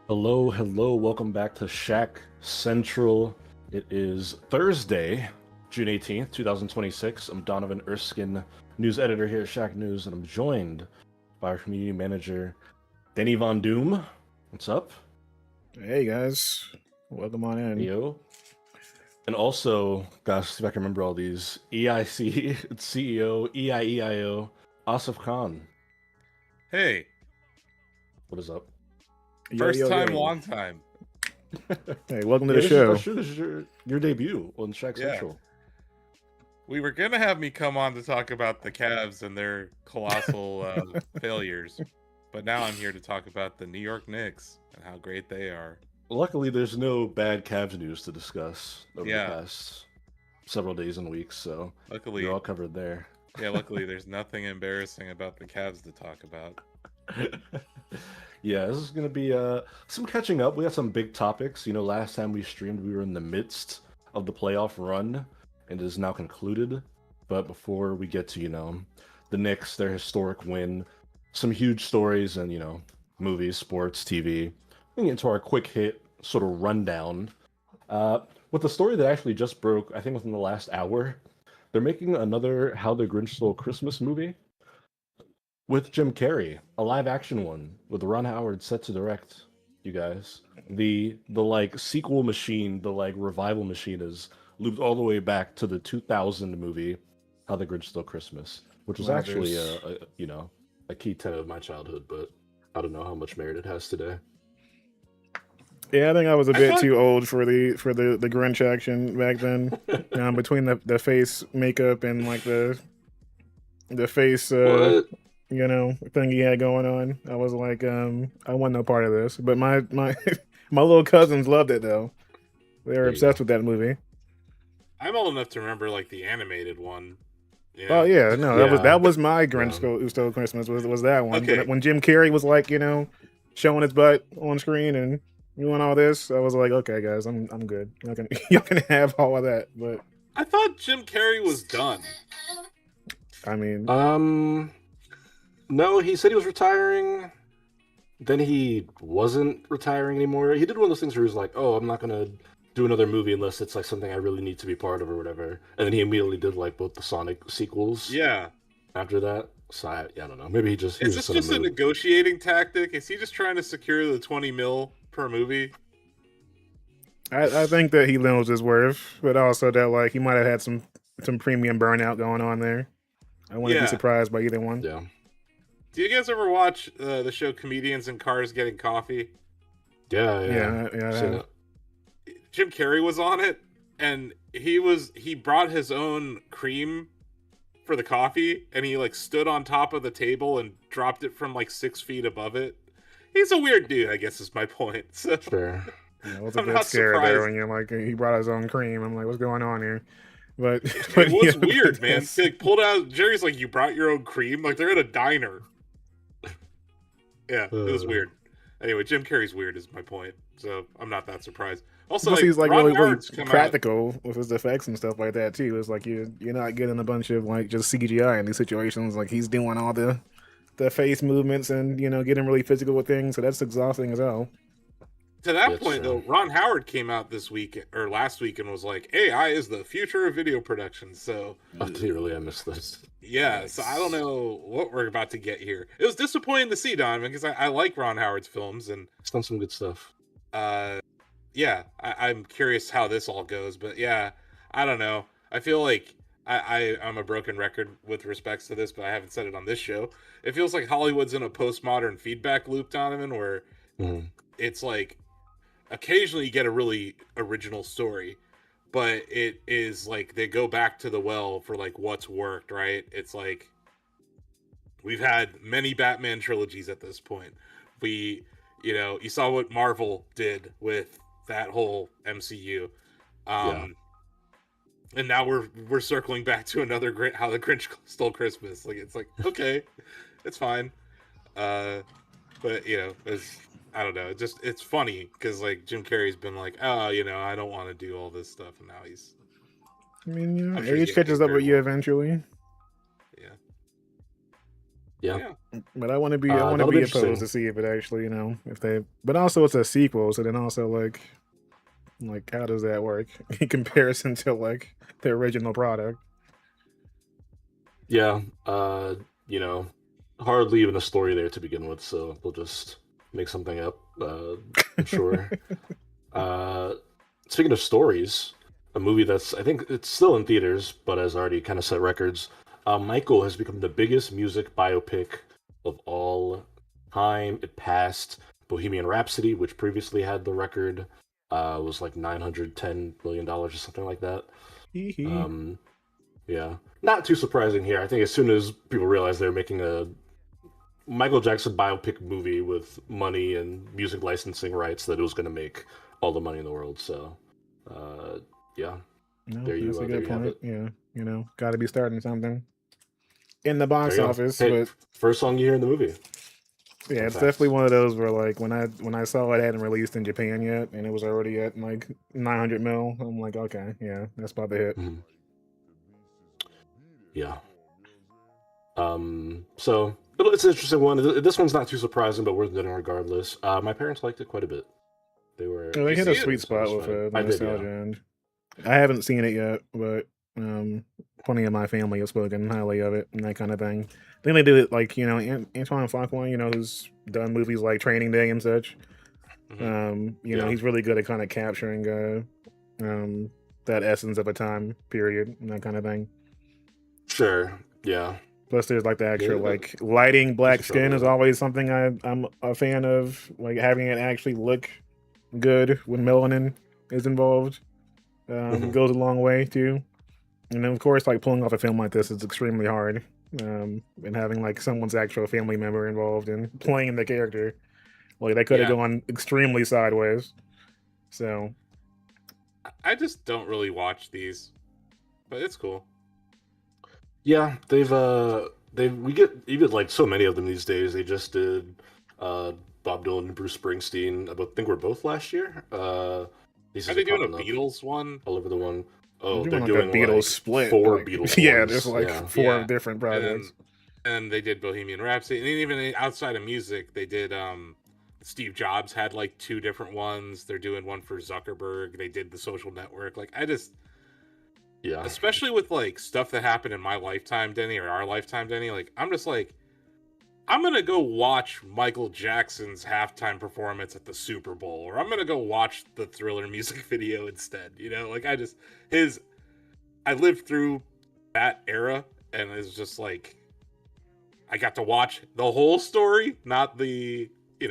Hello, hello, welcome back to Shack Central. It is Thursday, June 18th, 2026. I'm Donovan Erskine, news editor here at Shack News, and I'm joined by our community manager, Denny Von Doom. What's up? Hey guys, welcome on in. Yo. And also, gosh, see if I can remember all these. EIC, CEO, EIEIO, Asif Khan. Hey, What is up? Yo, first yo, time, yo. long time. Hey, welcome to Yeah, the show. this is your debut on Shack Yeah. Central. We were gonna have me come on to talk about the Cavs and their colossal failures, but now I'm here to talk about the New York Knicks and how great they are. Luckily, there's no bad Cavs news to discuss over the Yeah. past several days and weeks, so Luckily, you're all covered there. luckily there's nothing embarrassing about the Cavs to talk about. Yeah, this is gonna be some catching up. We got some big topics. Last time we streamed, we were in the midst of the playoff run, and it is now concluded. But before we get to the Knicks, their historic win, some huge stories, and movies, sports, TV, we can get into our quick hit sort of rundown. With the story that actually just broke, I think within the last hour, they're making another How the Grinch Stole Christmas movie with Jim Carrey, a live action one with Ron Howard set to direct. You guys, the like sequel machine, the like revival machine is looped all the way back to the 2000 movie How the Grinch Stole Christmas, which was Wow, actually there's- a key tenet of my childhood, but I don't know how much merit it has today. Yeah, I think I was a I bit thought- too old for the Grinch action back then. Between the face makeup and like the face What? thing he had going on, I was like, I want no part of this. But my my little cousins loved it though. They were There you obsessed go. with that movie. I'm old enough to remember like the animated one. Oh yeah, no, Yeah. that was my Grinch Yeah. Who Stole Christmas was that one. Okay. When Jim Carrey was like, showing his butt on screen and doing all this, I was like, okay, guys, I'm good. Y'all can have all of that, but I thought Jim Carrey was done. I mean, No, he said he was retiring. Then he wasn't retiring anymore. He did one of those things where he was like, "Oh, I'm not gonna do another movie unless it's like something I really need to be part of or whatever." And then he immediately did like both the Sonic sequels Yeah. after that. So I don't know. Maybe he Is was this in a just a mood. negotiating tactic? Is he just trying to secure the 20 mil per movie? I think that he knows his worth, but also that like he might have had some premium burnout going on there. I wouldn't be Yeah. surprised by either one. Yeah, Do you guys ever watch the show Comedians in Cars Getting Coffee? yeah. Yeah, Seen yeah. it. Jim Carrey was on it, and he brought his own cream for the coffee, and he like stood on top of the table and dropped it from like 6 feet above it. He's a weird dude, I guess is my point. So Sure. Yeah, I was a I'm bit not scared there surprised. when you're like he brought his own cream. I'm like, what's going on here? But It was yeah, weird, but man. that's- He like pulled out. Jerry's like, "You brought your own cream?" Like they're at a diner. Yeah, it was weird. Anyway, Jim Carrey's weird is my point, so I'm not that surprised. Also, Plus, like, he's like Ron really, really Howard's come out. practical with his effects and stuff like that too. It's like you're not getting a bunch of like just CGI in these situations. Like he's doing all the face movements and getting really physical with things. So that's exhausting as hell. To that That's point, true. though, Ron Howard came out this week or last week and was like, "AI is the future of video production." So Oh, did he really? I missed this. yeah, so I don't know what we're about to get here. It was disappointing to see Donovan because I like Ron Howard's films and He's done some good stuff. yeah, I'm curious how this all goes. But yeah, I don't know. I feel like I'm a broken record with respects to this, but I haven't said it on this show. It feels like Hollywood's in a postmodern feedback loop, Donovan, where Mhm. it's like occasionally you get a really original story, but it is like they go back to the well for like what's worked, right? It's like we've had many Batman trilogies at this point. You saw what Marvel did with that whole MCU. Yeah. And now we're circling back to another great How the Grinch Stole Christmas. Like it's like, okay, it's fine. But I don't know. It's funny because like Jim Carrey's been like, oh, I don't want to do all this stuff, and now he's I mean, I'm sure he's age getting catches paid up with very you well. eventually. Yeah. Yeah. But I want to be That'll be opposed interesting. to see if it actually, if they. But also, it's a sequel, so then also like how does that work in comparison to like the original product? Yeah. You know, hardly even a story there to begin with, so they'll just make something up. I'm sure. Uh, Speaking of stories, a movie that's I think it's still in theaters, but has already kind of set records. Michael has become the biggest music biopic of all time. It passed Bohemian Rhapsody, which previously had the record. Was like $910 million or something like that. Hee hee. Um, yeah, not too surprising here. I think as soon as people realized they were making a Michael Jackson biopic movie with money and music licensing rights, that it was going to make all the money in the world. So, uh, yeah, No, there that's a there good you have point. it. Yeah, got to be starting something in the There box you go. office. Hey, But first song you hear in the movie. yeah, Fun it's definitely fact. one of those where like when I saw it hadn't released in Japan yet, and it was already at like 900 mil. I'm like, okay, yeah, that's about to hit. Mhm. Yeah. So it's an interesting one. This one's not too surprising, but worth noting regardless. My parents liked it quite a bit. They were Yeah, Did they you hit see a it? sweet spot with satisfied. the I did, yeah. nostalgia end. I haven't seen it yet, but plenty of my family has spoken highly of it and that kind of thing. I think they do it like Antoine Fuqua, who's done movies like Training Day and such. Hmm. Yeah. He's really good at kind of capturing that essence of a time period and that kind of thing. Sure. Yeah. Plus, there's like the Yeah. actual like lighting You black should try skin is that. always something I'm a fan of. Like having it actually look good when melanin is involved Mhm. goes a long way too. And then, of course, like pulling off a film like this is extremely hard. And having like someone's actual family member involved in playing the character, like they could have Yeah, gone extremely sideways. So I just don't really watch these, but it's cool. Yeah, we get even like so many of them these days. They just did uh Bob Dylan and Bruce Springsteen. Think we're both last year. These Are are they doing a popping up Beatles one? all over the one. I'm Oh, they're doing like a doing Beatles like split. four Like Beatles yeah, there's ones. like Yeah. four Yeah, different and projects. then they did Bohemian Rhapsody, and even outside of music, they did. Steve Jobs had like two different ones. They're doing one for Zuckerberg. They did The Social Network. Like I just, Yeah. especially with like stuff that happened in my lifetime, Denny, or our lifetime, Denny. Like I'm just like, I'm gonna go watch Michael Jackson's halftime performance at the Super Bowl, or I'm gonna go watch the Thriller music video instead. Like I lived through that era, and it's just like I got to watch the whole story, not the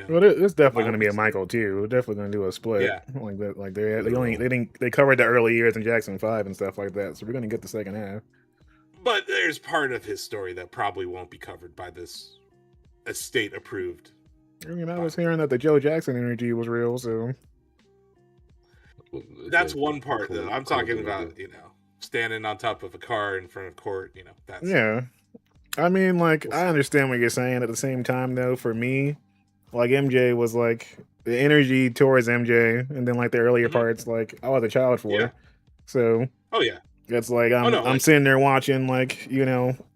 Well, it's definitely going to be a moments. Michael too. We're definitely going to do a split Yeah, like that. Like They will. they covered the early years in Jackson 5 and stuff like that. So we're going to get the second half. but there's part of his story that probably won't be covered by this estate approved. I mean, I was hearing that the Joe Jackson energy was real. So That's one part, though. I'm talking Closing about standing on top of a car in front of court. That's yeah, I mean, like We'll I see. understand what you're saying. At the same time, though, for me, like MJ was like the energy towards MJ, and then like the earlier Mhm. parts, like I was a child Yeah. for. So Oh yeah. it's like Oh no. I'm Like sitting there watching like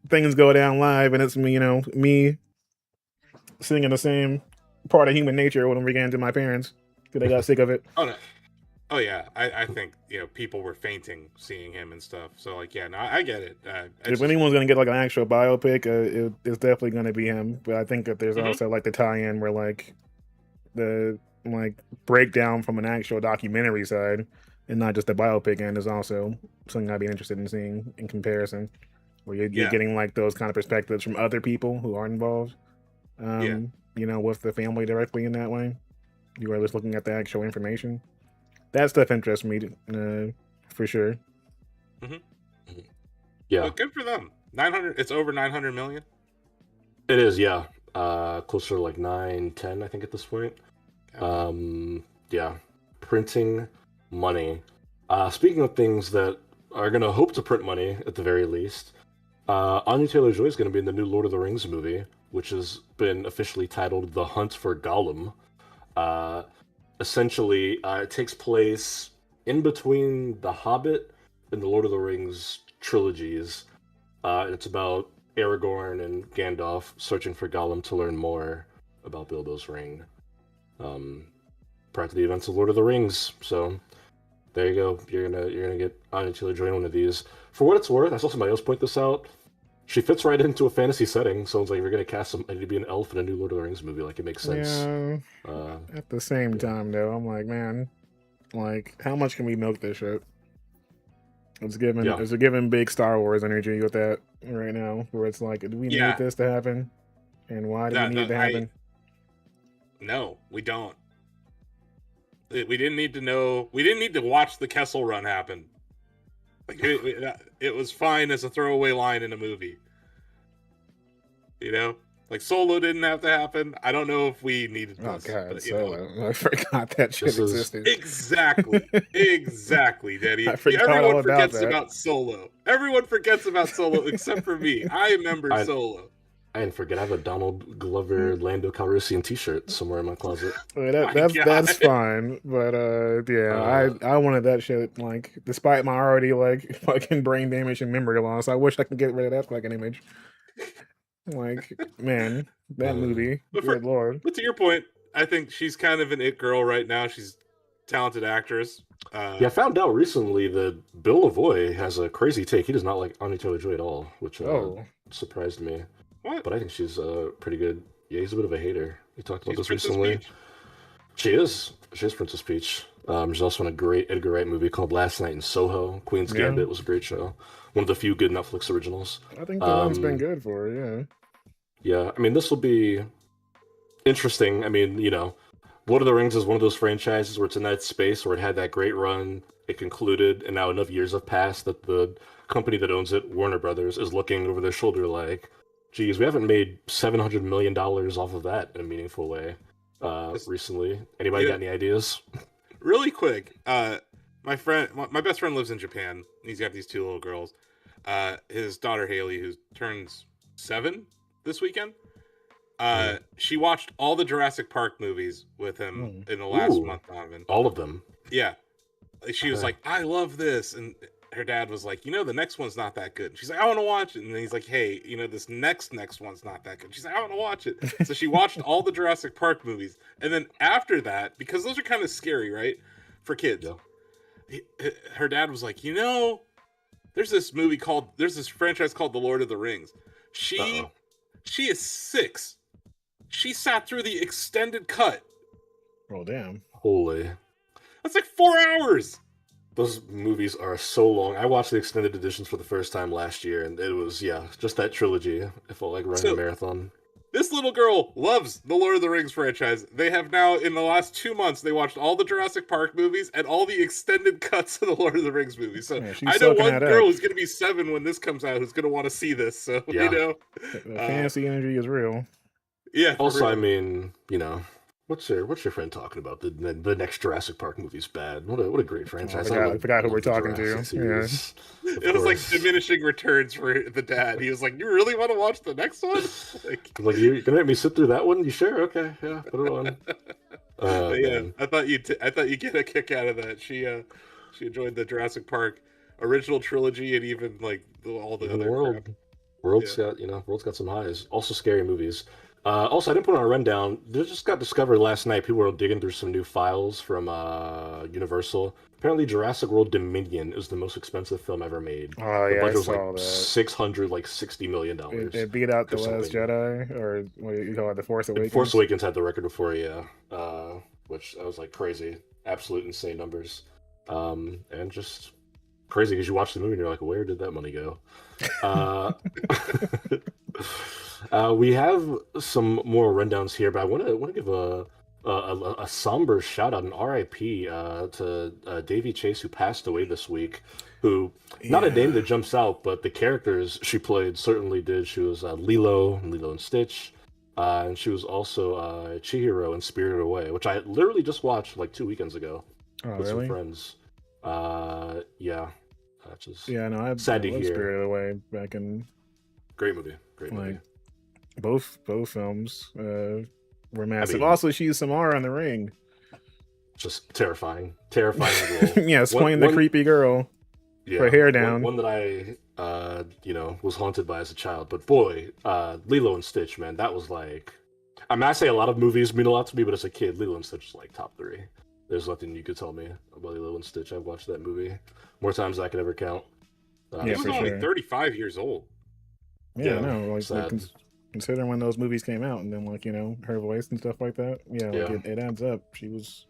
things go down live, and it's me me singing the same part of human nature when we ran to my parents because they got sick of it. oh no. Oh yeah. I think people were fainting seeing him and stuff. So like yeah. No, I get it. If anyone's gonna get like an actual biopic, it's definitely gonna be him. But I think that there's Mhm. also like the tie-in where like the like breakdown from an actual documentary side and not just the biopic end is also something I'd be interested in seeing in comparison, where you're Yeah. getting like those kind of perspectives from other people who aren't involved. Yeah. With the family directly in that way. You are just looking at the actual information. That stuff interests me, for sure. Yeah, But good for them. 900. It's over 900 million. it is. Yeah, closer to like 910, I think, at this point. Yeah. Yeah, printing money. Speaking of things that are gonna hope to print money at the very least, Anya Taylor-Joy is gonna be in the new Lord of the Rings movie, which has been officially titled The Hunt for Gollum. Uh, Essentially, it takes place in between The Hobbit and the Lord of the Rings trilogies. And it's about Aragorn and Gandalf searching for Gollum to learn more about Bilbo's ring, prior to the events of Lord of the Rings. So there you go. You're gonna get Anya Taylor-Joy in one of these. For what it's worth, I saw somebody else point this out. She fits right into a fantasy setting. So it's like you're gonna cast somebody to be an elf in a new Lord of the Rings movie. Like it makes sense. Yeah. At the same time, though, I'm like, man, like, how much can we milk this shit? It's giving big Star Wars energy with that right now, where it's like, do we need this to happen? And why do we need it to happen? No, we don't. We didn't need to know. We didn't need to watch the Kessel Run happen. Like it was fine as a throwaway line in a movie. You know, like Solo didn't have to happen. I don't know if we needed this. Oh god, but, Solo! I forgot that shit existed. Exactly, Denny. Everyone Everyone forgets about Solo. Everyone forgets about Solo except for me. I remember Solo. I didn't forget. I have a Donald Glover Lando Calrissian T-shirt somewhere in my closet. That's fine, but I wanted that shit. Like, despite my already like fucking brain damage and memory loss, I wish I could get rid of that fucking image. Like, man, that movie. Good lord. But to your point, I think she's kind of an it girl right now. She's a talented actress. I found out recently that Bill Lavoie has a crazy take. He does not like Anya Taylor-Joy at all, which surprised me. What? But I think she's pretty good. Yeah, he's a bit of a hater. We talked about this Princess recently. Peach? She is Princess Peach. She's also in a great Edgar Wright movie called Last Night in Soho. Queen's Gambit was a great show. One of the few good Netflix originals. I think the one's been good for her, yeah. Yeah, I mean, this will be interesting. I mean, you know, Lord of the Rings is one of those franchises where it's in that space where it had that great run, it concluded, and now enough years have passed that the company that owns it, Warner Brothers, is looking over their shoulder like, geez, we haven't made $700 million off of that in a meaningful way recently. Anybody got any ideas? Really quick, my best friend lives in Japan. He's got these two little girls. His daughter Haley, who turns 7 this weekend, she watched all the Jurassic Park movies with him in the last month. Donovan. All of them. Yeah, she was like, "I love this," and her dad was like, the next one's not that good. And she's like, I want to watch it. And then he's like, hey, this next one's not that good. She's like, I want to watch it. So she watched all the Jurassic Park movies. And then after that, because those are kind of scary, right? For kids. Yeah. Her dad was like, there's this franchise called The Lord of the Rings. She is 6. She sat through the extended cut. Oh, damn. Holy. That's like 4 hours. Those movies are so long. I watched the extended editions for the first time last year, and it was, just that trilogy. It felt like running a marathon. This little girl loves the Lord of the Rings franchise. They have now, in the last 2 months, they watched all the Jurassic Park movies and all the extended cuts of the Lord of the Rings movies. So I know one girl who's going to be 7 when this comes out who's going to want to see this. So, The fantasy energy is real. Yeah. Also, I mean, what's your friend talking about? The next Jurassic Park movie's bad. What a great franchise. I forgot who we're talking to. Yeah. It was like diminishing returns for the dad. He was like, "You really want to watch the next one?" Like you're gonna make me sit through that one? You sure? Okay, yeah, put it on. I thought you'd get a kick out of that. She enjoyed the Jurassic Park original trilogy and even like all the other crap. World's got some highs. Also scary movies. Also, I didn't put on a rundown. They just got discovered last night. People were digging through some new files from Universal. Apparently, Jurassic World Dominion is the most expensive film ever made. Oh, the yeah, budget I was saw like that. $660 million. It beat out The Last Jedi, or what do you call it, The Force Awakens? Force Awakens had the record before, which I was like crazy. Absolute insane numbers. And just crazy because you watch the movie and you're like, where did that money go? We have some more rundowns here, but I want to give a somber shout out, an RIP to Davy Chase, who passed away this week. Who, not a name that jumps out, but the characters she played certainly did. She was Lilo and Stitch, and she was also Chihiro in Spirited Away, which I literally just watched like 2 weekends ago with some friends. Sad to hear. Spirited Away back in. Great movie. Movie. Both films were massive. I mean, also, she's Samara in The Ring. Just terrifying role. Yes, playing the creepy girl. Her hair down. One that was haunted by as a child. But boy, Lilo and Stitch, man, that was like, I mean, I say a lot of movies mean a lot to me, but as a kid, Lilo and Stitch was like top 3. There's nothing you could tell me about Lilo and Stitch. I've watched that movie more times than I could ever count. Yeah, He was for only sure. 35 years old. Yeah, Yeah, no, like sad. considering when those movies came out, and then her voice and stuff like that. Yeah, like Yeah. it adds up. She was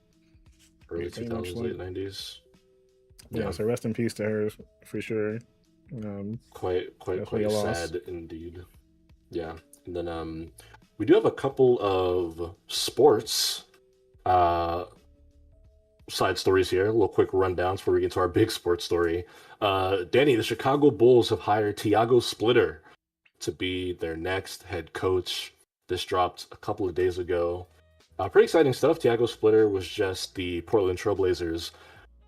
Early pretty much 2000s, like late 90s. yeah. So rest in peace to her for sure. Quite Definitely a loss. sad indeed. Yeah. And then we do have a couple of sports side stories here. A little quick rundowns before we get into our big sports story. Denny, the Chicago Bulls have hired Tiago Splitter to be their next head coach. This dropped a couple of days ago. Pretty exciting stuff. Tiago Splitter was just the Portland Trailblazers'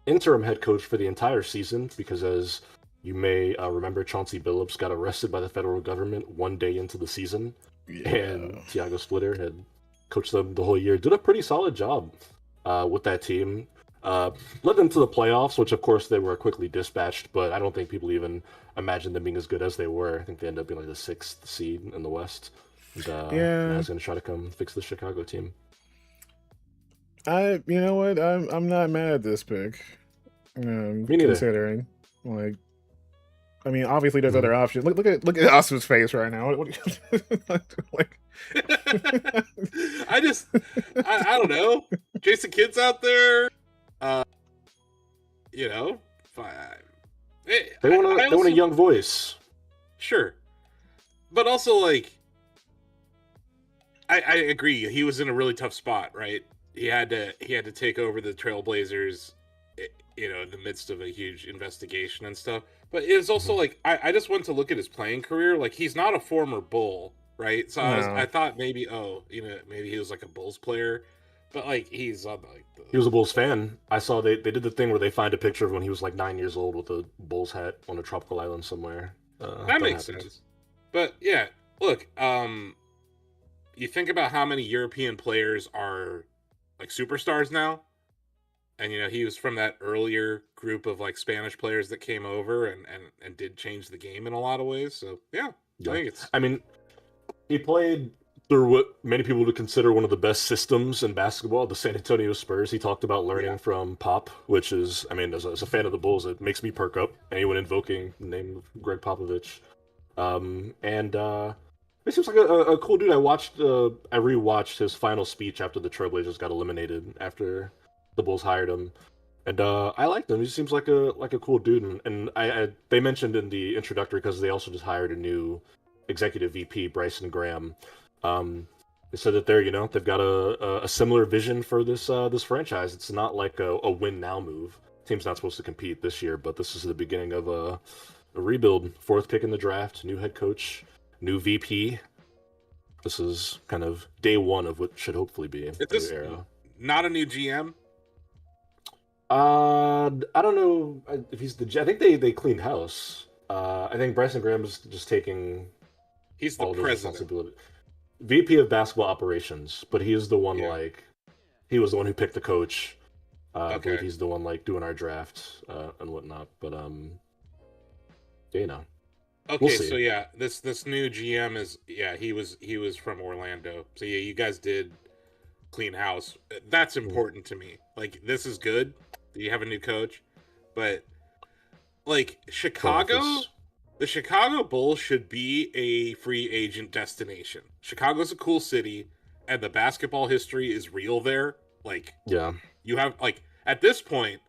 interim head coach for the entire season because, as you may remember, Chauncey Billups got arrested by the federal government one day into the season, and Tiago Splitter had coached them the whole year. Did a pretty solid job with that team. Led them to the playoffs, which of course they were quickly dispatched, but I don't think people even imagined them being as good as they were. I think they ended up being like the 6th seed in the West. And, I was going to try to come fix the Chicago team. You know what? I'm not mad at this pick. Me neither. Considering, like, I mean, obviously there's other options. Look at Asif's face right now. What like, I don't know. Jason Kidd's out there. Fine. They want a young voice. Sure, but also like, I agree. He was in a really tough spot, right? He had to take over the Trailblazers, in the midst of a huge investigation and stuff. But it was also like I just went to look at his playing career. Like, he's not a former Bull, right? So I thought maybe maybe he was like a Bulls player, but like he's on like he was a Bulls fan. I saw they did the thing where they find a picture of when he was like 9 years old with a Bulls hat on a tropical island somewhere. That makes sense. But yeah, look, you think about how many European players are like superstars now, and he was from that earlier group of like Spanish players that came over and did change the game in a lot of ways. So yeah. I mean, he played through what many people would consider one of the best systems in basketball, the San Antonio Spurs. He talked about learning from Pop, which is, I mean, as a fan of the Bulls, it makes me perk up. Anyone invoking the name of Greg Popovich. He seems like a cool dude. I rewatched his final speech after the Trailblazers got eliminated after the Bulls hired him, and I liked him. He seems like a cool dude. And they mentioned in the introductory, because they also just hired a new executive VP, Bryson Graham. They said that they've got a similar vision for this franchise. It's not like a win now move. Team's not supposed to compete this year, but this is the beginning of a rebuild. 4th pick in the draft, new head coach, new VP. This is kind of day one of what should hopefully be a new era. Not a new GM? I don't know if he's I think they cleaned house. I think Bryson Graham is just taking. He's the president. VP of basketball operations, but he is the one he was the one who picked the coach. I believe he's the one doing our draft and whatnot. But Okay, we'll see. So yeah, this new GM is he was from Orlando. So yeah, you guys did clean house. That's important to me. Like, this is good that you have a new coach, but like Chicago, the Chicago Bulls should be a free agent destination. Chicago's a cool city, and the basketball history is real there. Like, you have at this point,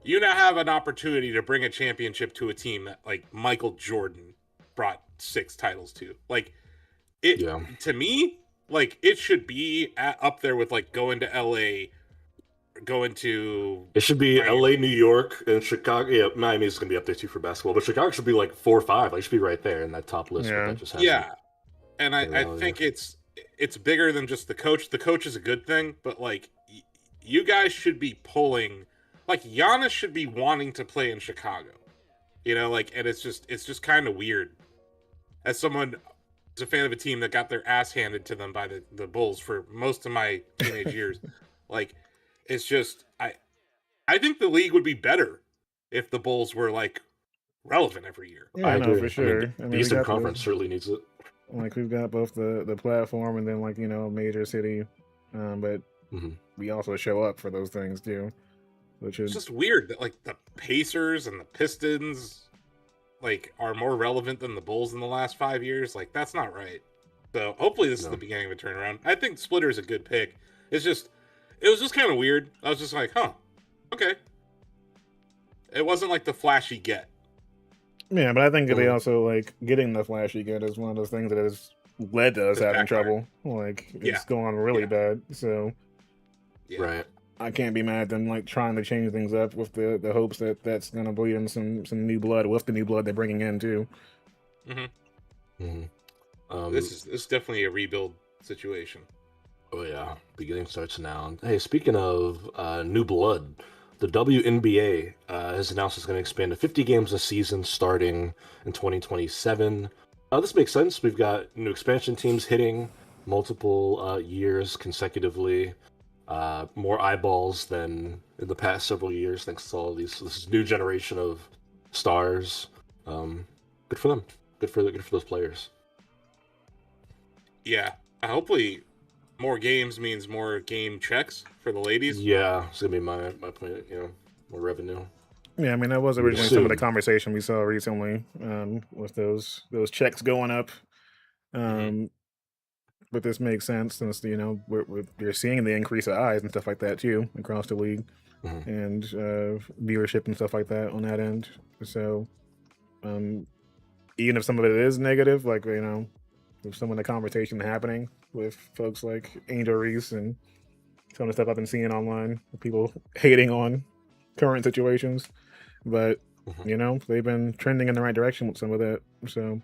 you now have an opportunity to bring a championship to a team that like Michael Jordan brought 6 titles to. Like, to me, like, it should be up there with like going to LA, going to. It should be Miami. LA, New York, and Chicago. Yeah, Miami is going to be up there too for basketball, but Chicago should be like 4 or 5. Like, should be right there in that top list. Yeah, but that just hasn't and I think it's bigger than just the coach. The coach is a good thing, but like, you guys should be pulling. Like, Giannis should be wanting to play in Chicago, and it's just kind of weird. As someone who's a fan of a team that got their ass handed to them by the Bulls for most of my teenage years, like, it's just I think the league would be better if the Bulls were like relevant every year. Yeah, I I know agree. for I mean, sure. I the mean, we Eastern got Conference certainly needs it. we've got both the platform and then like major city, but Hmm. we also show up for those things too, which It's is just weird that like the Pacers and the Pistons like are more relevant than the Bulls in the last 5 years. Like that's not right. So hopefully this is the No. beginning of a turnaround. I think Splitter is a good pick. It was just kind of weird. I was just like, huh, okay. It wasn't like the flashy get. yeah. But I think they Mhm. also like getting the flashy good is one of those things that has led to us It's having backfired. trouble. Like Yeah. it's going really Yeah. bad. So Yeah. Right. I can't be mad at them like trying to change things up with the hopes that that's gonna bleed in some new blood with the new blood they're bringing in too. Hmm. Hmm. This is definitely a rebuild situation. Oh yeah, beginning starts now. Hey, speaking of new blood, the WNBA has announced it's going to expand to 50 games a season starting in 2027. This makes sense. We've got new expansion teams hitting multiple years consecutively. More eyeballs than in the past several years, thanks to all of this new generation of stars. Good for them. Good for those players. Yeah. Hopefully more games means more game checks for the ladies. Yeah, it's gonna be my point. More revenue. Yeah, I mean that was You would originally some of the assume. conversation we saw recently with those checks going up. Hmm. Um, but this makes sense since we're seeing the increase of eyes and stuff like that too across the league Mhm. and viewership and stuff like that on that end. So um, even if some of it is negative, like with some of the conversation happening with folks like Angel Reese and some of the stuff I've been seeing online, people hating on current situations, but Mhm. they've been trending in the right direction with some of that. So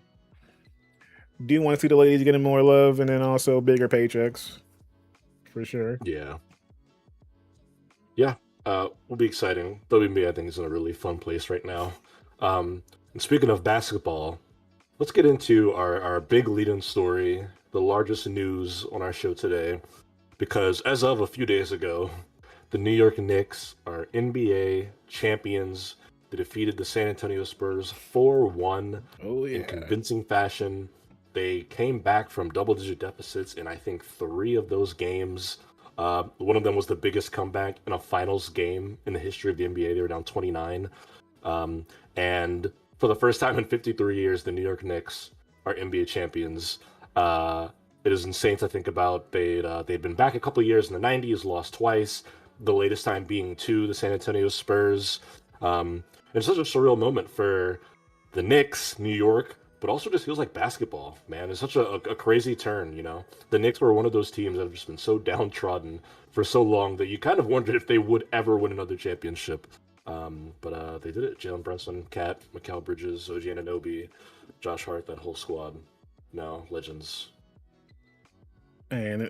do want to see the ladies getting more love and then also bigger paychecks for sure. Yeah. Yeah. Will be exciting. WNBA, I think, is in a really fun place right now. And speaking of basketball, let's get into our big lead-in story, the largest news on our show today, because as of a few days ago, the New York Knicks are NBA champions. They defeated the San Antonio Spurs 4-1 Oh in yeah. convincing fashion. They came back from double-digit deficits in, I think, 3 of those games. One of them was the biggest comeback in a finals game in the history of the NBA. They were down 29. Um, and for the first time in 53 years, the New York Knicks are NBA champions. It is insane to think about. They'd been back a couple of years in the 90s, lost twice. The latest time being to the San Antonio Spurs. It's such a surreal moment for the Knicks, New York, but also just feels like basketball, man. It's such a crazy turn, you know? The Knicks were one of those teams that have just been so downtrodden for so long that you kind of wondered if they would ever win another championship. But they did it. Jalen Brunson, Cat, Mikal Bridges, OG Anunoby, Josh Hart, that whole squad. No, legends. And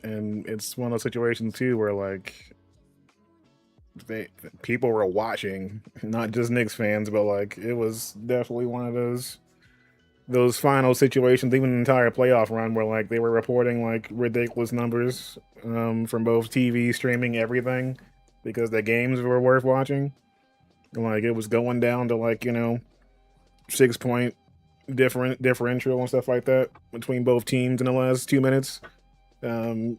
it's one of those situations too where like they people were watching, not just Knicks fans, but like it was definitely one of those final situations, even the entire playoff run, where like they were reporting like ridiculous numbers from both TV, streaming, everything, because the games were worth watching. Like it was going down to like 6 point differential and stuff like that between both teams in the last 2 minutes. Um,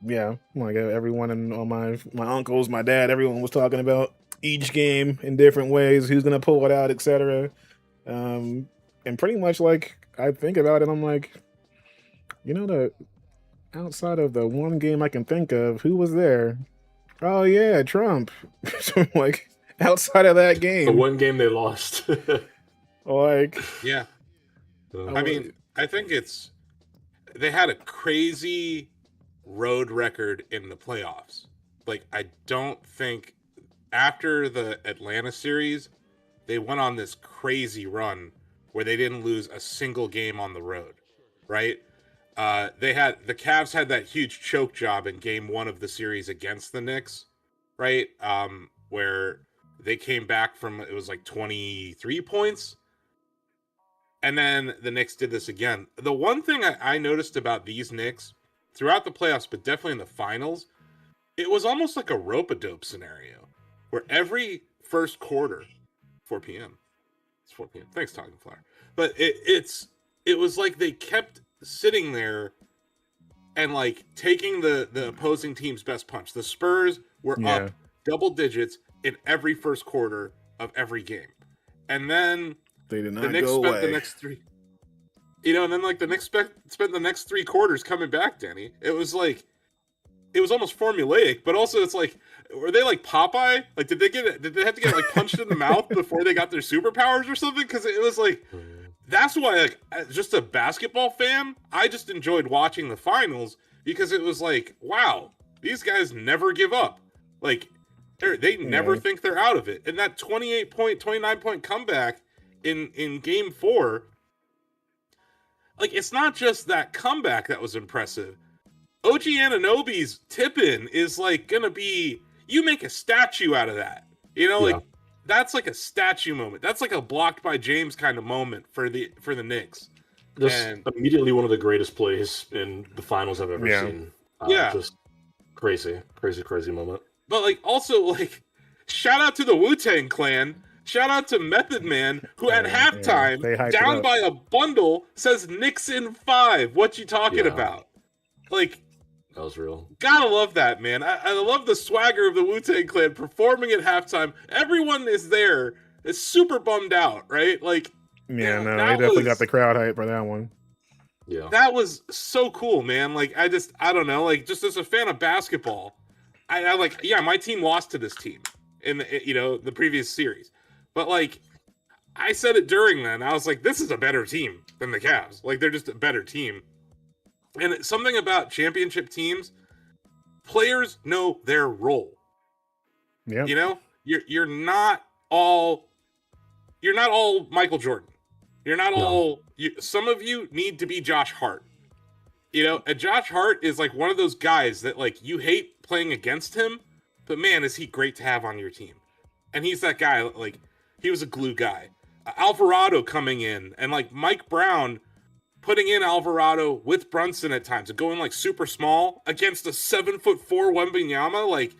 yeah, like everyone and all my uncles, my dad, everyone was talking about each game in different ways, who's gonna pull it out, etc. And pretty much like I think about it, I'm like, the outside of the one game I can think of, who was there? Oh yeah, Trump. So like outside of that The game, one game they lost. like Yeah. I I was, mean, I think they had a crazy road record in the playoffs. Like, I don't think after the Atlanta series, they went on this crazy run where they didn't lose a single game on the road, right? The Cavs had that huge choke job in game one of the series against the Knicks, right? Where they came back from, it was like 23 points. And then the Knicks did this again. The one thing I noticed about these Knicks throughout the playoffs, but definitely in the finals, it was almost like a rope-a-dope scenario where every first quarter, 4 p.m. It's 4 p.m. Thanks, Talking Flower. But it was like they kept sitting there and like taking the opposing team's best punch. The Spurs were up double digits in every first quarter of every game, and then they did not the Knicks go spent away. the next 3. And then like the Knicks spent the next 3 quarters coming back. Denny, it was almost formulaic, but also it's like, were they like Popeye? Like, did they have to get like punched in the mouth before they got their superpowers or something? Because it was like, that's why, like, as just a basketball fan, I just enjoyed watching the finals because it was like, wow, these guys never give up. Like, they never think they're out of it. And that 29-point comeback in Game 4, like, it's not just that comeback that was impressive. OG Anunoby's tip-in is like gonna be, you make a statue out of that. Like that's like a statue moment. That's like a blocked by James kind of moment for the Knicks. Just immediately one of the greatest plays in the finals I've ever seen. Just crazy moment. But like also like shout out to the Wu-Tang Clan. Shout out to Method Man, who at halftime, down by a bundle, says Knicks in 5. What you talking about? Like, that was real. Gotta love that, man. I love the swagger of the Wu-Tang Clan performing at halftime. Everyone is there. It's super bummed out, right? Like, they definitely got the crowd hype for that one. Yeah, that was so cool, man. Like, I don't know. Like, just as a fan of basketball, I like, my team lost to this team in the previous series. But, like, I said it during then. I was like, this is a better team than the Cavs. Like, they're just a better team. And it's something about championship teams, players know their role. Yeah. You're not all Michael Jordan. You're not all some of you need to be Josh Hart. And Josh Hart is like one of those guys that like you hate playing against him, but man, is he great to have on your team. And he's that guy, like, he was a glue guy. Alvarado coming in, and like Mike Brown putting in Alvarado with Brunson at times and going like super small against a 7'4" Wembanyama. Like,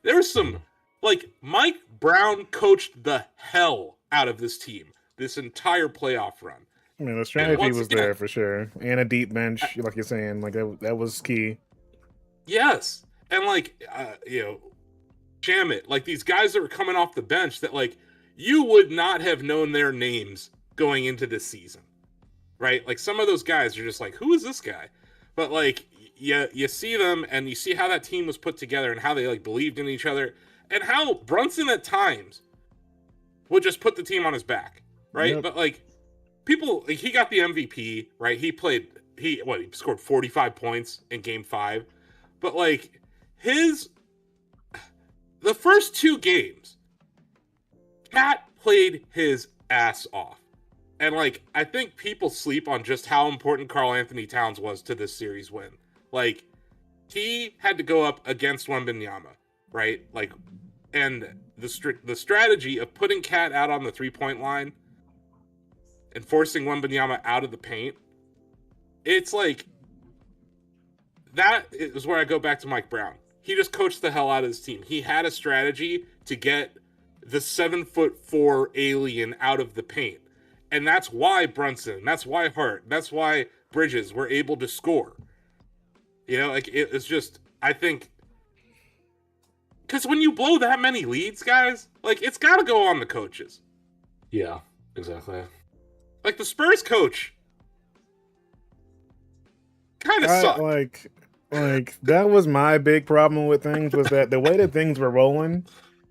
there's some, like, Mike Brown coached the hell out of this team this entire playoff run. I mean, the strategy was there for sure, and a deep bench, like you're saying, like that was key. Yes, and like Shamit, like these guys that were coming off the bench that like you would not have known their names going into this season, right? Like some of those guys are just like, who is this guy? But like you see them and you see how that team was put together and how they like believed in each other and how Brunson at times would just put the team on his back, right? Yep. But like people, like, he got the MVP, right? He scored 45 points in Game 5, but like the first 2 games, Cat played his ass off. And, like, I think people sleep on just how important Karl Anthony Towns was to this series win. Like, he had to go up against Wembanyama, right? Like, and the strategy of putting Cat out on the 3-point line and forcing Wembanyama out of the paint, it's like, that is where I go back to Mike Brown. He just coached the hell out of his team. He had a strategy to get the 7'4" alien out of the paint. And that's why Brunson, that's why Hart, that's why Bridges were able to score. Like, it's just, I think, because when you blow that many leads, guys, like, it's got to go on the coaches. Yeah, exactly. Like, the Spurs coach kind of sucked. Like, that was my big problem with things, was that the way that things were rolling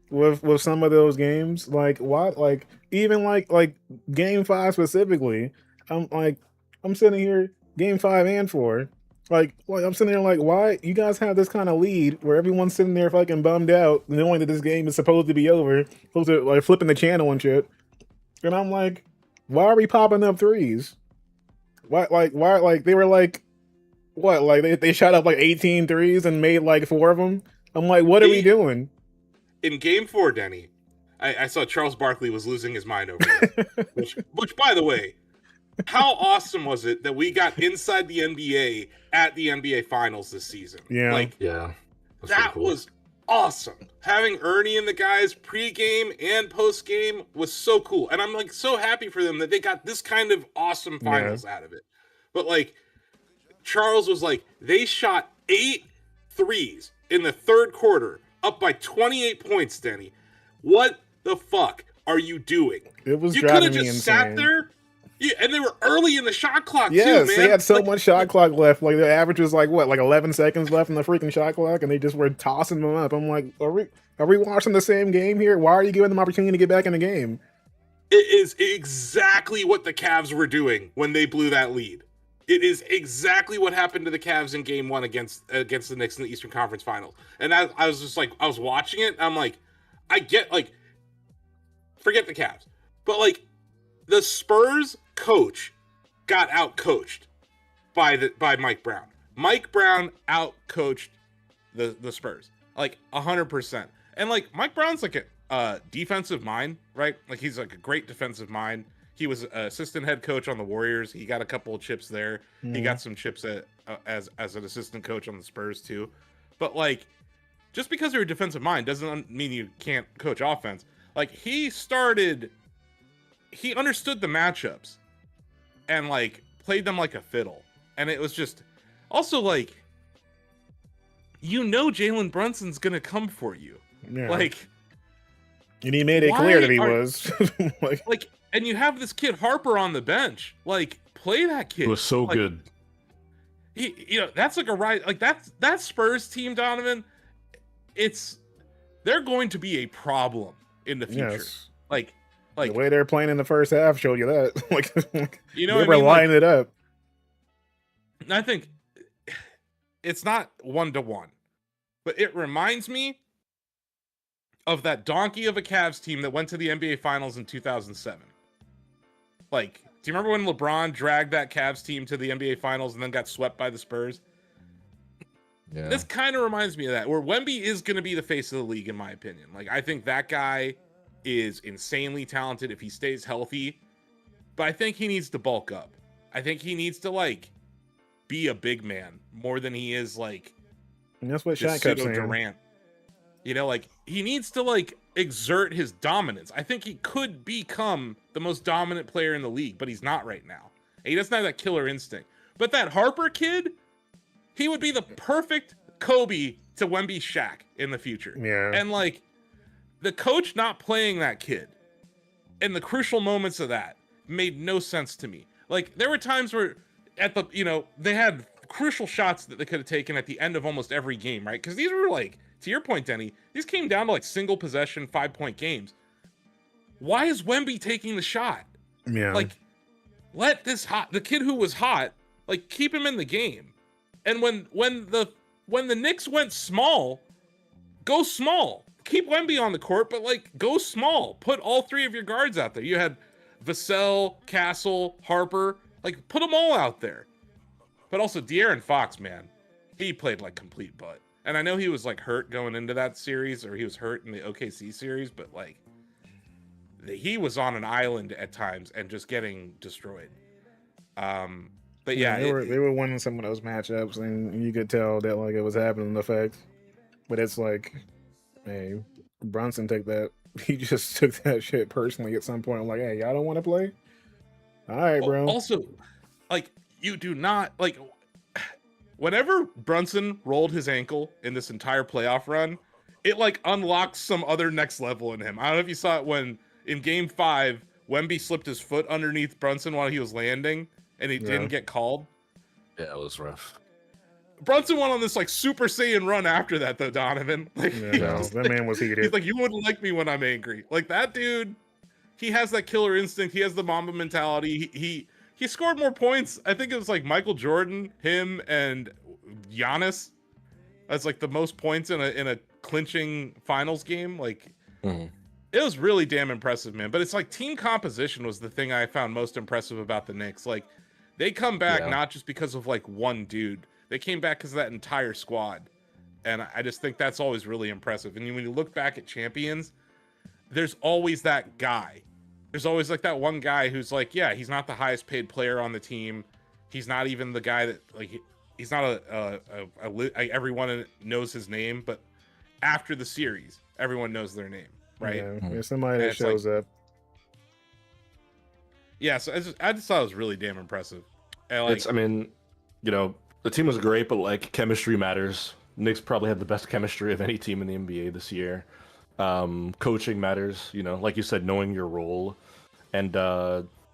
with some of those games, like, why, like, even like Game 5 specifically, I'm sitting here, Game 5 and 4, like I'm sitting there like, why you guys have this kind of lead where everyone's sitting there fucking bummed out, knowing that this game is supposed to be over, supposed to like flipping the channel and shit, and I'm like, why are we popping up threes? Why they were like, what, like they shot up like 18 threes and made like 4 of them? I'm like, what are we doing? In Game 4, Denny, I saw Charles Barkley was losing his mind over it. which, by the way, how awesome was it that we got inside the NBA at the NBA Finals this season? Yeah. Like, yeah, that was awesome. having Ernie and the guys pregame and postgame was so cool. And I'm like so happy for them that they got this kind of awesome finals out of it. But like Charles was like, they shot 8 threes in the third quarter, up by 28 points, Denny. What the fuck are you doing? It was you could driving have me just insane. sat there. Yeah, and they were early in the shot clock Yes, too, man. they had so Like, much shot clock left. Like the average was like what, like 11 seconds left in the freaking shot clock, and they just were tossing them up. I'm like, are we watching the same game here? Why are you giving them opportunity to get back in the game? It is exactly what the Cavs were doing when they blew that lead. It is exactly what happened to the Cavs in Game 1 against the Knicks in the Eastern Conference Finals. And I was just like, I was watching it, and I'm like, I get, like, forget the Cavs, but like the Spurs coach got out-coached by Mike Brown. Mike Brown out-coached the Spurs, like 100%. And like Mike Brown's like a defensive mind, right? Like he's like a great defensive mind. He was assistant head coach on the Warriors. He got a couple of chips there. He got some chips as an assistant coach on the Spurs too. But like, just because you're a defensive mind doesn't mean you can't coach offense. Like he understood the matchups and like played them like a fiddle. And it was just also like, Jalen Brunson's gonna come for you. Yeah. Like, and he made it clear that he was. like, and you have this kid Harper on the bench. Like, play that kid. It was so like, good. That's like a right. Like that Spurs team, Donovan. They're going to be a problem in the future. Yes. Like the way they're playing in the first half showed you that. Like, you know, they were lining it up. I think it's not 1-to-1, but it reminds me of that donkey of a Cavs team that went to the NBA Finals in 2007. Like, do you remember when LeBron dragged that Cavs team to the NBA Finals and then got swept by the Spurs? Yeah. This kind of reminds me of that, where Wemby is going to be the face of the league, in my opinion. Like, I think that guy is insanely talented if he stays healthy, but I think he needs to bulk up. I think he needs to, like, be a big man more than he is, like, and that's what Shaq kept saying. Durant. You know, like, he needs to, like, exert his dominance. I think he could become the most dominant player in the league, but he's not right now. And he doesn't have that killer instinct. But that Harper kid, he would be the perfect Kobe to Wemby Shaq in the future. Yeah. And, like, the coach not playing that kid in the crucial moments of that made no sense to me. Like, there were times where they had crucial shots that they could have taken at the end of almost every game, right? Because these were, like, to your point, Denny, these came down to like single possession, 5-point games. Why is Wemby taking the shot? Yeah. Like, let the kid who was hot, like, keep him in the game. And when the Knicks went small, go small. Keep Wemby on the court, but like, go small. Put all three of your guards out there. You had Vassell, Castle, Harper. Like, put them all out there. But also, De'Aaron Fox, man, he played like complete butt. And I know he was like hurt going into that series, or he was hurt in the OKC series, but like, he was on an island at times and just getting destroyed. But yeah, they were winning some of those matchups, and you could tell that like it was happening in effect. But it's like, hey, Brunson took that. He just took that shit personally at some point. I'm like, hey, y'all don't want to play? All right, bro. Also, like, you do not like. Whenever Brunson rolled his ankle in this entire playoff run, it like unlocked some other next level in him. I don't know if you saw it when in Game 5, Wemby slipped his foot underneath Brunson while he was landing, and he didn't get called. Yeah, it was rough. Brunson went on this like Super Saiyan run after that, though, Donovan. Like, that man was heated. He's like, you wouldn't like me when I'm angry. Like, that dude, he has that killer instinct. He has the Mamba mentality. He scored more points. I think it was like Michael Jordan, him, and Giannis. That's like the most points in a clinching finals game. Like, It was really damn impressive, man. But it's like team composition was the thing I found most impressive about the Knicks. Like, they come back not just because of like one dude. They came back because of that entire squad. And I just think that's always really impressive. And when you look back at champions, there's always that guy. There's always like that one guy who's like, yeah, he's not the highest paid player on the team. He's not even the guy that like, he's not everyone knows his name, but after the series, everyone knows their name, right? Yeah, there's somebody And that it's like- shows up. Yeah, so I just thought it was really damn impressive. And like, I mean, you know, the team was great, but like chemistry matters. Knicks probably had the best chemistry of any team in the NBA this year. Coaching matters, you know, like you said, knowing your role. And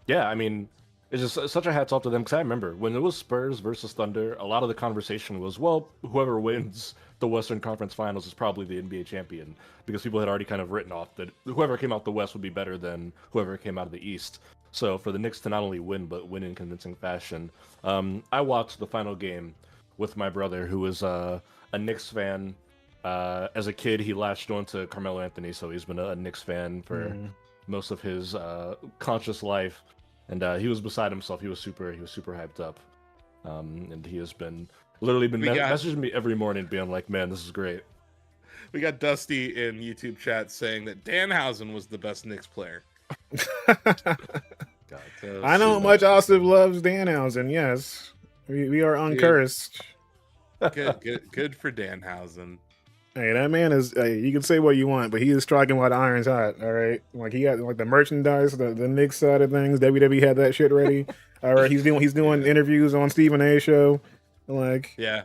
yeah, I mean, it's just such a hats off to them because I remember when it was Spurs versus Thunder, a lot of the conversation was, well, whoever wins the Western Conference Finals is probably the NBA champion because people had already kind of written off that whoever came out the West would be better than whoever came out of the East. So for the Knicks to not only win, but win in convincing fashion. I watched the final game with my brother, who was a Knicks fan. As a kid, he latched on to Carmelo Anthony, so he's been a Knicks fan for most of his conscious life. And he was beside himself. He was super hyped up. And he has been literally messaging me every morning, being like, "Man, this is great." we got Dusty in YouTube chat saying that Danhausen was the best Knicks player. God, I know how much Asif loves Danhausen. Yes, we are uncursed. Good for Danhausen. Hey, that man is. Hey, you can say what you want, but he is striking while the iron's hot. All right, like he had like the merchandise, the Knicks side of things. WWE had that shit ready. All right, he's doing interviews on Stephen A. show. Like, Yeah,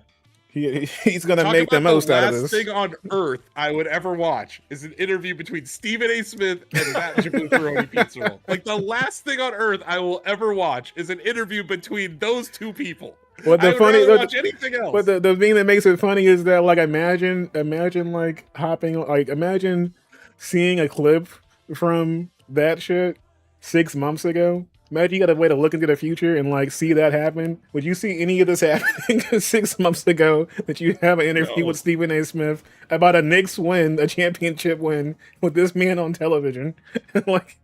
he's gonna Talk make the about most out of last this. thing on earth I would ever watch is an interview between Stephen A. Smith and Matt Jabufaroni Pizza Roll. Like the last thing on earth I will ever watch is an interview between those two people. What the I would funny? rather watch anything else. But the thing that makes it funny is that like imagine like hopping like imagine seeing a clip from that shit 6 months ago. Imagine you got a way to look into the future and like see that happen. Would you see any of this happening 6 months ago? That you have an interview with Stephen A. Smith about a Knicks win, a championship win, with this man on television? Like,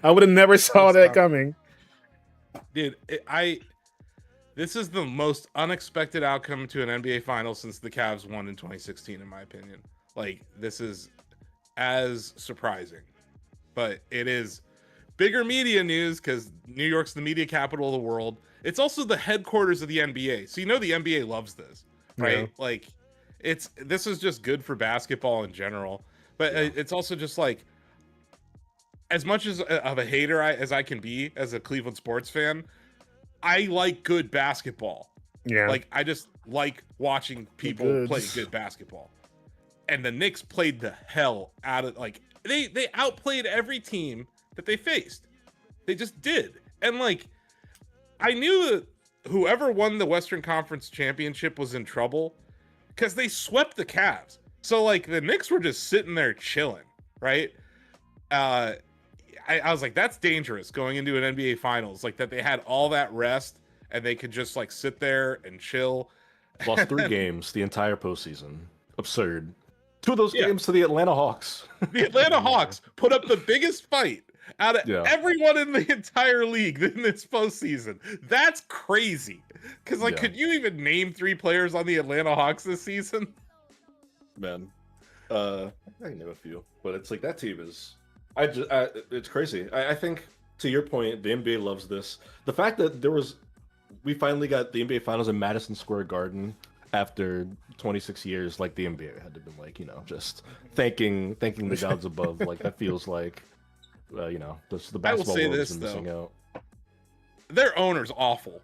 I would have never saw that coming. Dude, this is the most unexpected outcome to an NBA final since the Cavs won in 2016, in my opinion. Like, this is as surprising, but it is bigger media news because New York's the media capital of the world. It's also the headquarters of the NBA, so you know the NBA loves this, right? Yeah. Like, this is just good for basketball in general, but it's also just like, as much as of a hater as I can be as a Cleveland sports fan, I like good basketball. Yeah, Like, I just like watching people play good basketball. And the Knicks played the hell out of, like, they outplayed every team that they faced. They just did. And like, I knew that whoever won the Western Conference Championship was in trouble because they swept the Cavs. So like the Knicks were just sitting there chilling, right? I was like, that's dangerous going into an NBA Finals, like that they had all that rest and they could just like sit there and chill. Lost 3 games the entire postseason. Absurd. 2 of those games to the Atlanta Hawks. The Atlanta Hawks put up the biggest fight out of everyone in the entire league in this postseason. That's crazy. Because like, could you even name 3 players on the Atlanta Hawks this season? Man, I can name a few, but it's like that team is. It's crazy. I think to your point, the NBA loves this. The fact that we finally got the NBA Finals in Madison Square Garden after 26 years, like the NBA had to been like, you know, just thanking the gods above. Like that feels like, you know, the basketball world is missing out. Their owner's awful.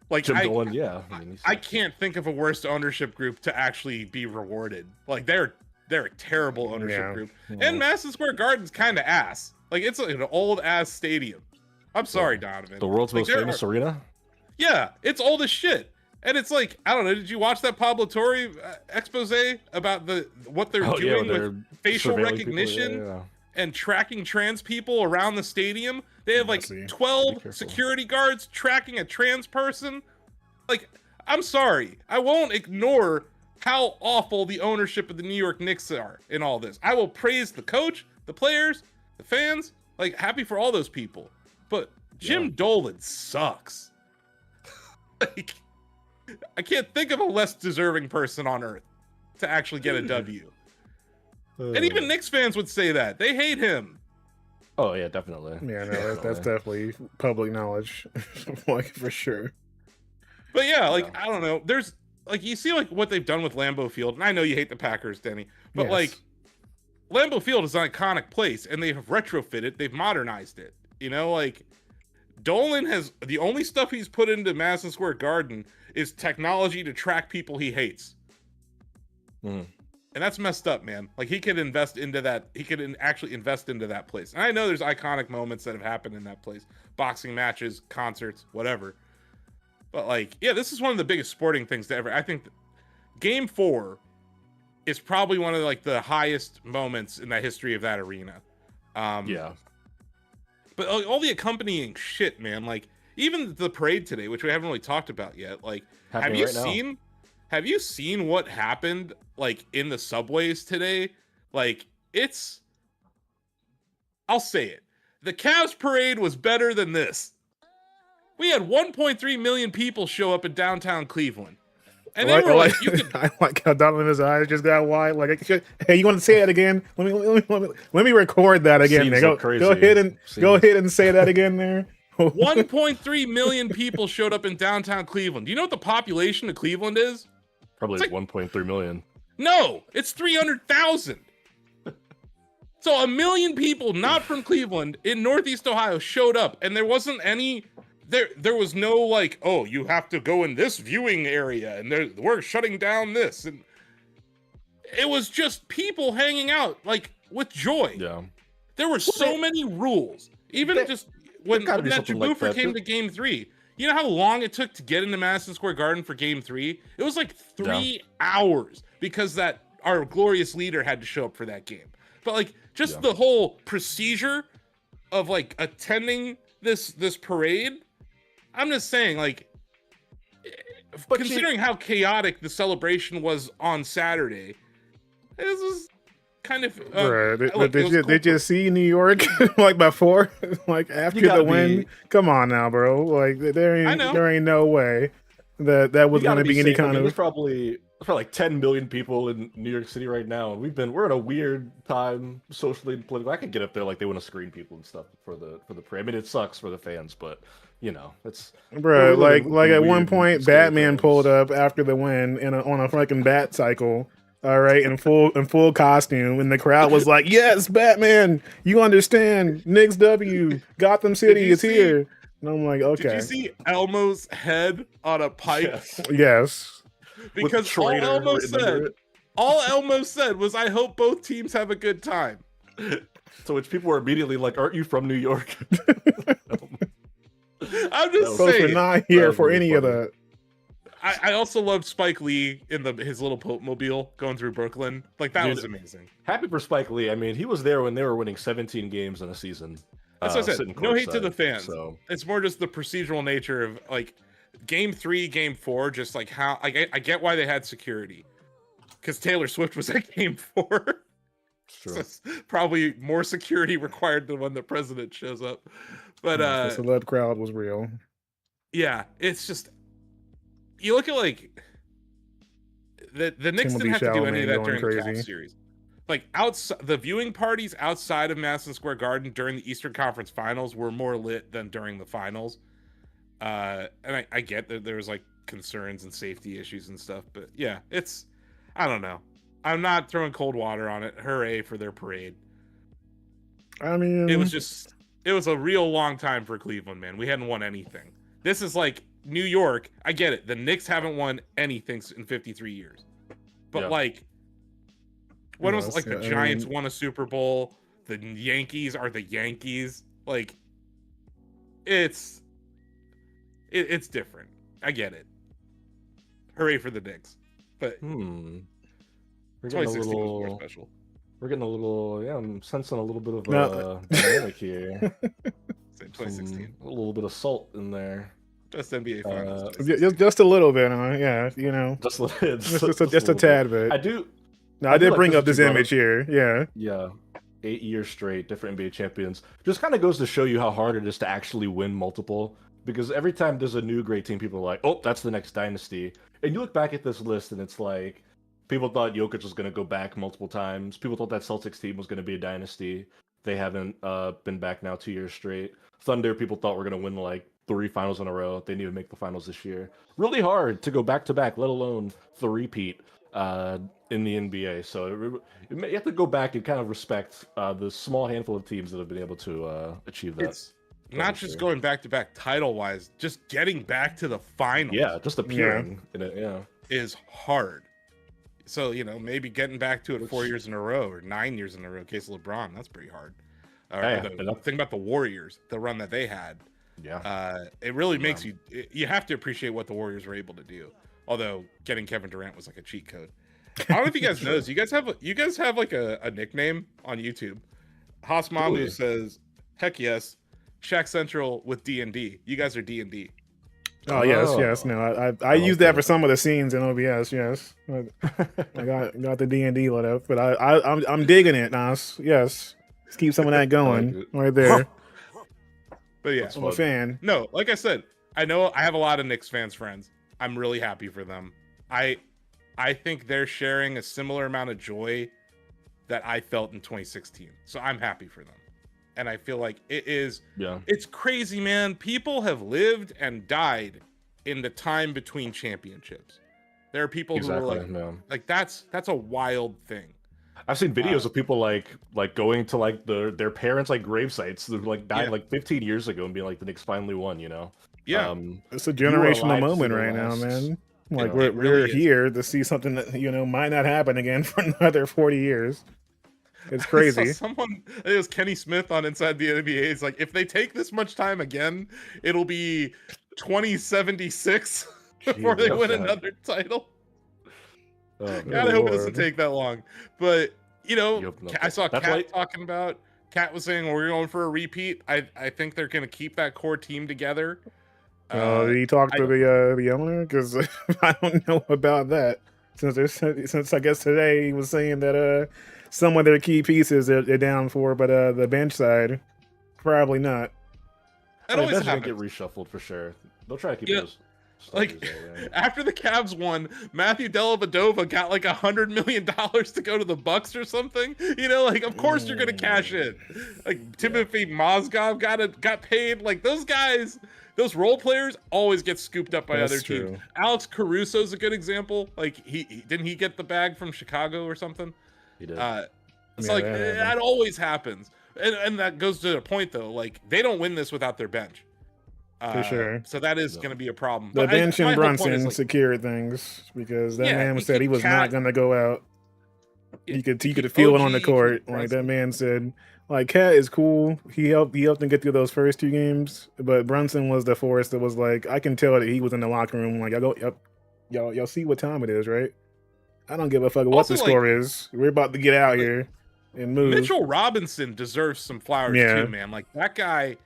Like Jim Dolan, yeah. I can't think of a worse ownership group to actually be rewarded. Like they're a terrible ownership group. And Madison Square Garden's kind of ass. Like it's like an old ass stadium. I'm sorry, Donovan. The world's most famous arena? Yeah, it's old as shit. And it's like, I don't know, did you watch that Pablo Torre expose about what they're doing with facial recognition and tracking trans people around the stadium? They have like 12 security guards tracking a trans person. Like, I'm sorry. I won't ignore how awful the ownership of the New York Knicks are in all this. I will praise the coach, the players, the fans. Like, happy for all those people. But Jim Dolan sucks. Like, I can't think of a less deserving person on earth to actually get a W. And even Knicks fans would say that. They hate him. Oh, yeah, definitely. Yeah, no, that's definitely public knowledge. Like, for sure. But yeah, like, I don't know. There's, like, you see, like, what they've done with Lambeau Field. And I know you hate the Packers, Denny. But, like, Lambeau Field is an iconic place, and they have retrofitted, they've modernized it. You know, like Dolan has the only stuff he's put into Madison Square Garden is technology to track people he hates. Mm. And that's messed up, man. Like he could invest into that. He could actually invest into that place. And I know there's iconic moments that have happened in that place. Boxing matches, concerts, whatever. But like, yeah, this is one of the biggest sporting things to ever. I think Game 4 is probably one of like the highest moments in the history of that arena. Yeah. But all the accompanying shit, man. Like even the parade today, which we haven't really talked about yet. Like, have you seen? Have you seen what happened like in the subways today? Like I'll say it. The Cavs parade was better than this. We had 1.3 million people show up in downtown Cleveland. And they were like, you could... I like how Donovan's eyes just got wide. Like, hey, you want to say that again? Let me record that again. Go ahead and say that again there. 1.3 million people showed up in downtown Cleveland. Do you know what the population of Cleveland is? Probably like 1.3 million. No, it's 300,000. So 1 million people not from Cleveland in Northeast Ohio showed up, and there wasn't any. There was no like, oh, you have to go in this viewing area, and we're shutting down this, and it was just people hanging out like with joy. Yeah, there were so many rules. Even just when that Jaboofer came to Game 3. You know how long it took to get into Madison Square Garden for Game 3? It was like 3 hours because that our glorious leader had to show up for that game. But like just the whole procedure of like attending this parade, I'm just saying, like, considering how chaotic the celebration was on Saturday, this was kind of. Did you see New York like before, like after the win? Come on now, bro. Like there ain't no way that was going to be any kind of. There's probably like 10 million people in New York City right now, and we're in a weird time socially and politically. I could get up there like they want to screen people and stuff for the parade. I mean, it sucks for the fans, but you know, it's bro. Like at one point, Batman pulled up after the win on a fucking bat cycle. All right, in full costume, and the crowd was like, "Yes, Batman, you understand? Knicks W, Gotham City is here." And I'm like, "Okay." Did you see Elmo's head on a pike? Yes. Because all Elmo said was, "I hope both teams have a good time." So which people were immediately like, "Aren't you from New York?" I'm just saying, we're not here for any of that. I also loved Spike Lee in his little mobile going through Brooklyn. Like that was amazing. Happy for Spike Lee. I mean, he was there when they were winning 17 games in a season. That's what I said. No hate to the fans. So. It's more just the procedural nature of like Game 3, Game 4. Just like how I get why they had security, because Taylor Swift was at Game 4. Sure. So it's probably more security required than when the president shows up. But the celeb crowd was real. Yeah, it's just. You look at like the Knicks didn't have to do any of that during the Cavs series. Like outside the viewing parties outside of Madison Square Garden during the Eastern Conference Finals were more lit than during the finals. And I get that there was like concerns and safety issues and stuff, but yeah, I don't know. I'm not throwing cold water on it. Hooray for their parade. I mean, it was a real long time for Cleveland, man. We hadn't won anything. This is like New York. I get it. The Knicks haven't won anything in 53 years. But like, when was like the Giants won a Super Bowl? The Yankees are the Yankees. Like, it's different. I get it. Hooray for the Knicks. But we're getting a little more special. We're getting a little, I'm sensing a little bit of a dynamic here. Same 2016. A little bit of salt in there. Just NBA Finals. Just a little bit, yeah, you know. Just a tad bit. I did bring up this image here, yeah. Yeah. 8 years straight, different NBA champions. Just kind of goes to show you how hard it is to actually win multiple. Because every time there's a new great team, people are like, oh, that's the next dynasty. And you look back at this list, and it's like, people thought Jokic was going to go back multiple times. People thought that Celtics team was going to be a dynasty. They haven't been back now 2 years straight. Thunder, people thought were going to win like 3 finals in a row. They didn't even make the finals this year. Really hard to go back to back, let alone the repeat. in the NBA. So you have to go back and kind of respect the small handful of teams that have been able to achieve that. It's not just going back to back title wise, just getting back to the finals. Yeah, just appearing in it. Yeah, is hard. So maybe getting back to it 4 years in a row or 9 years in a row. In case of LeBron, that's pretty hard. Think about the Warriors, the run that they had. Yeah, it really makes you have to appreciate what the Warriors were able to do. Although getting Kevin Durant was like a cheat code. I don't know if you guys know this. You guys have like a nickname on YouTube. Haas Mamu Really? says, "Heck yes, Shaq Central with D&D. You guys are D&D." Oh yes. No, I used that for some of the scenes in OBS. Yes, I got the D&D lit up, but I'm digging it, Nas. Yes, let's keep some of that going right there. But yeah, I'm a fan. No, like I said, I know I have a lot of Knicks fans friends. I'm really happy for them. I think they're sharing a similar amount of joy that I felt in 2016. So I'm happy for them. And I feel like it's crazy, man. People have lived and died in the time between championships. There are people who are like that's a wild thing. I've seen videos of people like going to like their parents' like grave sites that like died like 15 years ago and being like the Knicks finally won, Yeah, it's a generational moment right now, man. Like we're here to see something that might not happen again for another 40 years. It's crazy. Someone, it was Kenny Smith on Inside the NBA. It's like, if they take this much time again, it'll be 2076 before they win another title. God, I hope it doesn't take that long. But I saw Kat talking about. Kat was saying, we're going for a repeat. I think they're going to keep that core team together. Did he talk to the owner? Because I don't know about that. Since I guess today he was saying that some of their key pieces they're down for, but the bench side probably not. That always happens. Get reshuffled for sure. They'll try to keep those. Like after the Cavs won, Matthew Dellavedova got like $100 million to go to the Bucks or something. Like of course you're gonna cash in. Like Timothy Mozgov got paid. Like those guys, those role players always get scooped up by other teams. Alex Caruso's a good example. Like he didn't he get the bag from Chicago or something? He did. That always happens. And that goes to the point though. Like they don't win this without their bench. For sure. So that is going to be a problem. The bench and Brunson secured things because that man said he was not going to go out. He could feel it on the court. Like that man said, like Cat is cool. He helped them get through those first 2 games, but Brunson was the force that was like, I can tell that he was in the locker room. Like y'all see what time it is, right? I don't give a fuck what the score is. We're about to get out here and move. Mitchell Robinson deserves some flowers too, man. Like that guy.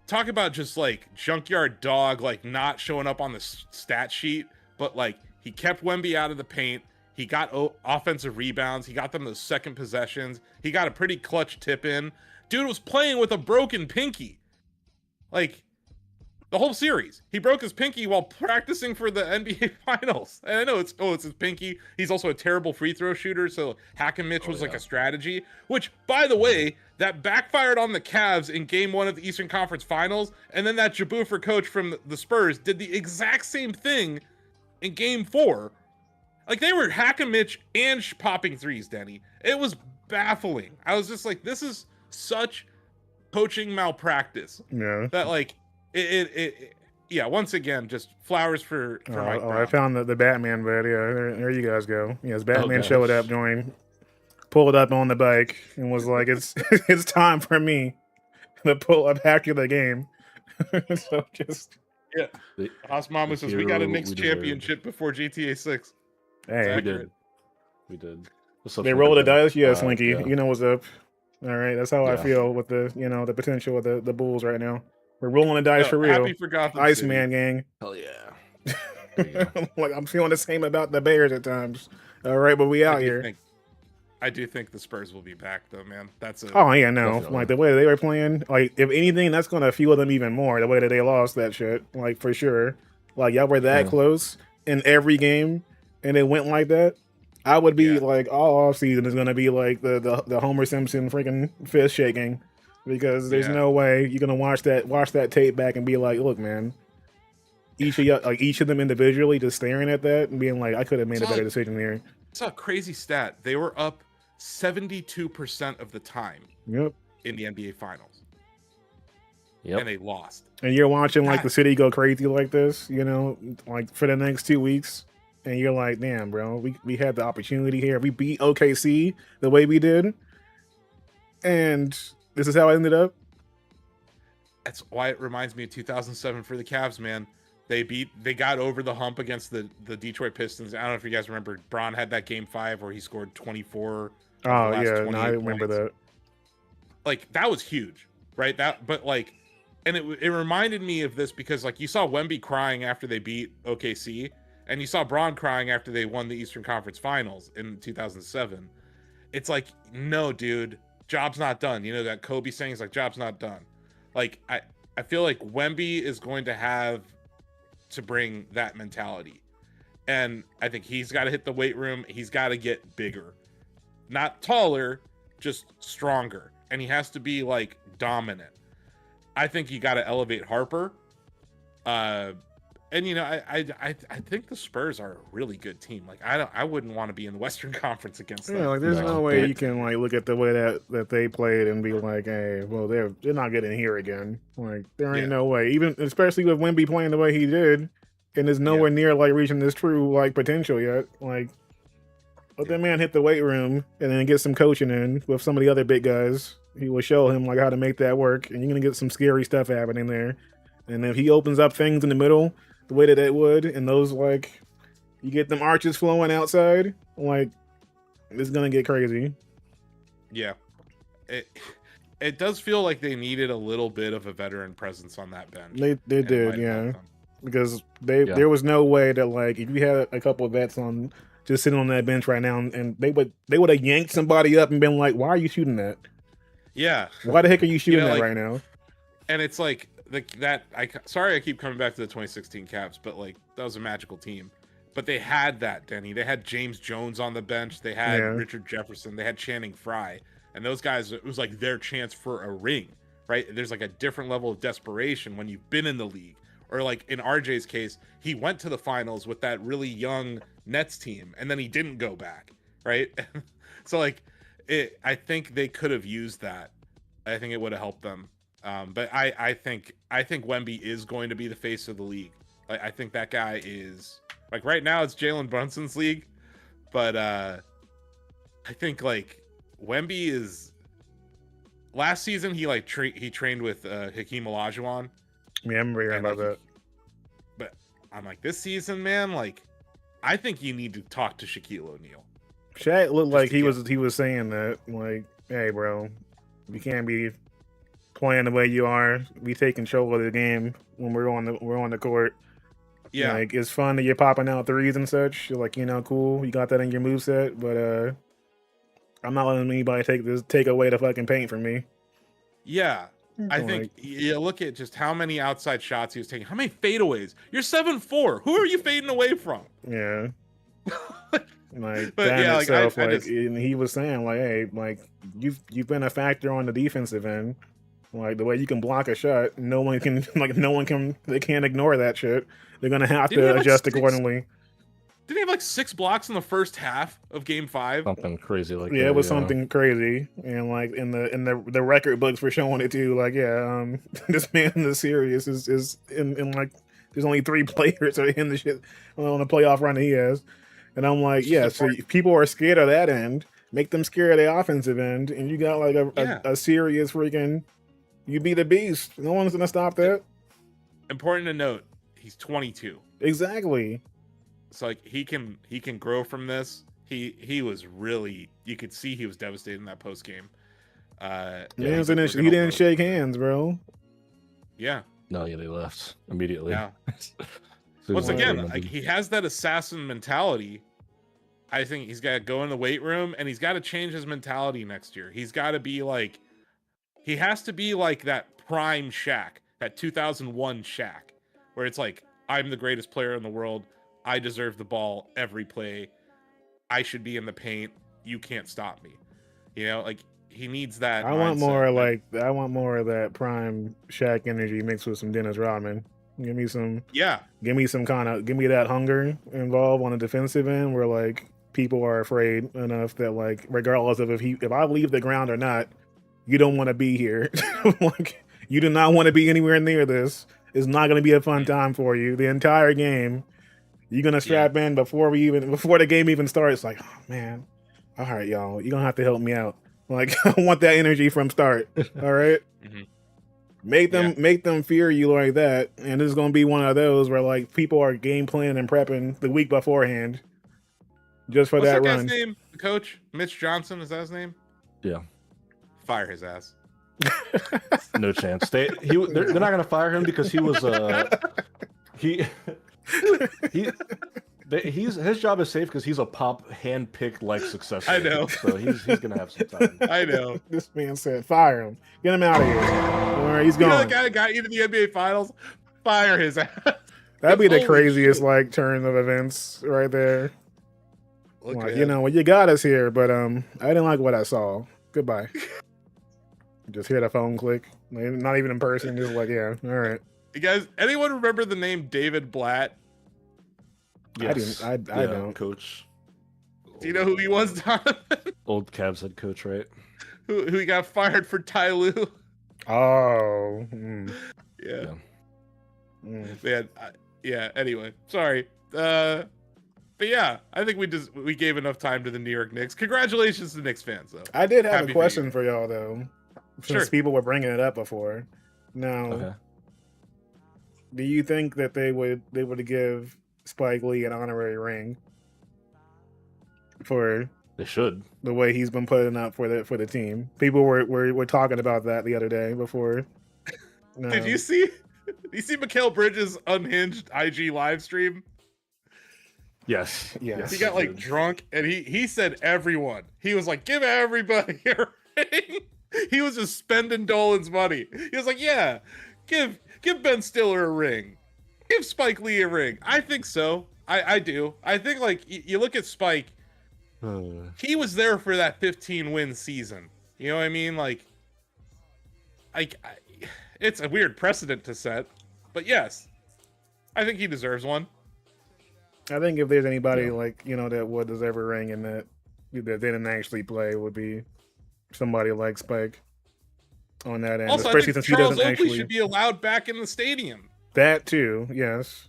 Talk about just like junkyard dog, like not showing up on the stat sheet, but like he kept Wemby out of the paint. He got offensive rebounds. He got them those second possessions. He got a pretty clutch tip in. Dude was playing with a broken pinky. Like the whole series. He broke his pinky while practicing for the NBA Finals. And I know it's his pinky. He's also a terrible free throw shooter, so hacking Mitch was like a strategy. Which, by the way, that backfired on the Cavs in Game 1 of the Eastern Conference Finals, and then that Jaboufer coach from the Spurs did the exact same thing in Game 4. Like, they were hacking Mitch and popping threes, Denny. It was baffling. I was just like, this is such coaching malpractice. Yeah. That, like, once again, just flowers for Mike Brown. I found the Batman, but there you guys go. Yes, Batman showed up, pulled up on the bike, and was like, "It's it's time for me to pull up after the game." So just Haas Mama says we got a Knicks championship before GTA 6. Hey, we did. They rolled the dice, Slinky. You know what's up. All right, that's how I feel with the potential of the Bulls right now. We're rolling the dice for real. Happy for Gotham Iceman gang. Hell yeah. Like I'm feeling the same about the Bears at times. All right, but we out here. I do think the Spurs will be back though, man. Oh yeah, no. Definitely. Like the way they were playing, like if anything, that's gonna fuel them even more. The way that they lost that shit, like for sure. Like y'all were that close in every game, and it went like that. I would be like all offseason is gonna be like the Homer Simpson freaking fist shaking. Because there's no way you're gonna watch that tape back and be like, look, man, each of them individually, just staring at that and being like, I could have made a better Like, decision there. it's a crazy stat. They were up 72% of the time Yep. in the NBA Finals, Yep. and they lost. And you're watching like God. the city go crazy like this, like for the next 2 weeks, and you're like, damn, bro, we had the opportunity here. We beat OKC the way we did, and this is how it ended up. That's why it reminds me of 2007 for the Cavs, man. They got over the hump against the Detroit Pistons. I don't know if you guys remember, Bron had that game 5 where he scored 24. Oh yeah, no, I remember that. Like, that was huge, right? And it reminded me of this because, like, you saw Wemby crying after they beat OKC, and you saw Bron crying after they won the Eastern Conference Finals in 2007. It's like, no, dude, job's not done. You know that Kobe saying is like, job's not done. Like, I feel like Wemby is going to have to bring that mentality. And I think he's got to hit the weight room. He's got to get bigger. Not taller, just stronger. And he has to be, like, dominant. I think you got to elevate Harper. And, you know, I think the Spurs are a really good team. Like, I wouldn't want to be in the Western Conference against them. Yeah, like there's no No, way but- you can like look at the way that they played and be like, hey, well they're not getting here again. Like there ain't no way. Even especially with Wemby playing the way he did, and is nowhere near like reaching his true like potential yet. Like let that man hit the weight room and then get some coaching in with some of the other big guys. He will show him like how to make that work, and you're gonna get some scary stuff happening there. And if he opens up things in the middle the way that it would, and those like you get them arches flowing outside, like it's gonna get crazy. Yeah. It does feel like they needed a little bit of a veteran presence on that bench. They and it did, might have yeah. helped them. Because there was no way that like if you had a couple of vets on just sitting on that bench right now, and they would have yanked somebody up and been like, "Why are you shooting that? Yeah. Why the heck are you shooting that like, right now?" And it's like sorry I keep coming back to the 2016 Cavs, but like that was a magical team. But they had that, Denny. They had James Jones on the bench. They had Richard Jefferson. They had Channing Frye. And those guys, it was like their chance for a ring, right? There's like a different level of desperation when you've been in the league. Or like in RJ's case, he went to the finals with that really young Nets team, and then he didn't go back, right? So like, I think they could have used that. I think it would have helped them. But I think Wemby is going to be the face of the league. I think that guy is like right now it's Jalen Brunson's league, but I think like Wemby is. Last season he like he trained with Hakeem Olajuwon. Yeah, I remember hearing about that. But I'm like, this season, man, like I think you need to talk to Shaquille O'Neal. Shaq looked like he was saying that, like, hey, bro, we can't be playing the way you are. We take control of the game when we're on the court. Yeah, like it's fun that you're popping out threes and such. You're like, cool, you got that in your moveset, but I'm not letting anybody take away the fucking paint from me. Yeah. I think you look at just how many outside shots he was taking. How many fadeaways? You're 7'4". Who are you fading away from? Yeah. Like But that yeah, in like, itself, and he was saying, like, hey, like you've been a factor on the defensive end. Like the way you can block a shot, they can't ignore that shit. They're gonna have to adjust accordingly. Did he have like 6 blocks in the first half of Game 5? Something crazy like that. Yeah, it was something crazy, and like in the record books for showing it too. Like, this man in the series is in like there's only 3 players that are in the shit on the playoff run that he has, and I'm like, so people are scared of that end. Make them scared of the offensive end, and you got like a serious freaking. You be the beast. No one's gonna stop that. Important to note, he's 22. Exactly. So like he can grow from this. He was really, you could see he was devastated in that post game. He didn't shake hands, bro. Yeah. No, yeah, they left immediately. Yeah. Once again, like he has that assassin mentality. I think he's got to go in the weight room and he's got to change his mentality next year. He's got to be like, he has to be like that prime Shaq, that 2001 Shaq, where it's like, I'm the greatest player in the world. I deserve the ball every play. I should be in the paint. You can't stop me. Like he needs that. I want more of that prime Shaq energy mixed with some Dennis Rodman. Give me some Yeah, give me that hunger involved on the defensive end where like people are afraid enough that like regardless of if I leave the ground or not, you don't want to be here. Like you do not want to be anywhere near this. It's not going to be a fun time for you the entire game. You're gonna strap in before the game even starts. Like, oh man, all right, y'all, you're gonna have to help me out. Like, I want that energy from start. All right. Mhm. Make them fear you like that, and this is gonna be one of those where like people are game planning and prepping the week beforehand, just for What's that that run. guy's name? The coach, Mitch Johnson, is that his name? Yeah. Fire his ass. No chance. They're not gonna fire him because he was his job is safe because he's a pop hand-picked like successor. I know. So he's gonna have some time. I know. This man said, "Fire him, get him out of here." All right, he's You know gone. the guy that got you to the NBA Finals? Fire his ass. That'd be the Holy craziest shit. like turn of events right there. Look Like, at you know, well, you got us here, but I didn't like what I saw. Goodbye. Just hear the phone click. Not even in person. Just like, yeah, all right. You guys, anyone remember the name David Blatt? Yes. I don't. Coach. Do you know who he was, Donovan? Old Cavs head coach, right? who he got fired for Ty Lue? Oh. Yeah. Mm. Man, yeah, anyway. Sorry. But yeah, I think we gave enough time to the New York Knicks. Congratulations to Knicks fans, though. I did have Happy a for question you. for y'all, though. Sure. Since people were bringing it up before. Now, Okay. do you think that they would give Spike Lee an honorary ring for They should. the way he's been putting up for the team? People were talking about that the other day before. Did you see Mikal Bridges' unhinged IG live stream? Yes. Yes. He got like drunk and he said everyone. He was like, give everybody a ring. He was just spending Dolan's money. He was like, yeah, give Ben Stiller a ring. Give Spike Lee a ring. I think so. I do. I think like you look at Spike, he was there for that 15-win season. You know what I mean? Like, it's a weird precedent to set, but yes, I think he deserves one. I think if there's anybody like that would deserve a ring and that didn't actually play, would be somebody like Spike on that end, Also, especially I think since he Charles doesn't Oakley actually. should be allowed back in the stadium. That too, yes.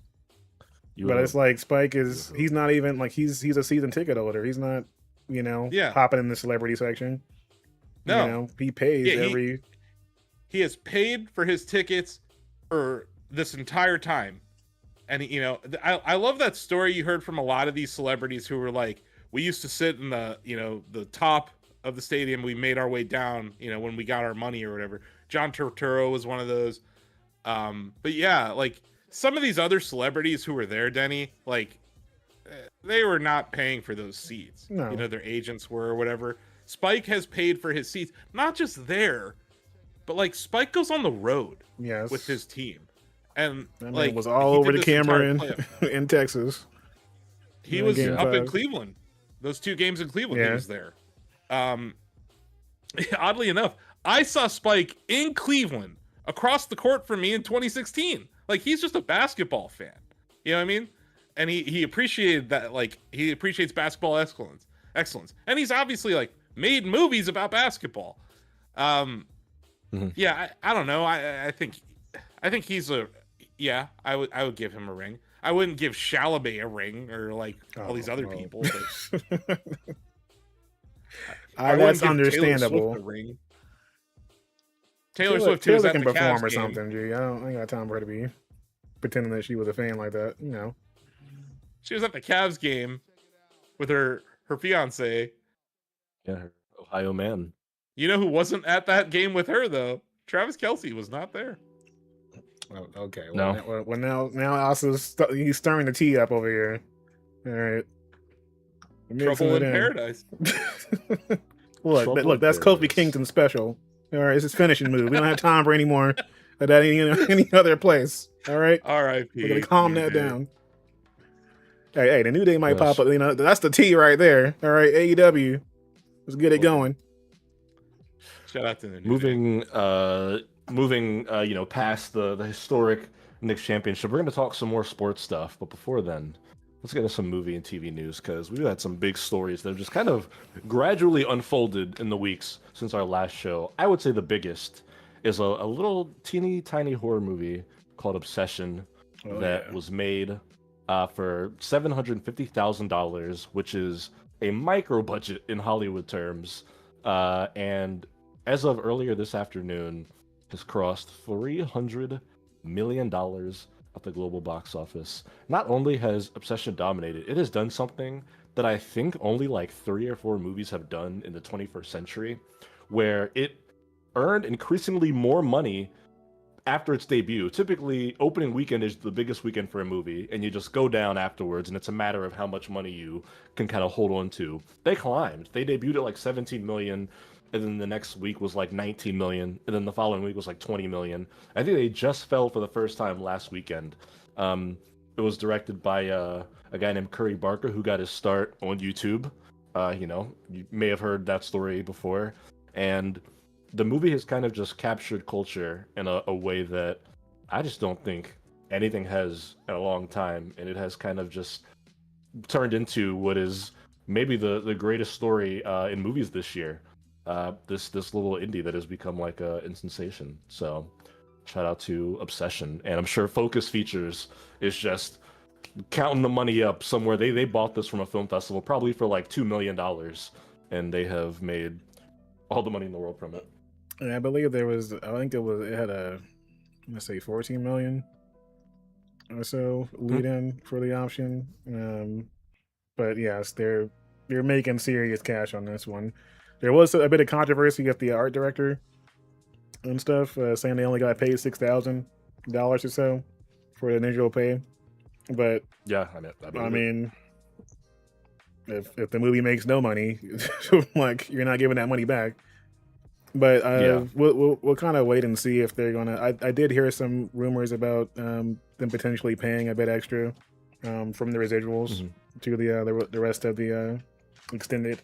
But it's like Spike he's not even like he's a season ticket holder. He's not, hopping in the celebrity section. No. He pays every. He has paid for his tickets for this entire time. And, I love that story you heard from a lot of these celebrities who were like, we used to sit in the top of the stadium. We made our way down, when we got our money or whatever. John Turturro was one of those. But yeah, like some of these other celebrities who were there, Denny, like they were not paying for those seats. No. Their agents were or whatever. Spike has paid for his seats, not just there, but like Spike goes on the road with his team. And that like man was all over the camera in Texas. He was up in Cleveland. Those 2 games in Cleveland, he was there. Oddly enough, I saw Spike in Cleveland across the court from me in 2016. Like, he's just a basketball fan. You know what I mean? And he appreciated that. Like, he appreciates basketball excellence. And he's obviously like made movies about basketball. Yeah, I don't know. I think he's I would give him a ring. I wouldn't give Chalamet a ring or like all these other people. But that's understandable. Taylor Swift too, Taylor can perform or something, G. I ain't got time for her to be pretending that she was a fan like that. She was at the Cavs game with her fiance. Yeah, her Ohio man. You know who wasn't at that game with her though? Travis Kelce was not there. Oh, okay. No. Now Asif's he's stirring the tea up over here. All right. Trouble in paradise. Look, that's Kofi Kingston special. All right, it's his finishing move. We don't have time for any more of that any other place. All right. R.I.P. We're gonna calm that down. Hey, the New Day might pop up. That's the T right there. All right, AEW. Let's get it going. Shout out to the New Day. Moving, past the historic Knicks championship. We're going to talk some more sports stuff, but before then, let's get into some movie and TV news because we've had some big stories that have just kind of gradually unfolded in the weeks since our last show. I would say the biggest is a little teeny tiny horror movie called Obsession that was made for $750,000, which is a micro budget in Hollywood terms. And as of earlier this afternoon, has crossed $300 million at the global box office. Not only has Obsession dominated, it has done something that I think only like 3 or 4 movies have done in the 21st century, where it earned increasingly more money after its debut. Typically, opening weekend is the biggest weekend for a movie, and you just go down afterwards, and it's a matter of how much money you can kind of hold on to. They climbed. They debuted at like 17 million, and then the next week was like 19 million, and then the following week was like 20 million. I think they just fell for the first time last weekend. It was directed by a guy named Curry Barker, who got his start on YouTube. You may have heard that story before, and the movie has kind of just captured culture in a way that I just don't think anything has in a long time, and it has kind of just turned into what is maybe the greatest story in movies this year. This little indie that has become like a sensation. So shout out to Obsession, and I'm sure Focus Features is just counting the money up somewhere. They bought this from a film festival probably for like $2 million, and they have made all the money in the world from it. And I believe it had let's say 14 million or so lead in for the option. But yes, they're making serious cash on this one. There was a bit of controversy with the art director and stuff, saying they only got paid $6,000 or so for the initial pay. But yeah, I mean, if the movie makes no money, like you're not giving that money back. But we'll kind of wait and see if they're gonna. I did hear some rumors about them potentially paying a bit extra from the residuals to the rest of the extended.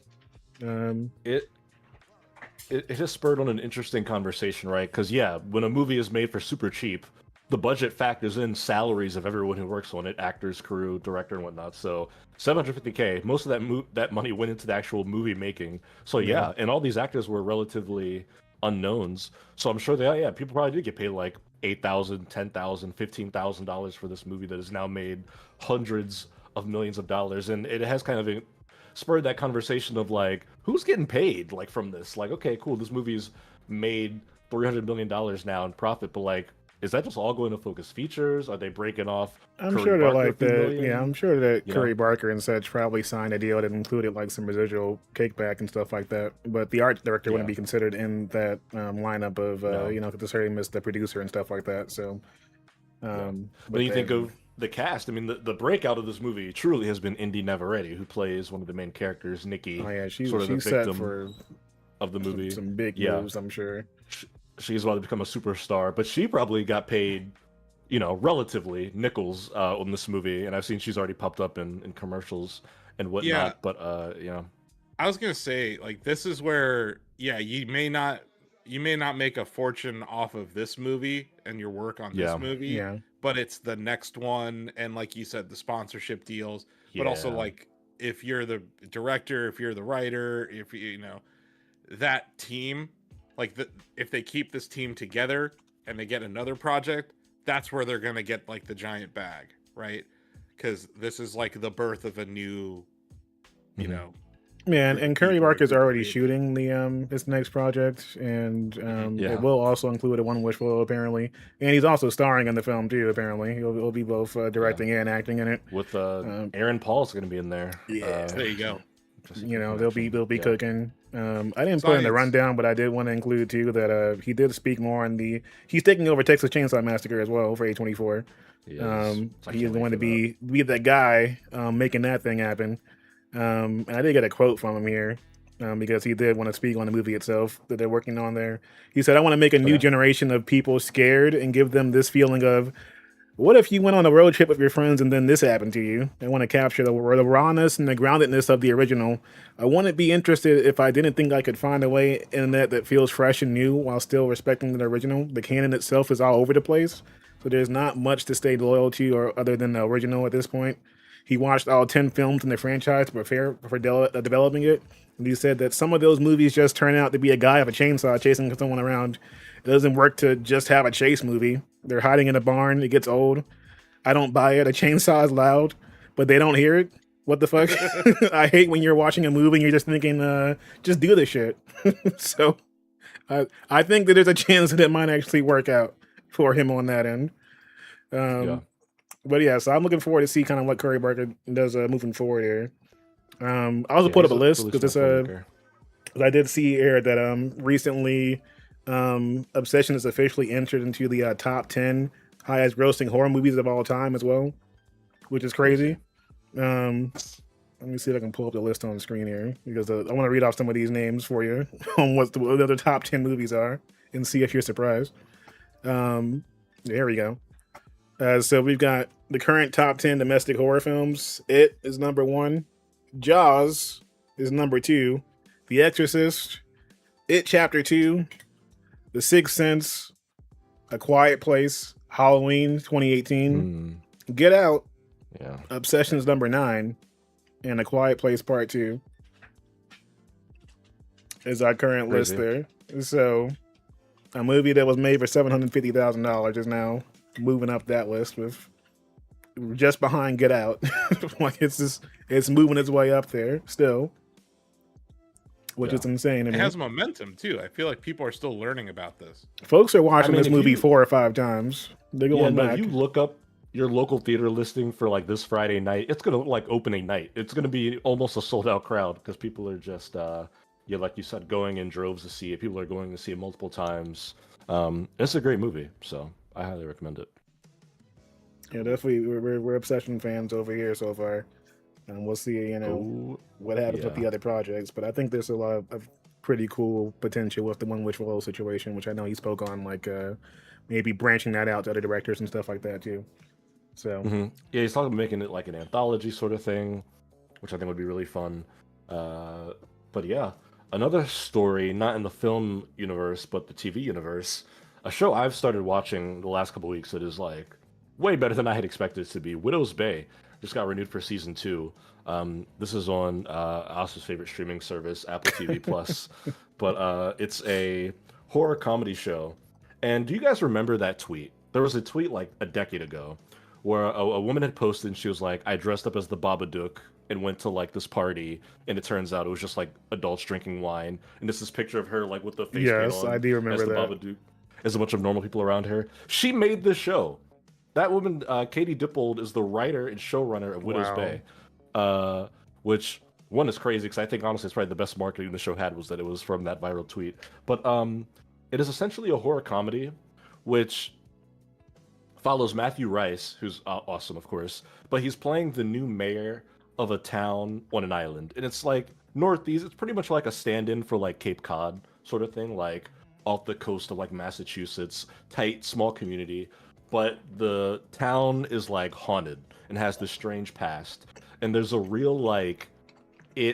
It has spurred on an interesting conversation, right? Because when a movie is made for super cheap, the budget factors in salaries of everyone who works on it, actors, crew, director, and whatnot. So $750K, most of that money went into the actual movie making. So and all these actors were relatively unknowns. So I'm sure people probably did get paid like $8,000, $10,000, $15,000 for this movie that has now made hundreds of millions of dollars, and it has kind of spurred that conversation of like, who's getting paid like from this? Like, okay, cool, this movie's made $300 million now in profit, but like, is that just all going to Focus Features? Are they breaking off? I'm sure they're like that. Yeah, I'm sure that Curry Barker and such probably signed a deal that included like some residual kickback and stuff like that. But the art director wouldn't be considered in that lineup of because it's already missed the producer and stuff like that. So, but you think of the cast. I mean, the breakout of this movie truly has been Indy Neveretti, who plays one of the main characters, Nikki. Oh yeah, she's sort of the set victim for of the movie. Some big moves, I'm sure. She's about to become a superstar, but she probably got paid, relatively nickels on this movie. And I've seen she's already popped up in commercials and whatnot. Yeah. But I was gonna say, like, this is where you may not make a fortune off of this movie and your work on this movie. Yeah. But it's the next one, and like you said, the sponsorship deals. But also, like, if you're the director, if you're the writer, if that team. Like, if they keep this team together and they get another project, that's where they're going to get, like, the giant bag, right? Because this is, like, the birth of a new, Yeah, and Curry Barker's already shooting his next project, and it will also include a One Wish Will, apparently. And he's also starring in the film, too, apparently. He'll be both directing and acting in it. With Aaron Paul's going to be in there. Yeah. There you go. They'll be cooking. I didn't put in the rundown, but I did want to include too that he did speak more on he's taking over Texas Chainsaw Massacre as well for A24. He's going to be that guy making that thing happen. And I did get a quote from him here because he did want to speak on the movie itself that they're working on there. He said, "I want to make a new generation of people scared and give them this feeling of, what if you went on a road trip with your friends and then this happened to you? I want to capture the rawness and the groundedness of the original. I wouldn't be interested if I didn't think I could find a way in that feels fresh and new while still respecting the original. The canon itself is all over the place. so there's not much to stay loyal to or other than the original at this point. He watched all 10 films in the franchise to prepare for developing it. And he said that some of those movies just turn out to be a guy with a chainsaw chasing someone around. It doesn't work to just have a chase movie. They're hiding in a barn. It gets old. I don't buy it. A chainsaw is loud, but they don't hear it. What the fuck? I hate when you're watching a movie and you're just thinking, just do this shit. So I think that there's a chance that it might actually work out for him on that end. Yeah. But yeah, so I'm looking forward to see kind of what Curry Barker does moving forward here. I also put up a list because I did see here that recently Obsession is officially entered into the top 10 highest grossing horror movies of all time as well, which is crazy. Let me see if I can pull up the list on the screen here because I want to read off some of these names for you on what the other top 10 movies are and see if you're surprised. There we go. So we've got the current top 10 domestic horror films. It is number 1. Jaws is number 2. The Exorcist. It Chapter 2. The Sixth Sense. A Quiet Place. Halloween 2018. Get Out. Yeah. Obsession is number 9. And A Quiet Place Part 2 is our current list there. So a movie that was made for $750,000 is now moving up that list with just behind Get Out. Like it's moving its way up there still, which is insane. It has momentum too. I feel like people are still learning about this. Folks are watching this movie 4 or 5 times. They're going back. You look up your local theater listing for like this Friday night. It's gonna look like opening night. It's gonna be almost a sold out crowd because people are just like you said, going in droves to see it. People are going to see it multiple times. It's a great movie, so I highly recommend it. Yeah, definitely. We're Obsession fans over here so far, and we'll see. What happens with the other projects. But I think there's a lot of pretty cool potential with the One Wish Below situation, which I know he spoke on, like maybe branching that out to other directors and stuff like that too. So yeah, he's talking about making it like an anthology sort of thing, which I think would be really fun. But yeah, another story, not in the film universe but the TV universe. A show I've started watching the last couple weeks that is like way better than I had expected it to be. Widow's Bay just got renewed for season 2. This is on Asif's favorite streaming service, Apple TV Plus. But it's a horror comedy show. And do you guys remember that tweet? There was a tweet like a decade ago where a woman had posted and she was like, I dressed up as the Babadook and went to like this party, and it turns out it was just like adults drinking wine. And it's this picture of her like with the face paint on. I do remember as the that. Babadook. As a bunch of normal people around her. She made this show. That woman, Katie Dippold, is the writer and showrunner of Widow's Bay. Which, one, is crazy, because I think, honestly, it's probably the best marketing the show had was that it was from that viral tweet. But it is essentially a horror comedy, which follows Matthew Rice, who's awesome, of course, but he's playing the new mayor of a town on an island. And it's like Northeast, it's pretty much like a stand-in for like Cape Cod sort of thing, like off the coast of like Massachusetts, tight, small community. But the town is like haunted and has this strange past. And there's a real like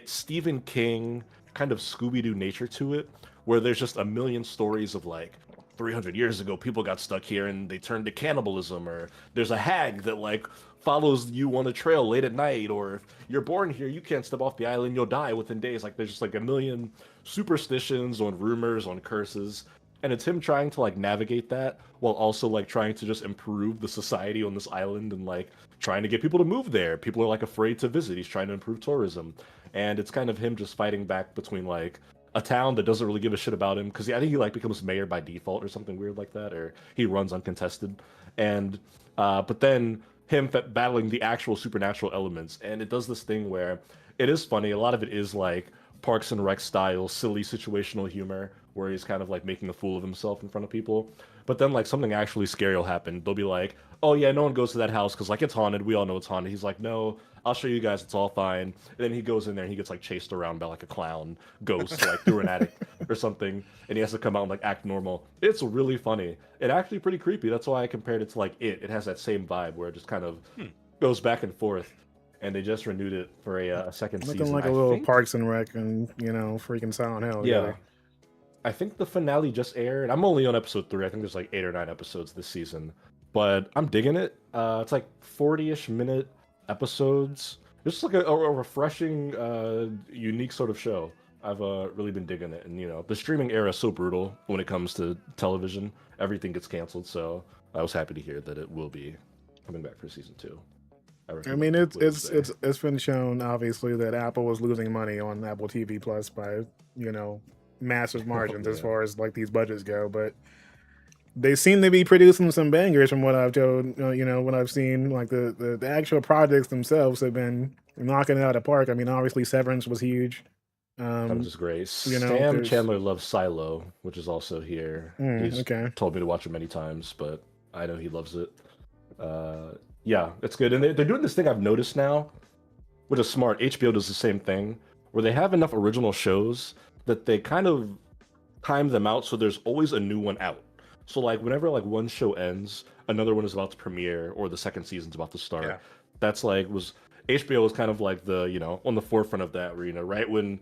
Stephen King kind of Scooby-Doo nature to it, where there's just a million stories of like 300 years ago people got stuck here and they turned to cannibalism, or there's a hag that like follows you on a trail late at night, or if you're born here you can't step off the island, you'll die within days. Like there's just like a million superstitions on rumors, on curses. And it's him trying to like navigate that while also like trying to just improve the society on this island and like trying to get people to move there. People are like afraid to visit. He's trying to improve tourism. And it's kind of him just fighting back between like a town that doesn't really give a shit about him, because I think he like becomes mayor by default or something weird like that, or he runs uncontested. And but then him battling the actual supernatural elements. And it does this thing where it is funny. A lot of it is like Parks and Rec style, silly situational humor, where he's kind of like making a fool of himself in front of people. But then like something actually scary will happen. They'll be like, oh yeah, no one goes to that house because like it's haunted. We all know it's haunted. He's like, no, I'll show you guys. It's all fine. And then he goes in there and he gets like chased around by like a clown ghost like through an attic or something. And he has to come out and like act normal. It's really funny. It's actually pretty creepy. That's why I compared it to like It. It has that same vibe where it just kind of goes back and forth. And they just renewed it for a second season. Looking like a little Parks and Rec and, freaking Silent Hill. Yeah. I think the finale just aired. I'm only on episode 3. I think there's like 8 or 9 episodes this season. but I'm digging it. It's like 40-ish minute episodes. Just like a refreshing, unique sort of show. I've really been digging it, and the streaming era is so brutal when it comes to television. Everything gets canceled, so I was happy to hear that it will be coming back for season 2. I mean, it's been shown obviously that Apple was losing money on Apple TV Plus by massive margins as far as like these budgets go, but they seem to be producing some bangers from what I've told what I've seen. Like the actual projects themselves have been knocking it out of the park. I mean, obviously Severance was huge. Severance is great. Sam Chandler loves Silo, which is also here. He's told me to watch it many times, but I know he loves it. Yeah, it's good. And they're doing this thing I've noticed now, which is smart. HBO does the same thing, where they have enough original shows that they kind of time them out so there's always a new one out. So like whenever like one show ends, another one is about to premiere or the second season's about to start. Yeah. That's like HBO was kind of like the on the forefront of that arena, right? When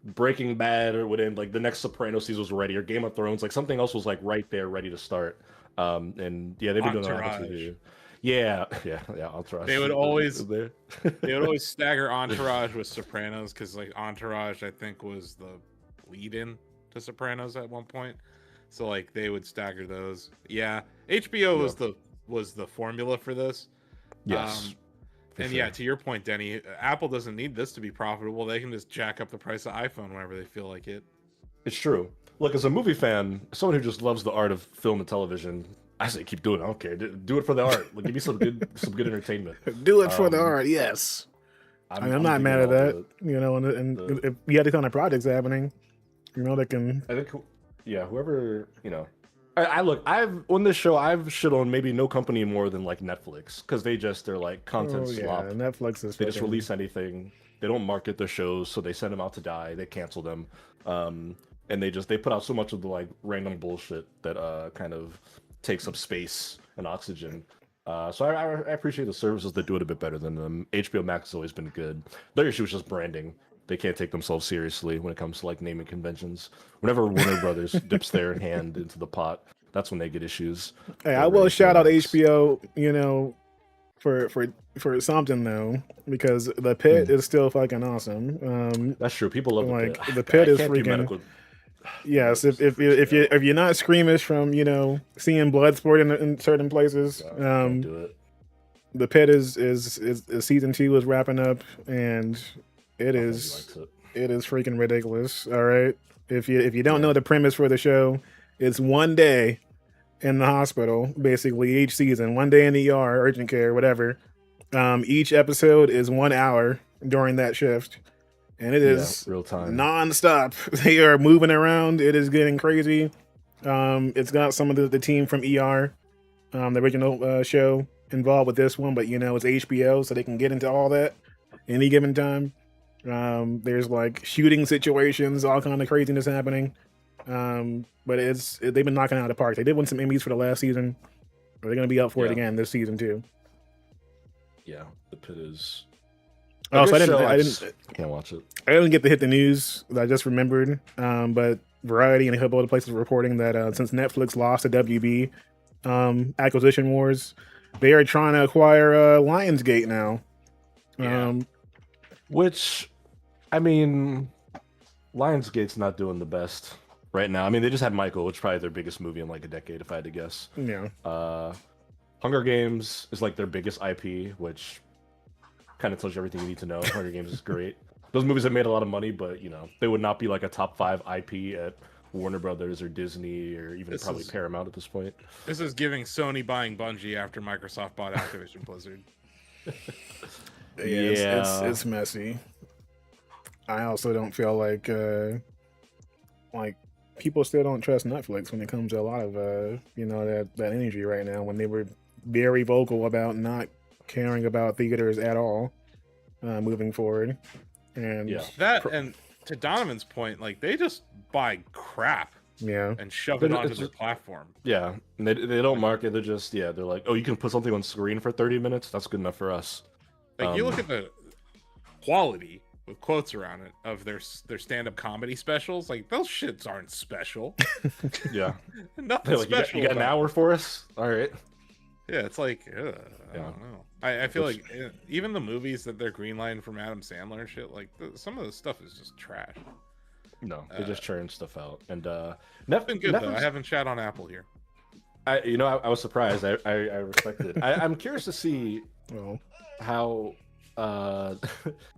Breaking Bad or when like the next Sopranos season was ready, or Game of Thrones, like something else was like right there ready to start. And yeah, they've been doing that. Yeah, Entourage. They would always stagger Entourage with Sopranos because like Entourage I think was the lead-in to Sopranos at one point, so like they would stagger those. Yeah, HBO was the formula for this. Yes. And yeah, to your point, Denny, Apple doesn't need this to be profitable. They can just jack up the price of iPhone whenever they feel like it. It's true. Look, as a movie fan, someone who just loves the art of film and television, I say keep doing it. I don't care. Do it for the art. Like, give me some good entertainment. Do it for the art. Yes. I'm not mad at that. And if you had these kind of projects happening, they can. I think, whoever I've on this show I've shit on maybe no company more than like Netflix because they're like content slop. Netflix is. They just release anything. They don't market their shows, so they send them out to die. They cancel them, and they put out so much of the like random bullshit that kind of takes up space and oxygen. So I appreciate the services that do it a bit better than them. HBO Max has always been good. Their issue is just branding. They can't take themselves seriously when it comes to like naming conventions. Whenever Warner Brothers dips their hand into the pot, that's when they get issues. Hey, I will shout out HBO, for something though, because the Pit is still fucking awesome. That's true. People love like the Pit. The Pit is freaking. Yes, if you're not squeamish from seeing blood sport in certain places, do it. The Pit is season 2 is wrapping up, and it is freaking ridiculous. All right, if you don't know the premise for the show, it's one day in the hospital, basically each season, one day in the ER, urgent care, whatever. Each episode is 1 hour during that shift. And it is real time, non-stop. They are moving around. It is getting crazy. It's got some of the team from ER, the original show, involved with this one, but it's HBO, so they can get into all that any given time. There's like shooting situations, all kind of craziness happening. But they've been knocking it out of the park. They did win some Emmys for the last season. They're going to be up for it again this season too. Yeah, the Pit is. Oh, so I can't watch it. I didn't get to hit the news. I just remembered. But Variety and a couple other places were reporting that since Netflix lost the WB acquisition wars, they are trying to acquire Lionsgate now. Which, I mean, Lionsgate's not doing the best right now. I mean, they just had Michael, which is probably their biggest movie in like a decade, if I had to guess. Yeah. Hunger Games is like their biggest IP, which kind of tells you everything you need to know. Hunger Games is great. Those movies have made a lot of money, but they would not be like a top 5 IP at Warner Brothers or Disney or even probably Paramount at this point. This is giving Sony buying Bungie after Microsoft bought Activision Blizzard. It's messy. I also don't feel like people still don't trust Netflix when it comes to a lot of that energy right now, when they were very vocal about not caring about theaters at all moving forward. And and to Donovan's point, like they just buy crap and shove it onto their platform. Yeah, and they don't market. They're just they're like, oh, you can put something on screen for 30 minutes. That's good enough for us. Like you look at the quality with quotes around it of their stand-up comedy specials, like those shits aren't special. Yeah, nothing like, special. You got an hour for us? All right. Yeah, it's like I Yeah. don't know. I feel Which- like even the movies that they're greenlighting from Adam Sandler and shit, like some of the stuff is just trash. No, they just churn stuff out. And It's been good though. I Netflix, haven't shat on Apple here. I was surprised. I respected it. I'm curious to see Well, how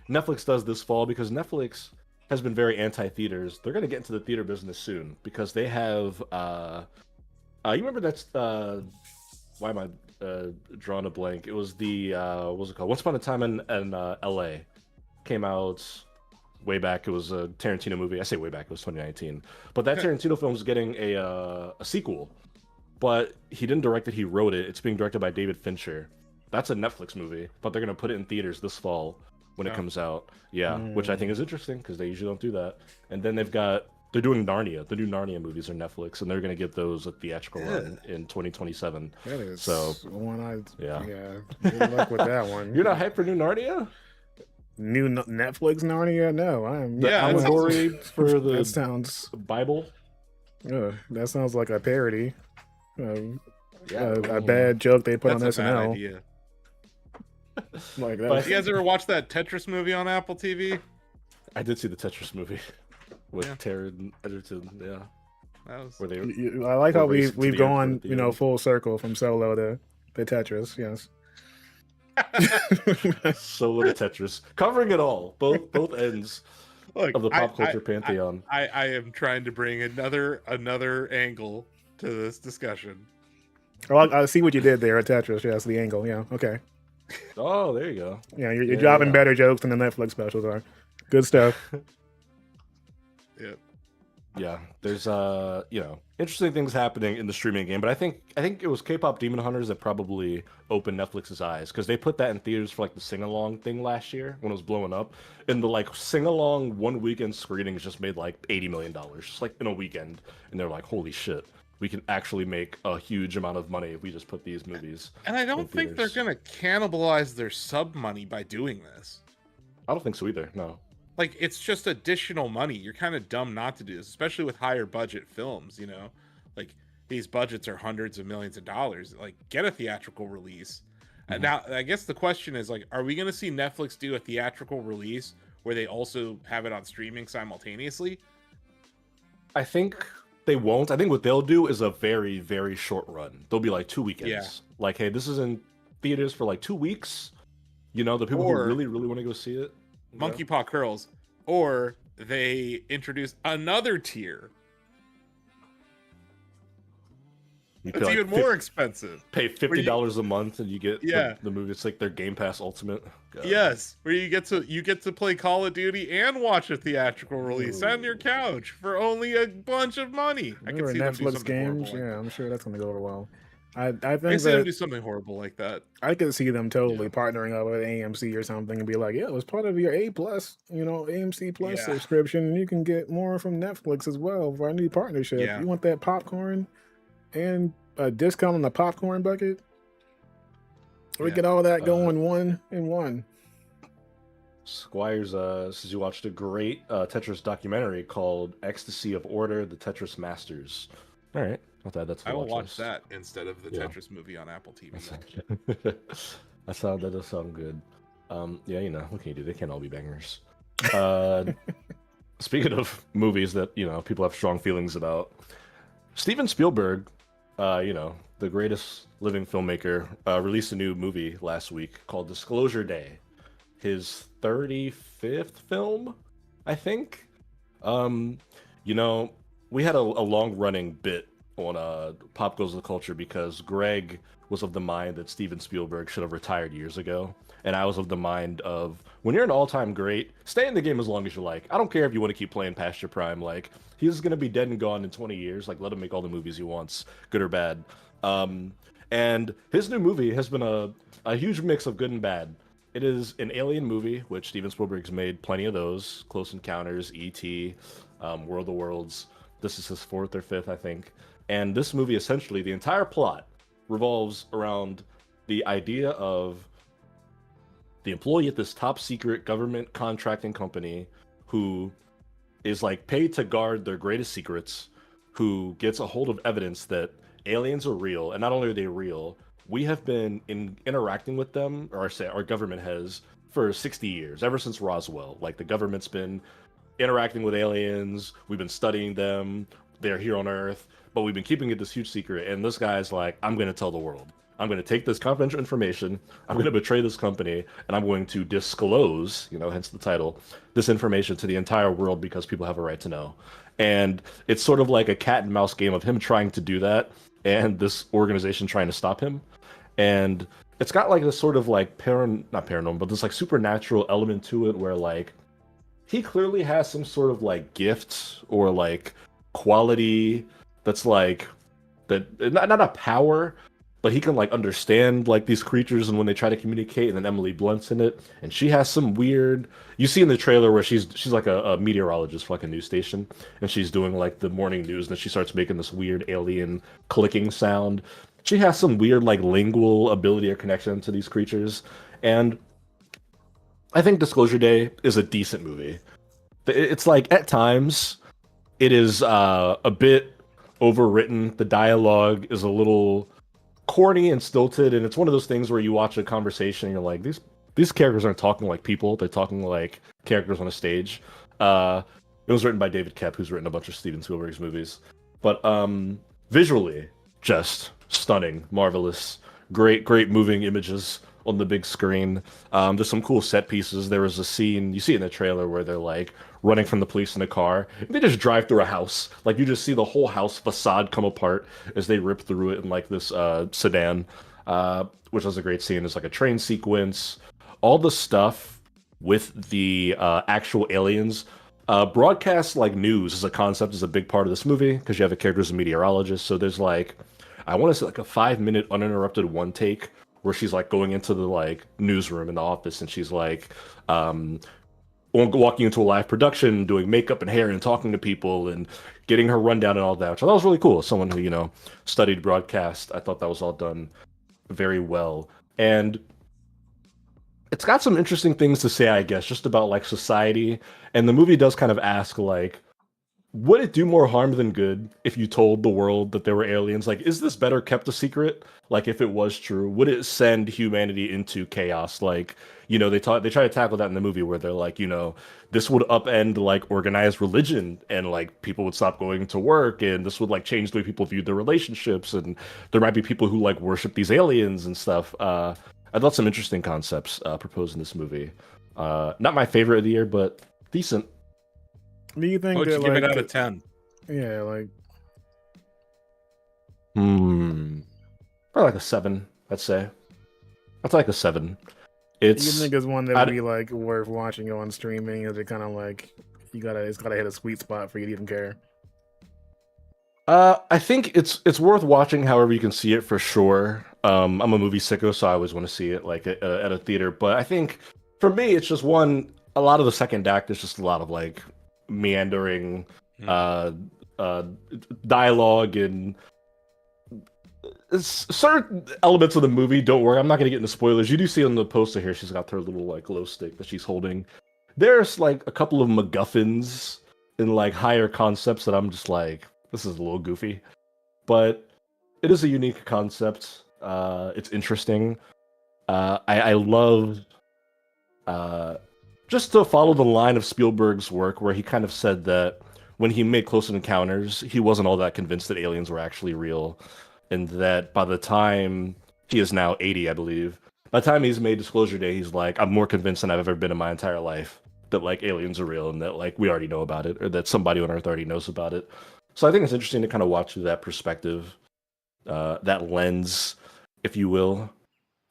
Netflix does this fall, because Netflix has been very anti-theaters. They're going to get into the theater business soon because they have. You remember that's why am I drawing a blank? It was the what was it called? Once Upon a Time in L.A. Came out way back. It was a Tarantino movie. I say way back. It was 2019. But that Tarantino film is getting a sequel. But he didn't direct it. He wrote it. It's being directed by David Fincher. That's a Netflix movie, but they're gonna put it in theaters this fall when it comes out. Yeah, which I think is interesting because they usually don't do that. And then they're doing Narnia. The new Narnia movies are Netflix, and they're gonna get those a theatrical run in 2027. that is So one yeah. Good luck with that one. You're not hyped for new Narnia? New Netflix Narnia? No, I am. The Yeah, that allegory for the That sounds. Bible? That sounds like a parody. Yeah, A bad joke they put That's on a bad SNL. idea. Like But- that. You guys ever watch that Tetris movie on Apple TV? I did see the Tetris movie with Yeah. Taron Egerton. Yeah, That was where they I like how Or race to we've the gone, airport at the end. full circle from Solo to Tetris. Yes. solo to Tetris, covering it all, both ends Look, of the pop culture pantheon. I am trying to bring another angle to this discussion. Oh, I see what you did there at Tetris. Yes, the angle. Yeah. Okay. Oh, there you go. Yeah, you're Yeah, dropping yeah. better jokes than the Netflix specials are. Good stuff. Yeah. Yeah, there's interesting things happening in the streaming game, but I think it was K-pop Demon Hunters that probably opened Netflix's eyes, because they put that in theaters for like the sing along thing last year when it was blowing up, and the like sing along one weekend screenings just made like $80 million just like in a weekend, and they're like, holy shit, we can actually make a huge amount of money if we just put these movies. And I in don't think they're theaters. gonna cannibalize their sub money by doing this. I don't think so either. No. Like, it's just additional money. You're kind of dumb not to do this, especially with higher budget films, you know? Like, these budgets are hundreds of millions of dollars. Like, get a theatrical release. And now, I guess the question is, like, are we going to see Netflix do a theatrical release where they also have it on streaming simultaneously? I think they won't. I think what they'll do is a very, very short run. They'll be like 2 weekends. Yeah. Like, hey, this is in theaters for like 2 weeks. You know, the people Or- who really, really want to go see it. Monkey Paw Curls. Or they introduce another tier. You It's pay, even more expensive. Pay $50 a month and you get Yeah. the movie. It's like their Game Pass Ultimate. God. Yes, where you get to play Call of Duty and watch a theatrical release on your couch for only a bunch of money. I can Remember see them do Netflix something games? horrible like Yeah, I'm sure that's gonna go over well. I that. I think see them do that something horrible like that. I could see them totally partnering up with AMC or something and be like, yeah, it was part of your A plus, AMC plus Yeah. subscription. You can get more from Netflix as well for our new partnership. Yeah. You want that popcorn and a discount on the popcorn bucket? We Yeah. get all that going one in one. Squires says you watched a great Tetris documentary called Ecstasy of Order: The Tetris Masters. All right, I'll add that to the I will watch watch list. that instead of the Yeah. Tetris movie on Apple TV. That does sound good. Yeah, what can you do? They can't all be bangers. Speaking of movies that people have strong feelings about, Steven Spielberg, the greatest living filmmaker, released a new movie last week called Disclosure Day, his 35th film, I think. We had a long-running bit on Pop Goes the Culture because Greg was of the mind that Steven Spielberg should have retired years ago, and I was of the mind of, when you're an all-time great, stay in the game as long as you like. I don't care if you want to keep playing past your prime. Like, he's gonna be dead and gone in 20 years. Like, let him make all the movies he wants, good or bad. And his new movie has been a huge mix of good and bad. It is an alien movie, which Steven Spielberg's made plenty of those. Close Encounters, E.T., World of Worlds. This is his 4th or 5th, I think. And this movie, essentially, the entire plot revolves around the idea of the employee at this top secret government contracting company who is like paid to guard their greatest secrets, who gets a hold of evidence that aliens are real, and not only are they real, we have been interacting with them, or say our government has, for 60 years, ever since Roswell. Like the government's been interacting with aliens. We've been studying them. They're here on Earth, but we've been keeping it this huge secret. And this guy's like, I'm going to tell the world. I'm going to take this confidential information. I'm going to betray this company, and I'm going to disclose, hence the title, this information to the entire world because people have a right to know. And it's sort of like a cat and mouse game of him trying to do that and this organization trying to stop him. And it's got like this sort of like not paranormal, but this like supernatural element to it where like he clearly has some sort of like gift or like quality that's like that not a power, but he can like understand like these creatures and when they try to communicate. And then Emily Blunt's in it, and she has some weird. You see in the trailer where she's like a meteorologist for like a news station, and she's doing like the morning news, and then she starts making this weird alien clicking sound. She has some weird like lingual ability or connection to these creatures, and I think Disclosure Day is a decent movie. It's like at times it is a bit overwritten. The dialogue is a little corny and stilted, and it's one of those things where you watch a conversation and you're like, these characters aren't talking like people, they're talking like characters on a stage. It was written by David Koepp, who's written a bunch of Steven Spielberg's movies, but visually just stunning, marvelous, great moving images on the big screen. There's some cool set pieces. There was a scene you see in the trailer where they're like running from the police in a car, and they just drive through a house. Like you just see the whole house facade come apart as they rip through it in like this sedan, which was a great scene. There's like a train sequence, all the stuff with the actual aliens. Broadcast like news as a concept is a big part of this movie because you have a character as a meteorologist. So there's like, I want to say like a 5-minute uninterrupted one take where she's like going into the like newsroom in the office, and she's like walking into a live production, doing makeup and hair and talking to people and getting her rundown and all that, which I thought was really cool. As someone who, studied broadcast, I thought that was all done very well. And it's got some interesting things to say, I guess, just about like society. And the movie does kind of ask like, would it do more harm than good if you told the world that there were aliens? Like, is this better kept a secret? Like, if it was true, would it send humanity into chaos? Like, they try to tackle that in the movie where they're like, this would upend like organized religion, and like people would stop going to work, and this would like change the way people viewed their relationships, and there might be people who like worship these aliens and stuff. I thought some interesting concepts proposed in this movie. Not my favorite of the year, but decent. Do you think What would that, you give like, it out of 10? Yeah, like Probably like a 7, I'd say. That's like a 7. you think it's one that I'd- would be like worth watching on streaming? Is it kind of like it's gotta hit a sweet spot for you to even care? I think it's worth watching however you can see it for sure. I'm a movie sicko, so I always want to see it like at a theater. But I think for me, it's just a lot of the second act is just a lot of like meandering dialogue, and certain elements of the movie don't work. I'm not gonna get into spoilers. You do see on the poster here, she's got her little like glow stick that she's holding. There's like a couple of MacGuffins in like higher concepts that I'm just like, this is a little goofy, but it is a unique concept. It's interesting. I love just to follow the line of Spielberg's work where he kind of said that when he made Close Encounters, he wasn't all that convinced that aliens were actually real, and that by the time he is now 80, I believe, by the time he's made Disclosure Day, he's like, I'm more convinced than I've ever been in my entire life that like aliens are real and that like we already know about it, or that somebody on Earth already knows about it. So I think it's interesting to kind of watch through that perspective, that lens, if you will.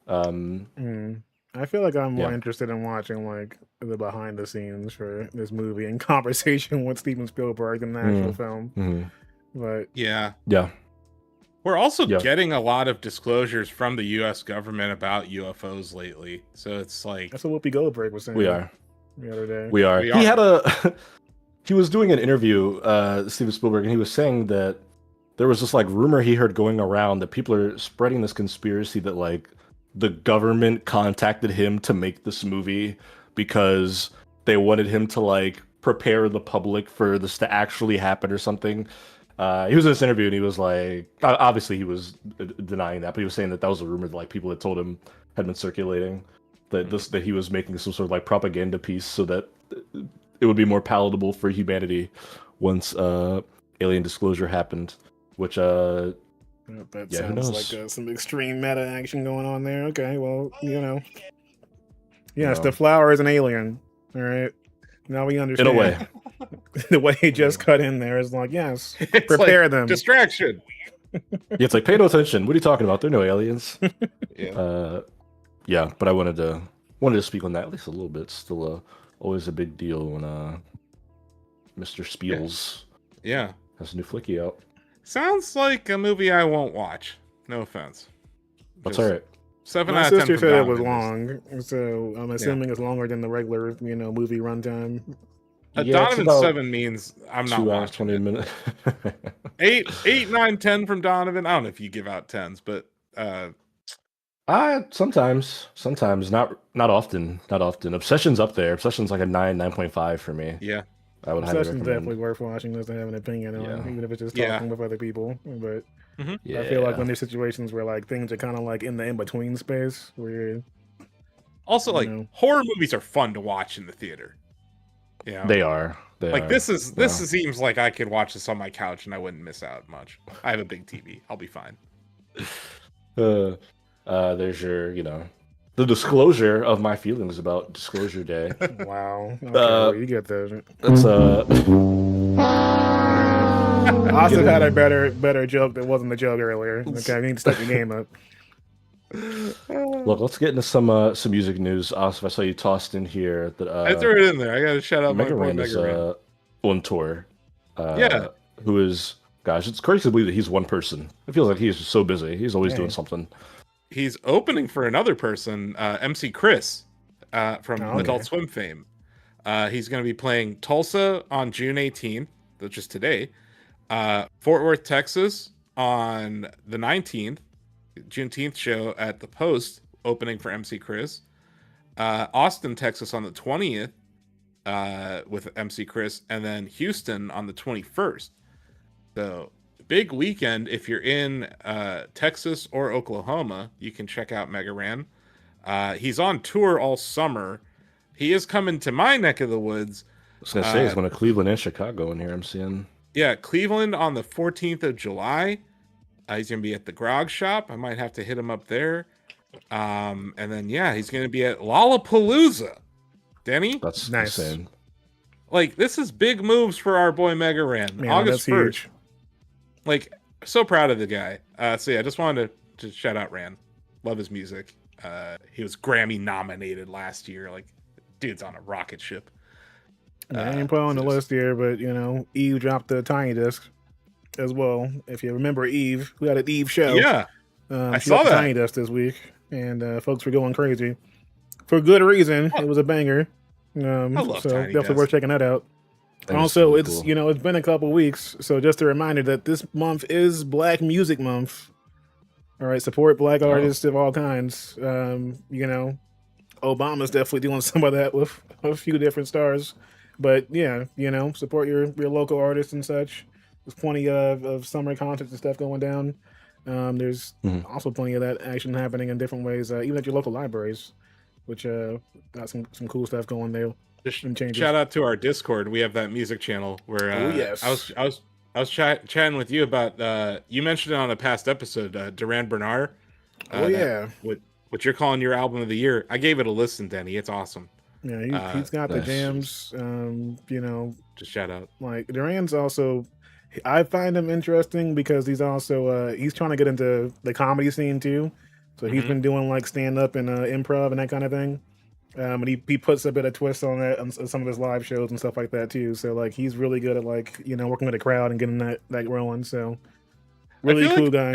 I feel like I'm more interested in watching like the behind the scenes for this movie in conversation with Steven Spielberg than the actual film. But yeah, we're also getting a lot of disclosures from the U.S. government about UFOs lately. So it's like that's what Whoopi Goldberg was saying. We are the other day. We are. He had he was doing an interview, Steven Spielberg, and he was saying that there was this like rumor he heard going around that people are spreading this conspiracy that like the government contacted him to make this movie because they wanted him to like prepare the public for this to actually happen or something. He was in this interview and he was like, obviously he was denying that, but he was saying that was a rumor that like people had told him had been circulating that he was making some sort of like propaganda piece so that it would be more palatable for humanity once alien disclosure happened. Which That who sounds knows? like some extreme meta action going on there. Okay, well, yes, No. the flower is an alien. All right, now we understand. In a way, The way he just cut in there is like, yes, It's prepare like them. distraction. it's like pay no attention. What are you talking about? They're no aliens. Yeah. Yeah, but I wanted to speak on that at least a little bit. It's still always a big deal when Mr. Spiels Yeah. has a new flicky out. Sounds like a movie I won't watch. No offense. That's Just all right. 7 My out of 10 sister from said it was Donovan. long, so I'm assuming it's longer than the regular, movie runtime. A Yeah, it's Donovan about 7 means I'm not 2 hours, watching 20 it. minutes. 8, 9, 10 from Donovan. I don't know if you give out 10s, but Sometimes, not often. Obsession's up there. Obsession's like a 9.5 for me. yeah. I would highly Obsession's recommend. definitely worth watching just to have an opinion on, Yeah. even if it's just Yeah. talking with other people. But Yeah. I feel like when there's situations where like things are kind of like in the in-between space, where Also, You like know. horror movies are fun to watch in the theater. You know? They are. Like this Yeah. seems like I could watch this on my couch and I wouldn't miss out much. I have a big TV. I'll be fine. There's your, the disclosure of my feelings about Disclosure Day. wow, okay, well, you get that. It's Asif had a better joke that wasn't the joke earlier. Okay, I need to step your game up. Look, let's get into some music news. Asif, I saw you tossed in here that I threw it in there. I gotta shout out my Mega boy Ran is Mega Ran. on tour. Yeah. Who is, gosh, it's crazy to believe that he's one person. It feels like he's just so busy. He's always doing something. He's opening for another person, MC Chris, from Oh, okay. Adult Swim fame. He's going to be playing Tulsa on June 18th, which is today. Fort Worth, Texas on the 19th, Juneteenth show at the Post, opening for MC Chris. Austin, Texas on the 20th with MC Chris, and then Houston on the 21st. So big weekend. If you're in Texas or Oklahoma, you can check out Mega Ran. He's on tour all summer. He is coming to my neck of the woods. I was gonna say he's going to Cleveland and Chicago in here. I'm seeing. Yeah, Cleveland on the 14th of July. He's going to be at the Grog Shop. I might have to hit him up there. And then, yeah, he's going to be at Lollapalooza. Denny? That's Nice. insane. Like, this is big moves for our boy Mega Ran. Man, August that's 1st. huge. Like, so proud of the guy. So, yeah, just wanted to shout out Ran. Love his music. He was Grammy nominated last year. Like, dude's on a rocket ship. I ain't put on the list here, but Eve dropped the Tiny Disc as well. If you remember Eve, we had an Eve show. Yeah, I saw dropped the that. Tiny Disc this week, and folks were going crazy for good reason. It was a banger. I love so Tiny definitely Desk. worth checking that out. That is Also, really it's cool. it's been a couple weeks, so just a reminder that this month is Black Music Month. All right, support Black artists of all kinds. Obama's definitely doing some of that with a few different stars, but yeah, support your local artists and such. There's plenty of summer concerts and stuff going down. There's also plenty of that action happening in different ways, even at your local libraries, which got some cool stuff going there. Some changes. Shout out to our Discord. We have that music channel where Oh, yes. I was chatting with you about you mentioned it on a past episode, Duran Bernard. Oh yeah, What you're calling your album of the year. I gave it a listen, Denny. It's awesome. yeah. He's got the nice. jams. Just shout out. Like Duran's also, I find him interesting because he's also he's trying to get into the comedy scene too. So he's been doing like stand up and improv and that kind of thing. And he puts a bit of twist on that on some of his live shows and stuff like that too. So like he's really good at like working with the crowd and getting that rolling. So really I feel cool like guy.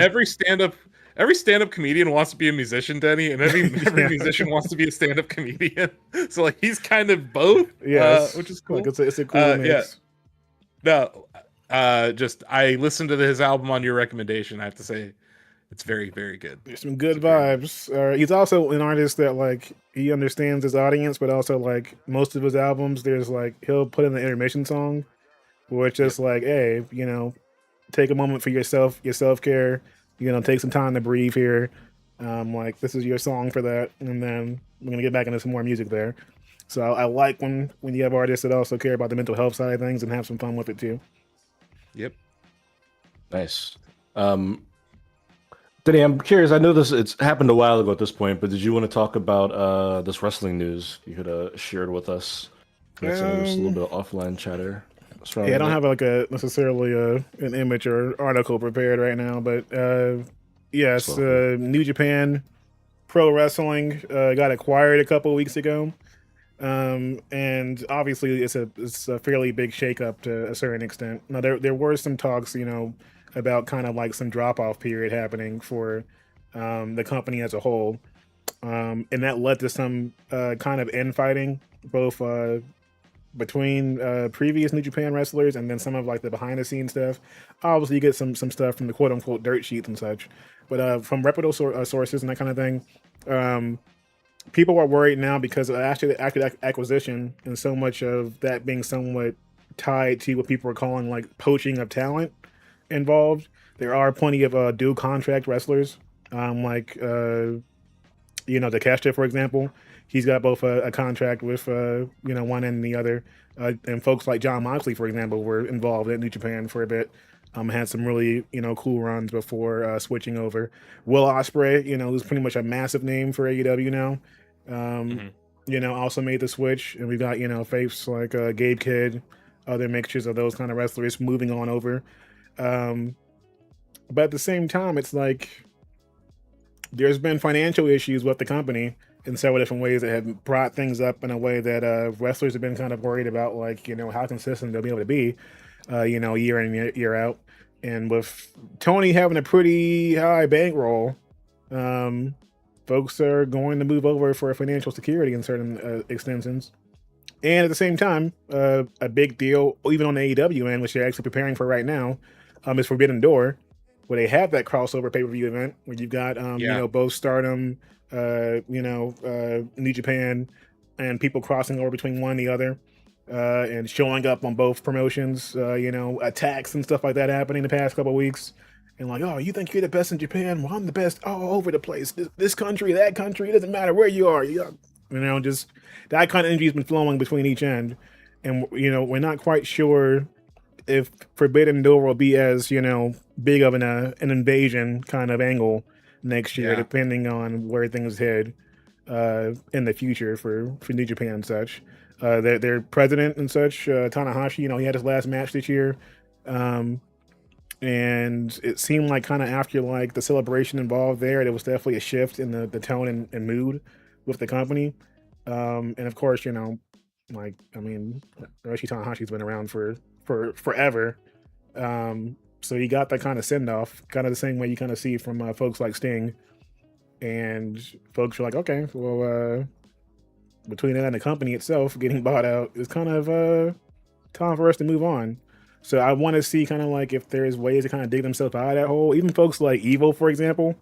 Every stand-up comedian wants to be a musician, Denny, and every musician wants to be a stand-up comedian. So like he's kind of both, which is cool. Like it's a cool mix. Yeah. No, just I listened to his album on your recommendation. I have to say, it's very, very good. There's some good vibes. He's also an artist that like he understands his audience, but also like most of his albums, there's like he'll put in the intermission song, where it's just like, hey, take a moment for yourself, your self care. You know, take some time to breathe here. Like this is your song for that, and then we're gonna get back into some more music there. So I like when you have artists that also care about the mental health side of things and have some fun with it too. Yep. Nice. Denny, I'm curious. I know it's happened a while ago at this point, but did you want to talk about this wrestling news you had shared with us? There's a little bit of offline chatter. Yeah, I don't have like a necessarily an image or article prepared right now, but yes, New Japan Pro Wrestling got acquired a couple of weeks ago, and obviously it's a fairly big shakeup to a certain extent. Now there were some talks, you know, about kind of like some drop off period happening for the company as a whole, and that led to some kind of infighting, both between previous New Japan wrestlers and then some of like the behind the scenes stuff. Obviously, you get some stuff from the quote unquote dirt sheets and such, but from reputable sources and that kind of thing. People are worried now because of after the acquisition and so much of that being somewhat tied to what people are calling like poaching of talent involved. There are plenty of dual contract wrestlers, like you know, Takeshita, for example. He's got both a contract with you know, one and the other, and folks like John Moxley, for example, were involved at New Japan for a bit. Had some really, you know, cool runs before switching over. Will Ospreay, you know, who's pretty much a massive name for AEW now, you know, also made the switch, and we've got, you know, faiths like Gabe Kidd, other mixtures of those kind of wrestlers moving on over. But at the same time, it's like there's been financial issues with the company in several different ways that have brought things up in a way that wrestlers have been kind of worried about, like, you know, how consistent they'll be able to be, you know, year in, year out. And with Tony having a pretty high bankroll, folks are going to move over for financial security in certain extensions. And at the same time, a big deal, even on the AEW end, which they're actually preparing for right now, is Forbidden Door, where they have that crossover pay-per-view event where you've got, you know, both Stardom, you know, New Japan, and people crossing over between one and the other, and showing up on both promotions, you know, attacks and stuff like that happening the past couple of weeks. And like, oh, you think you're the best in Japan? Well, I'm the best all over the place. This country, that country, it doesn't matter where you are. You know, just that kind of energy has been flowing between each end. And, you know, we're not quite sure if Forbidden Door will be as, you know, big of an invasion kind of angle next year, depending on where things head in the future for New Japan and such. Their president and such, Tanahashi, you know, he had his last match this year. And it seemed like kind of after like the celebration involved there was definitely a shift in the tone and mood with the company. And of course, you know, like, I mean, Hiroshi Tanahashi's been around for forever. So he got that kind of send off, kind of the same way you kind of see from folks like Sting. And folks are like, okay, well, between that and the company itself getting bought out, it's kind of time for us to move on. So I want to see kind of like if there's ways to kind of dig themselves out of that hole. Even folks like Evil, for example,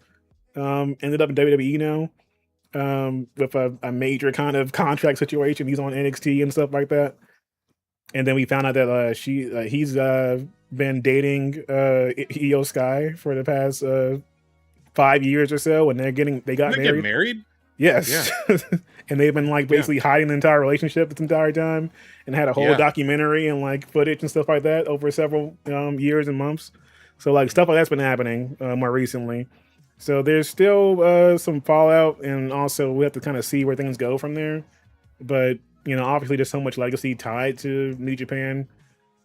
ended up in WWE now, with a major kind of contract situation. He's on NXT and stuff like that. And then we found out that he's been dating Io Sky for the past 5 years or so, and they got married. Get married? Yes. Yeah. And they've been like basically hiding the entire relationship this entire time, and had a whole documentary and like footage and stuff like that over several years and months. So like stuff like that's been happening more recently. So there's still some fallout, and also we have to kind of see where things go from there. But you know, obviously there's so much legacy tied to New Japan,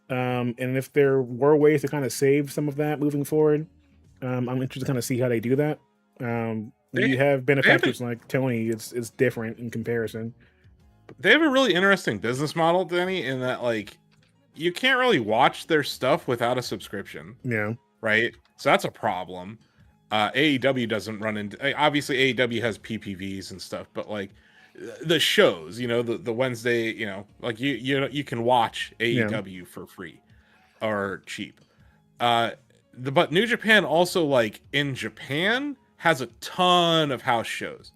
and if there were ways to kind of save some of that moving forward, I'm interested to kind of see how they do that. When you have benefactors like Tony, it's different in comparison. They have a really interesting business model, Denny, in that like you can't really watch their stuff without a subscription. Yeah. Right. So that's a problem. AEW doesn't run into. Obviously, AEW has PPVs and stuff, but like the shows, you know, the Wednesday, you know, like you can watch AEW for free or cheap. But New Japan also, like in Japan, has a ton of house shows,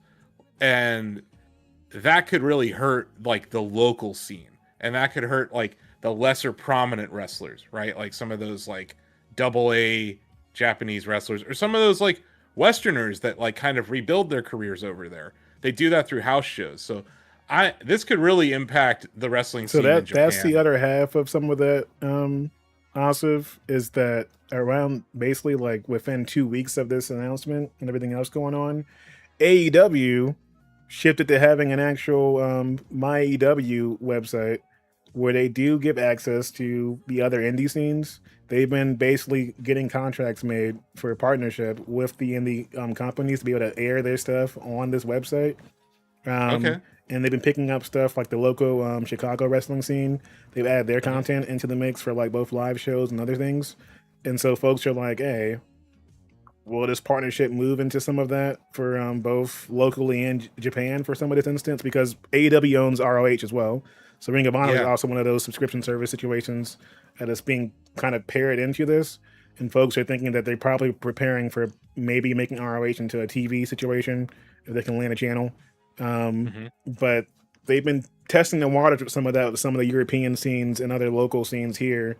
and that could really hurt like the local scene, and that could hurt like the lesser prominent wrestlers, right? Like some of those like double A Japanese wrestlers, or some of those like Westerners that like kind of rebuild their careers over there. They do that through house shows. So this could really impact the wrestling So scene in Japan. that's the other half of some of that, Asif, is that around basically like within 2 weeks of this announcement and everything else going on, AEW shifted to having an actual My AEW website where they do give access to the other indie scenes. They've been basically getting contracts made for a partnership with the indie companies to be able to air their stuff on this website. Okay. And they've been picking up stuff like the local Chicago wrestling scene. They've added their content into the mix for like both live shows and other things. And so folks are like, hey, will this partnership move into some of that for both locally and Japan for some of this instance? Because AEW owns ROH as well. So Ring of Honor is also one of those subscription service situations that is being kind of paired into this. And folks are thinking that they're probably preparing for maybe making ROH into a TV situation if they can land a channel. But they've been testing the water with some of that with some of the European scenes and other local scenes here.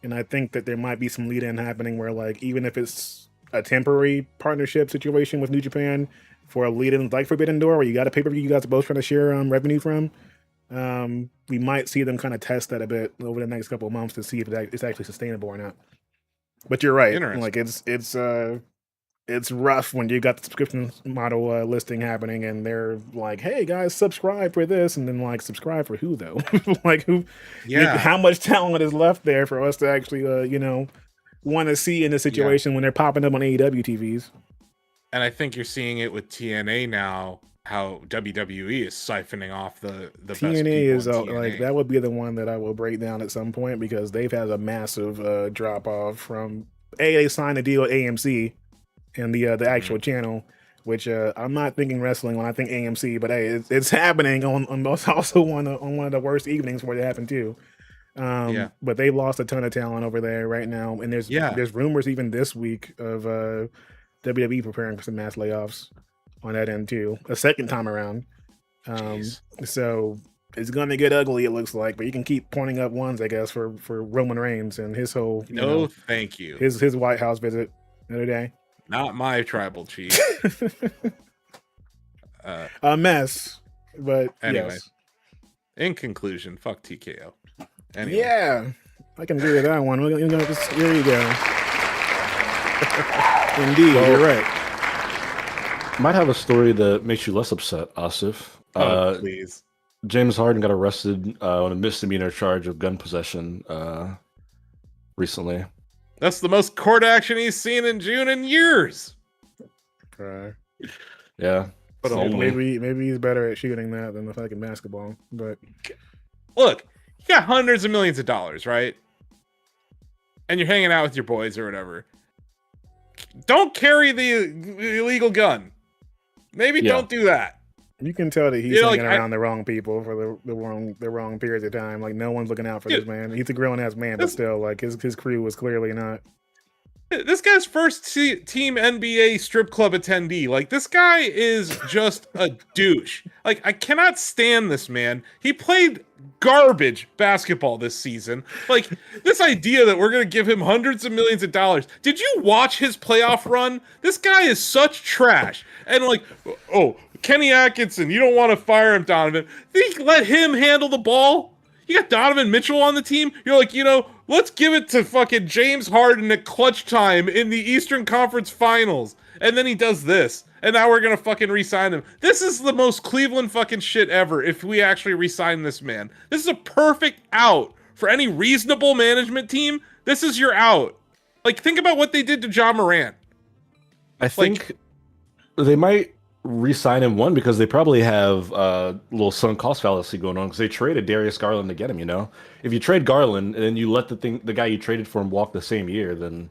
And I think that there might be some lead-in happening where, like, even if it's a temporary partnership situation with New Japan for a lead-in like Forbidden Door, where you got a pay-per-view you guys are both trying to share revenue from, we might see them kind of test that a bit over the next couple of months to see if it's actually sustainable or not. But you're right. Like, it's rough when you got the subscription model listing happening and they're like, hey guys, subscribe for this, and then like, subscribe for who though? Like, who? Yeah, how much talent is left there for us to actually want to see in this situation when they're popping up on AEW TVs? And I think you're seeing it with TNA now, how WWE is siphoning off the best TNA people is in TNA. like, that would be the one that I will break down at some point, because they've had a massive drop off from they signed a deal with AMC and the actual channel, which I'm not thinking wrestling when I think AMC, but hey, it's happening on also one of the worst evenings where it happened too. But they've lost a ton of talent over there right now, and there's rumors even this week of WWE preparing for some mass layoffs on that end too, a second time around. So it's gonna get ugly, it looks like, but you can keep pointing up ones, I guess, for Roman Reigns and his whole thank you, his White House visit the other day. Not my tribal chief. A mess, but anyway. Yes. In conclusion, fuck TKO. Anyway. Yeah, I can agree with that one. Here you go. Indeed, you're right. Might have a story that makes you less upset, Asif. Please. James Harden got arrested on a misdemeanor charge of gun possession recently. That's the most court action he's seen in June in years. Yeah. But maybe he's better at shooting that than the fucking basketball. But look, you got hundreds of millions of dollars, right? And you're hanging out with your boys or whatever. Don't carry the illegal gun. Maybe don't do that. You can tell that he's hanging around the wrong people for the wrong periods of time. Like, no one's looking out for this man. He's a grown ass man, but still, like, his crew was clearly not. This guy's first team NBA strip club attendee. Like, this guy is just a douche. Like, I cannot stand this man. He played garbage basketball this season. Like, this idea that we're going to give him hundreds of millions of dollars. Did you watch his playoff run? This guy is such trash. And like, Kenny Atkinson, you don't want to fire him, Donovan. Let him handle the ball. You got Donovan Mitchell on the team. You're like, let's give it to fucking James Harden at clutch time in the Eastern Conference Finals. And then he does this. And now we're going to fucking re-sign him. This is the most Cleveland fucking shit ever if we actually re-sign this man. This is a perfect out for any reasonable management team. This is your out. Like, think about what they did to Ja Morant. I think they might re-sign him, one, because they probably have a little sunk cost fallacy going on because they traded Darius Garland to get him. If you trade Garland and then you let the guy you traded for him walk the same year, then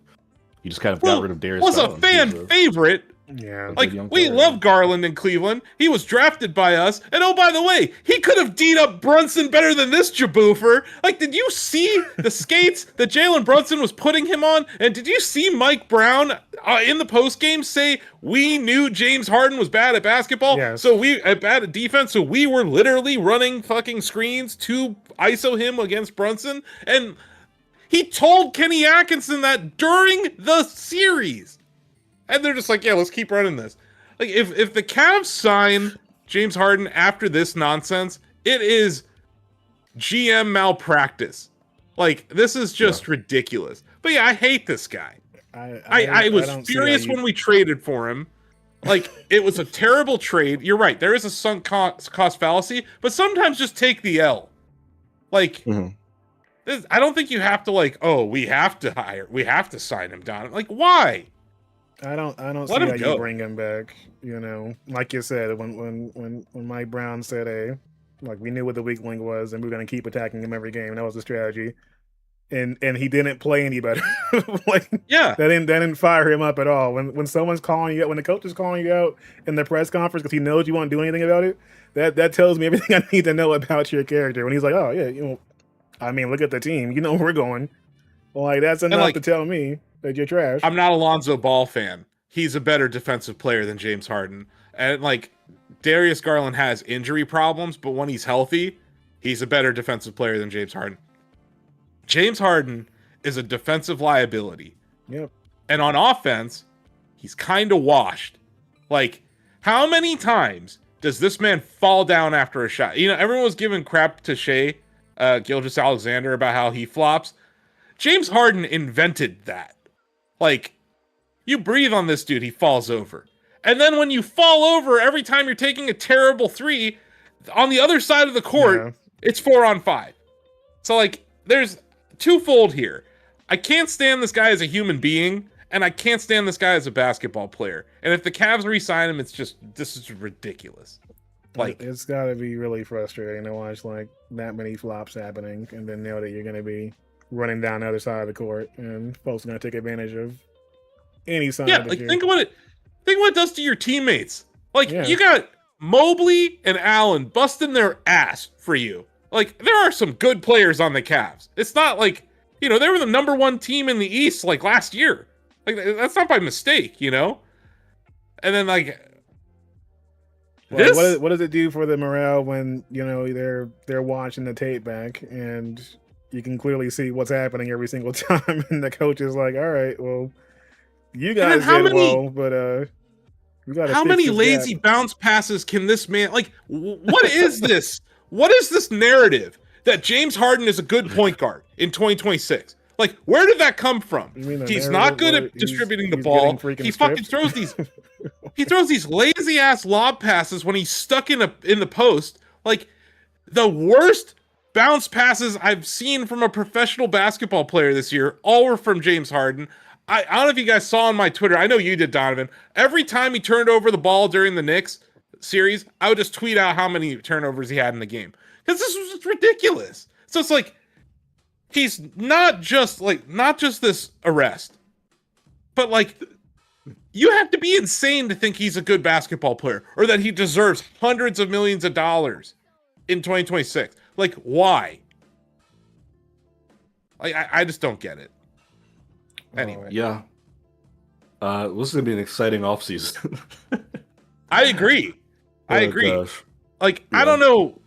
you just kind of got rid of Darius Garland. Was a fan favorite. Yeah, like, we love Garland in Cleveland. He was drafted by us. And oh, by the way, he could have D'd up Brunson better than this jaboofer. Like, did you see the skates that Jalen Brunson was putting him on? And did you see Mike Brown in the postgame say, we knew James Harden was bad at basketball, so bad at defense, so we were literally running fucking screens to ISO him against Brunson? And He told Kenny Atkinson that during the series. And they're just like, yeah, let's keep running this. Like, if the Cavs sign James Harden after this nonsense, it is GM malpractice. Like, this is just ridiculous. But yeah, I hate this guy. I was furious when we traded for him. Like, it was a terrible trade. You're right. There is a sunk cost fallacy, but sometimes just take the L. Like, I don't think you have to, like, oh, we have to sign him down. Like, why? I don't see how you bring him back. You know, like you said, when Mike Brown said, "Hey, like we knew what the weak link was, and we we're going to keep attacking him every game," that was the strategy. And he didn't play any better. Like, that didn't fire him up at all. When someone's calling you out, when the coach is calling you out in the press conference because he knows you won't do anything about it, that tells me everything I need to know about your character. When he's like, "Oh yeah, you know, I mean, look at the team. You know where we're going." Well, like that's enough to tell me that you're trash. I'm not a Lonzo Ball fan. He's a better defensive player than James Harden. And like Darius Garland has injury problems, but when he's healthy, he's a better defensive player than James Harden. James Harden is a defensive liability. Yep. And on offense, he's kind of washed. Like, how many times does this man fall down after a shot? You know, everyone was giving crap to Shea Gilgeous-Alexander about how he flops. James Harden invented that. Like, you breathe on this dude, he falls over. And then when you fall over, every time you're taking a terrible three, on the other side of the court, it's 4-on-5. So, like, there's twofold here. I can't stand this guy as a human being, and I can't stand this guy as a basketball player. And if the Cavs re-sign him, this is ridiculous. Like, it's got to be really frustrating to watch like that many flops happening, and then know that you're going to be running down the other side of the court, and folks are going to take advantage of any sign. Yeah, like think what it does to your teammates. Like, you got Mobley and Allen busting their ass for you. Like, there are some good players on the Cavs. It's not like, you know, they were the number one team in the East like last year. Like, that's not by mistake, you know. And then like, what does it do for the morale when, you know, they're watching the tape back and you can clearly see what's happening every single time, and the coach is like, "All right, well, you guys did well, but we got." How many lazy bounce passes can this man? Like, what is this? What is this narrative that James Harden is a good point guard in 2026? Like, where did that come from? He's not good at distributing the ball. He fucking throws these. He throws these lazy ass lob passes when he's stuck in the post. Like, the worst bounce passes I've seen from a professional basketball player this year, all were from James Harden. I don't know if you guys saw on my Twitter. I know you did, Donovan. Every time he turned over the ball during the Knicks series, I would just tweet out how many turnovers he had in the game, because this was just ridiculous. So it's like, he's not just this arrest, but like, you have to be insane to think he's a good basketball player or that he deserves hundreds of millions of dollars in 2026. Like, why? Like, I just don't get it. Anyway. Yeah. This is gonna be an exciting offseason. I agree. I agree. Gosh. Like, I don't know.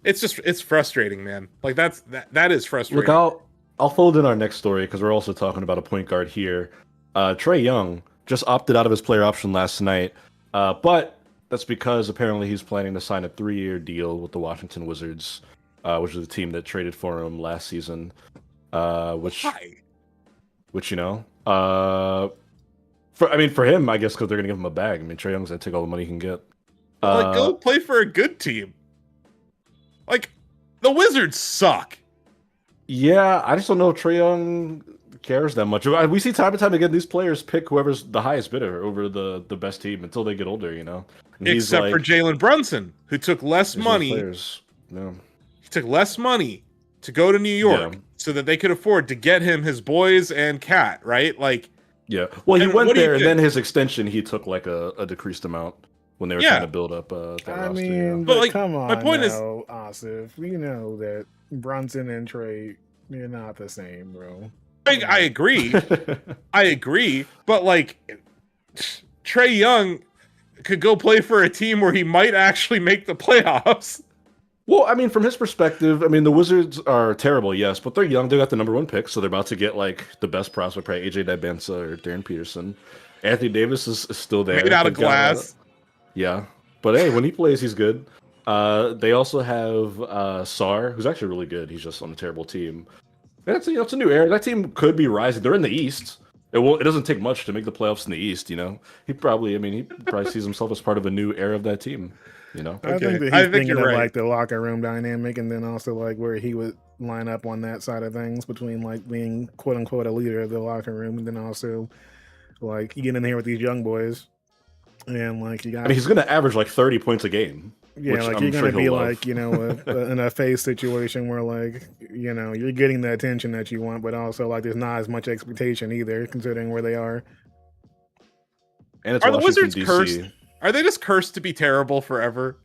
It's frustrating, man. Like, that is frustrating. Look, I'll fold in our next story because we're also talking about a point guard here. Trae Young just opted out of his player option last night, but that's because apparently he's planning to sign a 3-year deal with the Washington Wizards, which is the team that traded for him last season. Which you know, for him, I guess because they're gonna give him a bag. I mean, Trae Young's gonna take all the money he can get. Like, go play for a good team. Like, the Wizards suck. Yeah, I just don't know if Trae Young cares that much. We see time and time again these players pick whoever's the highest bidder over the best team until they get older, you know. And except for Jalen Brunson, who took less money. Yeah. He took less money to go to New York so that they could afford to get him his boys and cat, right? Like, yeah. Well, he went there, and then his extension, he took like a decreased amount when they were trying to build up that roster. But like, come on, my point is, Asif, you know that Brunson and Trae, they're not the same, bro. I agree. I agree. But like, Trae Young could go play for a team where he might actually make the playoffs. Well, I mean, from his perspective, I mean, the Wizards are terrible, yes, but they're young. They got the #1 pick, so they're about to get like the best prospect, probably AJ Dybantsa or Darren Peterson. Anthony Davis is still there. Made out of They've got, glass. yeah, but hey, when he plays, he's good. They also have Sar, who's actually really good. He's just on a terrible team. And it's a new era. That team could be rising. They're in the East. It doesn't take much to make the playoffs in the East. He probably sees himself as part of a new era of that team. I think that he's thinking of like the locker room dynamic, and then also like where he would line up on that side of things between like being quote unquote a leader of the locker room, and then also like you get in here with these young boys, and like you got. I mean, he's gonna average like 30 points a game. Yeah, like you're gonna be like in a face situation where like you're getting the attention that you want, but also like there's not as much expectation either, considering where they are. And it's Are the Washington, Wizards DC. cursed? Are they just cursed to be terrible forever?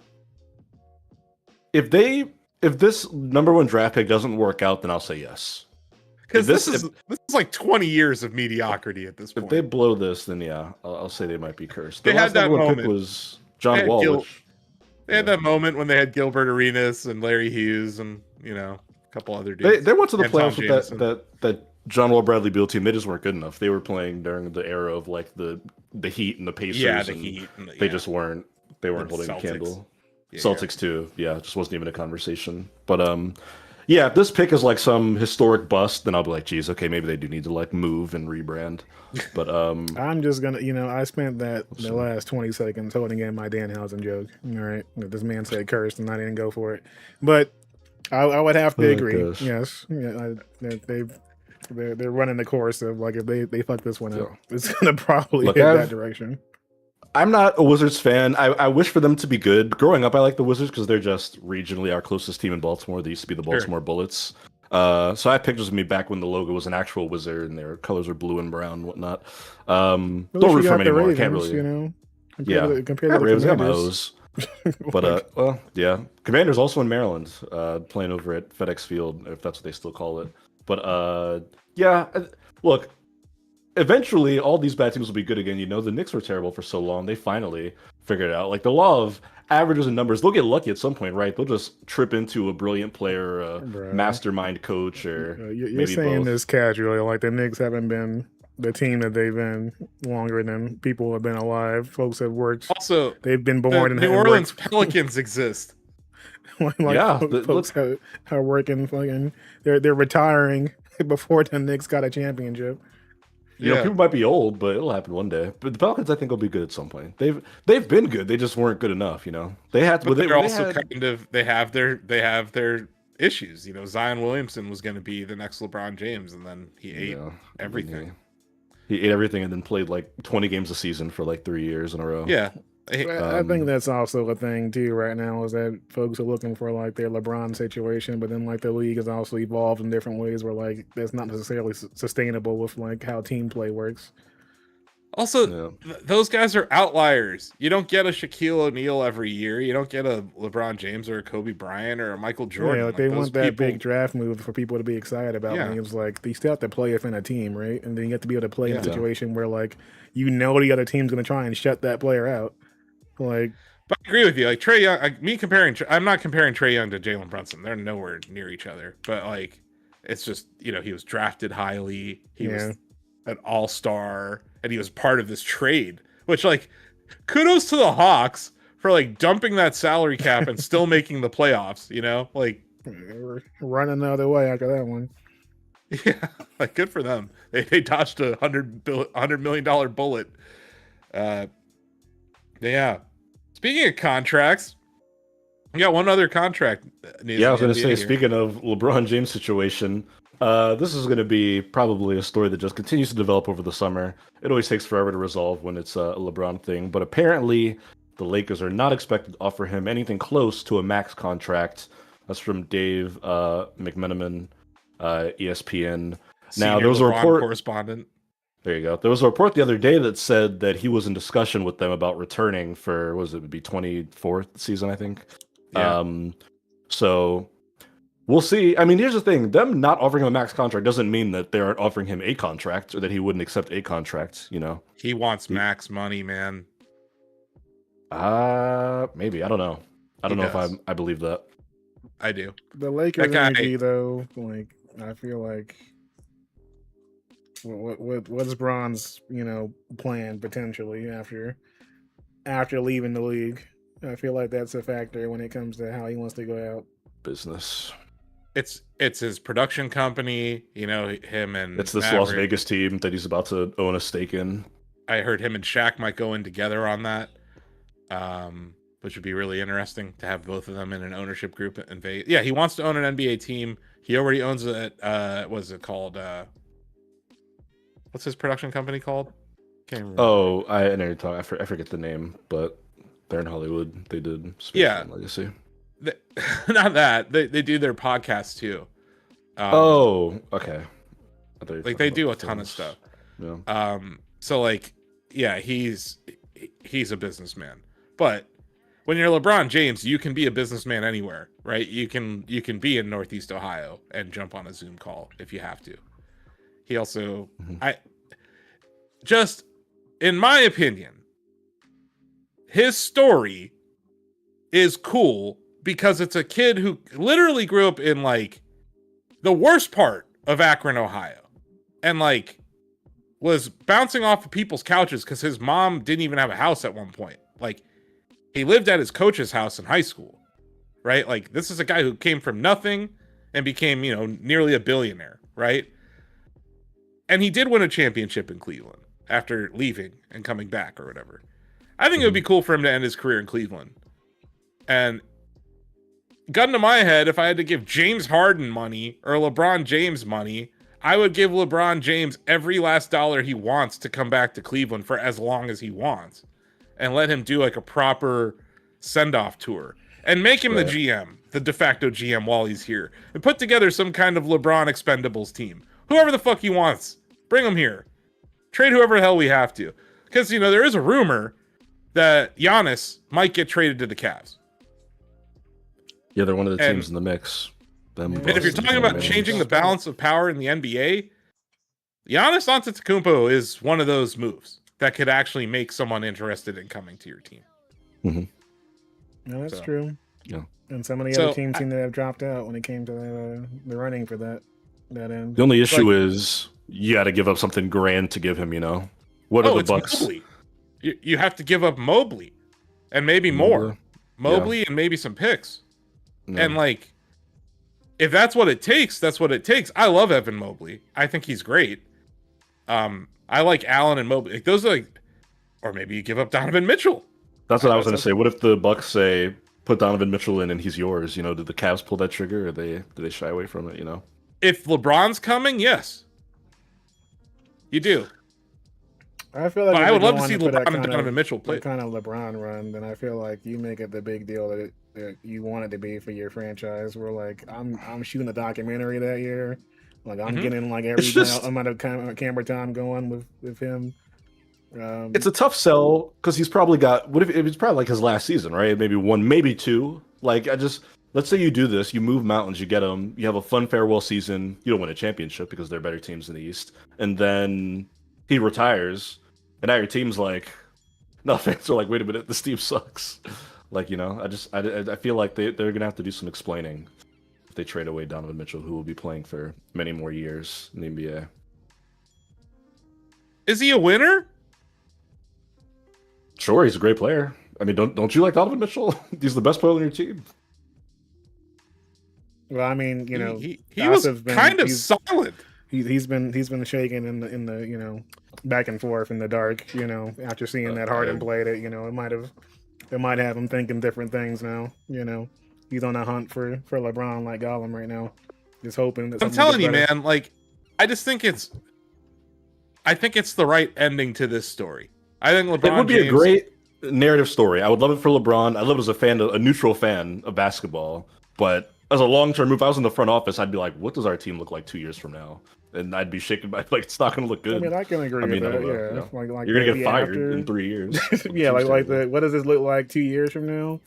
If this #1 draft pick doesn't work out, then I'll say yes. Because this is like 20 years of mediocrity at this point. If they blow this, then yeah, I'll say they might be cursed. They had that #1 moment. pick was John Wall. They had that moment when they had Gilbert Arenas and Larry Hughes and a couple other dudes. They went to the And Tom playoffs with Jameson. that John Wall Bradley Beal team. They just weren't good enough. They were playing during the era of like the Heat and the Pacers. Yeah, the and Heat. They just weren't. They weren't The holding a Celtics. candle. Yeah, Celtics too. Yeah, it just wasn't even a conversation. But yeah, if this pick is like some historic bust, then I'll be like, geez, okay, maybe they do need to like move and rebrand. But I'm just gonna, I spent the last 20 seconds holding in my Danhausen joke. All right, this man said cursed, and I didn't go for it. But I would have to agree. Gosh. Yes, they're running the course of like if they fuck this one up, it's gonna probably Look, hit that direction. I'm not a Wizards fan. I wish for them to be good. Growing up, I like the Wizards because they're just regionally our closest team in Baltimore. They used to be the Baltimore Bullets. So I have pictures of me back when the logo was an actual wizard and their colors were blue and brown and whatnot. Don't root for them anymore. Ravens, Can't really. Compared to the Ravens got my Commanders. O's. But well, yeah. Commanders also in Maryland, playing over at FedEx Field, if that's what they still call it. But yeah, look. Eventually, all these bad teams will be good again. The Knicks were terrible for so long. They finally figured it out. Like the law of averages and numbers, they'll get lucky at some point, right? They'll just trip into a brilliant player, a mastermind coach, or you're maybe saying both. this casually. Like the Knicks haven't been the team that they've been longer than people have been alive. Folks have worked. Also, they've been born the and New Orleans worked. Pelicans exist. Yeah, folks are working. Fucking, they're retiring before the Knicks got a championship. People might be old, but it'll happen one day. But the Pelicans, I think, will be good at some point. They've been good. They just weren't good enough. They had. But they're also they have their issues. Zion Williamson was going to be the next LeBron James, and then he ate everything. He ate everything and then played like 20 games a season for like 3 years in a row. Yeah. I think that's also a thing too right now is that folks are looking for like their LeBron situation, but then like the league has also evolved in different ways where like that's not necessarily sustainable with like how team play works. Also, those guys are outliers. You don't get a Shaquille O'Neal every year. You don't get a LeBron James or a Kobe Bryant or a Michael Jordan. Yeah, like they want that big draft move for people to be excited about. Yeah. It's like they still have to play within a team, right? And then you have to be able to play in a situation where like the other team's going to try and shut that player out. Like, but I agree with you. Like Trae Young, I'm not comparing Trae Young to Jalen Brunson. They're nowhere near each other. But like, it's just he was drafted highly. He was an all-star, and he was part of this trade. Which like, kudos to the Hawks for like dumping that salary cap and still making the playoffs. Like they were running the other way after that one. Yeah, like good for them. They dodged a $100 million bullet. Yeah. Speaking of contracts, we got one other contract news. Yeah, I was going to say, speaking of LeBron James situation, this is going to be probably a story that just continues to develop over the summer. It always takes forever to resolve when it's a LeBron thing, but apparently the Lakers are not expected to offer him anything close to a max contract. That's from Dave McMenamin, ESPN. Now, there was a report. Correspondent. There you go. There was a report the other day that said that he was in discussion with them about returning for, would be 24th season, I think. Yeah. So we'll see. I mean, here's the thing. Them not offering him a max contract doesn't mean that they aren't offering him a contract or that he wouldn't accept a contract, He wants max money, man. Maybe. I don't know. I don't know if I believe that. I do. The Lakers That guy- energy, though, like I feel like what's Bron's plan potentially after leaving the league? I feel like that's a factor when it comes to how he wants to go out. Business. It's his production company, him and It's this Maverick. Las Vegas team that he's about to own a stake in. I heard him and Shaq might go in together on that, which would be really interesting to have both of them in an ownership group in Vegas. Yeah, he wants to own an NBA team. He already owns it. What's it called? What's his production company called? Can't remember. Oh, I know you're talking. I forget the name, but they're in Hollywood. They did Space Jam Legacy. Not that they do their podcast too. Okay. Like they do a ton of stuff. Yeah. So like, yeah, he's a businessman. But when you're LeBron James, you can be a businessman anywhere, right? You can be in Northeast Ohio and jump on a Zoom call if you have to. He also, in my opinion, his story is cool because it's a kid who literally grew up in like the worst part of Akron, Ohio, and like was bouncing off of people's couches because his mom didn't even have a house at one point. Like he lived at his coach's house in high school, right? Like this is a guy who came from nothing and became, nearly a billionaire, right? And he did win a championship in Cleveland after leaving and coming back or whatever. I think it would be cool for him to end his career in Cleveland. And gun to my head, if I had to give James Harden money or LeBron James money, I would give LeBron James every last dollar he wants to come back to Cleveland for as long as he wants and let him do like a proper send-off tour and make him the GM, the de facto GM while he's here, and put together some kind of LeBron Expendables team. Whoever the fuck he wants, bring him here. Trade whoever the hell we have to. Because, there is a rumor that Giannis might get traded to the Cavs. Yeah, they're one of the teams in the mix. And if you're talking about changing the balance of power in the NBA, Giannis Antetokounmpo is one of those moves that could actually make someone interested in coming to your team. Mm-hmm. No, that's true. Yeah. And some of the other teams seem to have dropped out when it came to the running for that end. The only issue is you got to give up something grand to give him. What are the Bucks? Mobley. You have to give up Mobley and maybe more. Mobley and maybe some picks. Yeah. And like, if that's what it takes, that's what it takes. I love Evan Mobley. I think he's great. I like Allen and Mobley. Like, those are like, or maybe you give up Donovan Mitchell. That's what I was going to say. What if the Bucks say, put Donovan Mitchell in and he's yours? Do the Cavs pull that trigger, or do they shy away from it? If LeBron's coming, yes, you do. I feel like I would love to see LeBron and Donovan Mitchell play. That kind of LeBron run, then I feel like you make it the big deal that you want it to be for your franchise. We're like, I'm shooting a documentary that year. Like I'm getting like every amount of camera time going with him. It's a tough sell because he's probably got. What if it's probably like his last season, right? Maybe one, maybe two. Like let's say you do this, you move mountains, you get them, you have a fun farewell season. You don't win a championship because they're better teams in the East, and then he retires, and now your team's like, no, fans are like, wait a minute, this team sucks. Like I feel like they're gonna have to do some explaining if they trade away Donovan Mitchell, who will be playing for many more years in the NBA. Is he a winner? Sure, he's a great player. I mean, don't you like Donovan Mitchell? He's the best player on your team. Well, I mean, he was kind of solid. He's been shaking in the back and forth in the dark. After seeing that Harden play, that it might have him thinking different things now. He's on a hunt for LeBron like Gollum right now, just hoping that. I'm telling you, man. Like, I think it's the right ending to this story. I think LeBron. It would be a great narrative story. I would love it for LeBron. I love it as a neutral fan of basketball. But as a long-term move, if I was in the front office, I'd be like, what does our team look like 2 years from now? And I'd be shaken by like it's not going to look good. I mean, I can agree with that. Yeah, like you're going to get fired in 3 years. Yeah, what does this look like 2 years from now?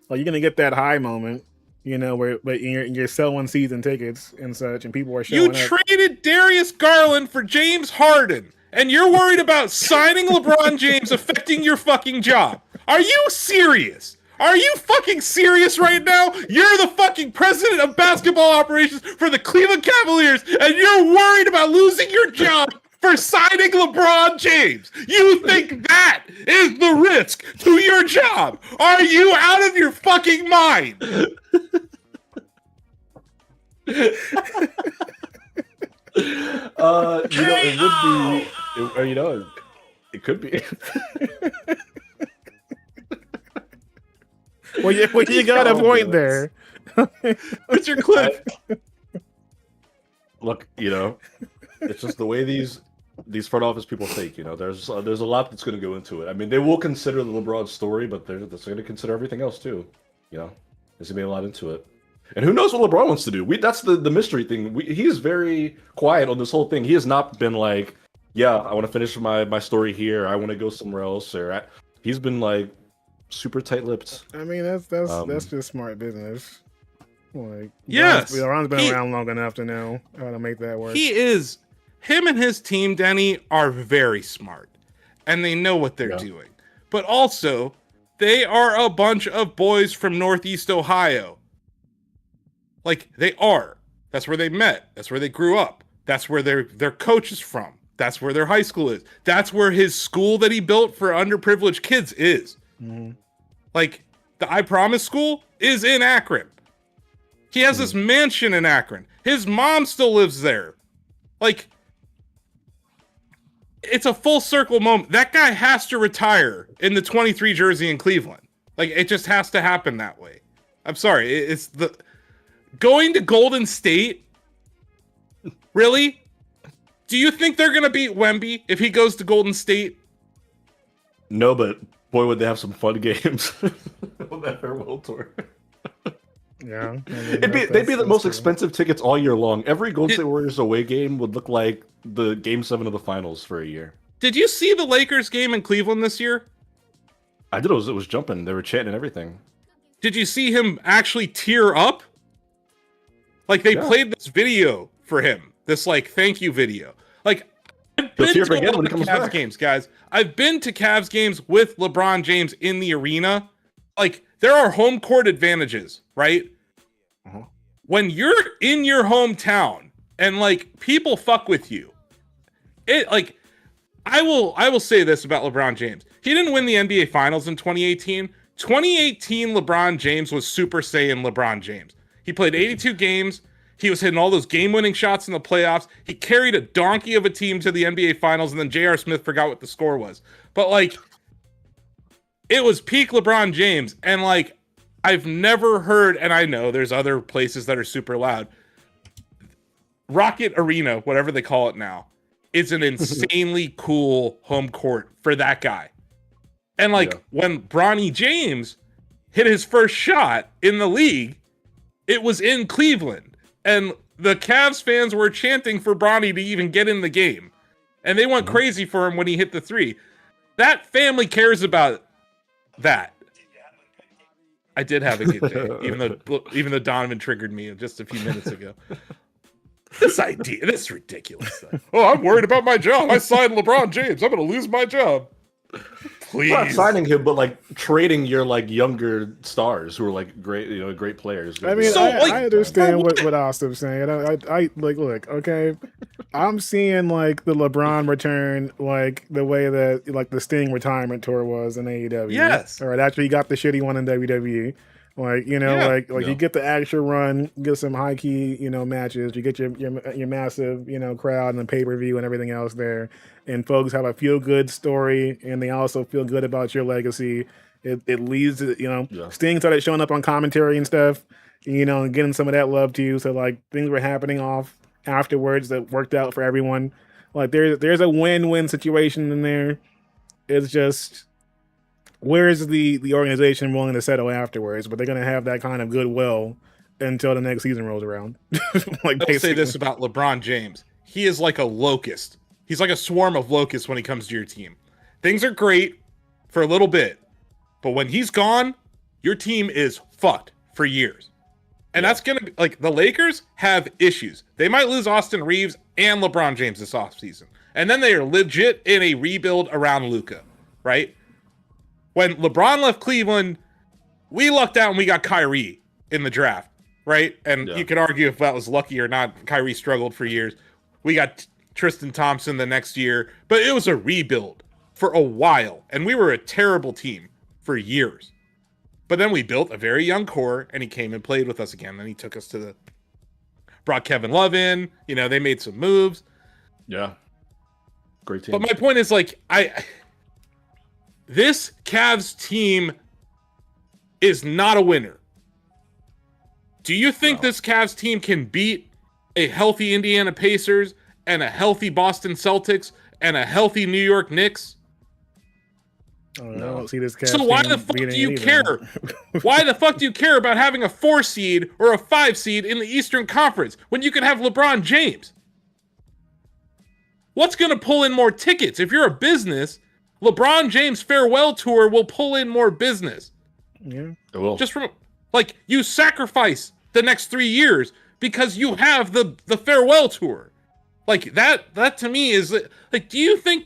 Like you're going to get that high moment, where you're selling season tickets and such, and people are showing up. You traded Darius Garland for James Harden. And you're worried about signing LeBron James affecting your fucking job. Are you serious? Are you fucking serious right now? You're the fucking president of basketball operations for the Cleveland Cavaliers, and you're worried about losing your job for signing LeBron James. You think that is the risk to your job? Are you out of your fucking mind? It would be, it could be. Well, you got a point there. What's your clip? Look, it's just the way these front office people think. There's a lot that's going to go into it. I mean, they will consider the LeBron story, but they're going to consider everything else too. There's going to be a lot into it. And who knows what LeBron wants to do? That's the mystery thing. He's very quiet on this whole thing. He has not been like, yeah, I want to finish my story here. I want to go somewhere else. He's been like super tight-lipped. I mean, that's just smart business. Like, yes, Ron's been around long enough to know how to make that work. Him and his team, Denny, are very smart, and they know what they're doing. But also, they are a bunch of boys from Northeast Ohio. Like, they are. That's where they met. That's where they grew up. That's where their coach is from. That's where their high school is. That's where his school that he built for underprivileged kids is. Mm-hmm. Like, the I Promise school is in Akron. He has this mansion in Akron. His mom still lives there. Like, it's a full circle moment. That guy has to retire in the 23 jersey in Cleveland. Like, it just has to happen that way. I'm sorry. It's the... Going to Golden State? Really? Do you think they're going to beat Wemby if he goes to Golden State? No, but boy, would they have some fun games on that farewell tour. Yeah. They'd be the most expensive tickets all year long. Every Golden State Warriors away game would look like the Game 7 of the finals for a year. Did you see the Lakers game in Cleveland this year? I did. It was jumping. They were chanting and everything. Did you see him actually tear up? Like, they played this video for him. This, like, thank you video. Like, I've been to a lot of Cavs games, guys. I've been to Cavs games with LeBron James in the arena. Like, there are home court advantages, right? Uh-huh. When you're in your hometown and, like, people fuck with you, I will say this about LeBron James. He didn't win the NBA Finals in 2018. 2018 LeBron James was Super Saiyan LeBron James. He played 82 games. He was hitting all those game-winning shots in the playoffs. He carried a donkey of a team to the NBA Finals, and then J.R. Smith forgot what the score was. But, like, it was peak LeBron James. And, like, I've never heard, and I know there's other places that are super loud. Rocket Arena, whatever they call it now, is an insanely cool home court for that guy. And, like, when Bronny James hit his first shot in the league, it was in Cleveland, and the Cavs fans were chanting for Bronny to even get in the game, and they went crazy for him when he hit the three. That family cares about that. I did have a good day, even though Donovan triggered me just a few minutes ago. This is ridiculous stuff. Oh, I'm worried about my job. I signed LeBron James. I'm going to lose my job. Please. Not signing him, but like trading your like younger stars who are like great players. I mean, I understand what Asif's saying. I like, look, okay, I'm seeing like the LeBron return, like the way that like the Sting retirement tour was in AEW. Yes. All right, after you got the shitty one in WWE. Like, you get the actual run, get some high key, matches, you get your massive, crowd and the pay-per-view and everything else there. And folks have a feel good story and they also feel good about your legacy. It leads to, Sting started showing up on commentary and stuff, and getting some of that love too. So like things were happening off afterwards that worked out for everyone. Like there's a win-win situation in there. It's just, where is the organization willing to settle afterwards? But they're going to have that kind of goodwill until the next season rolls around. I'll say this about LeBron James. He is like a locust. He's like a swarm of locusts when he comes to your team. Things are great for a little bit, but when he's gone, your team is fucked for years. And that's going to be, like, the Lakers have issues. They might lose Austin Reeves and LeBron James this offseason. And then they are legit in a rebuild around Luka, right? When LeBron left Cleveland, we lucked out and we got Kyrie in the draft, right? And you could argue if that was lucky or not. Kyrie struggled for years. We got Tristan Thompson the next year, but it was a rebuild for a while, and we were a terrible team for years. But then we built a very young core, and he came and played with us again. Then he took us to brought Kevin Love in. You know, they made some moves. Yeah. Great team. But my point is, like, this Cavs team is not a winner. Do you think this Cavs team can beat a healthy Indiana Pacers and a healthy Boston Celtics and a healthy New York Knicks? I don't see this Cavs So why the fuck do you care? Why the fuck do you care about having a 4 seed or a 5 seed in the Eastern Conference when you can have LeBron James? What's going to pull in more tickets? If you're a business, LeBron James farewell tour will pull in more business. Yeah, it will. Just from, like, you sacrifice the next 3 years because you have the farewell tour. Like, that to me is, like, do you think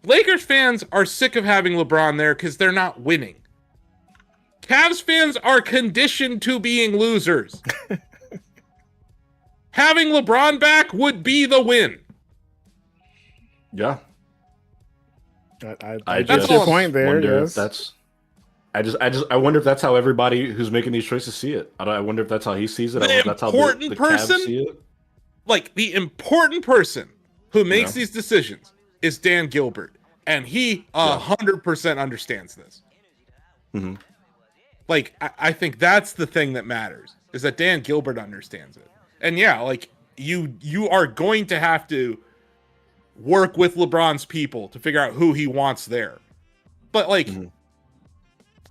Lakers fans are sick of having LeBron there because they're not winning? Cavs fans are conditioned to being losers. Having LeBron back would be the win. Yeah. I that's your point there. Wonder yes. if that's. I wonder if that's how everybody who's making these choices see it. I wonder if that's how he sees it. I wonder if that's how the Cavs see it. Like, the important person who makes these decisions is Dan Gilbert, and he 100% understands this. Mm-hmm. Like, I think that's the thing that matters, is that Dan Gilbert understands it. And yeah, like, you are going to have to work with LeBron's people to figure out who he wants there. But, like,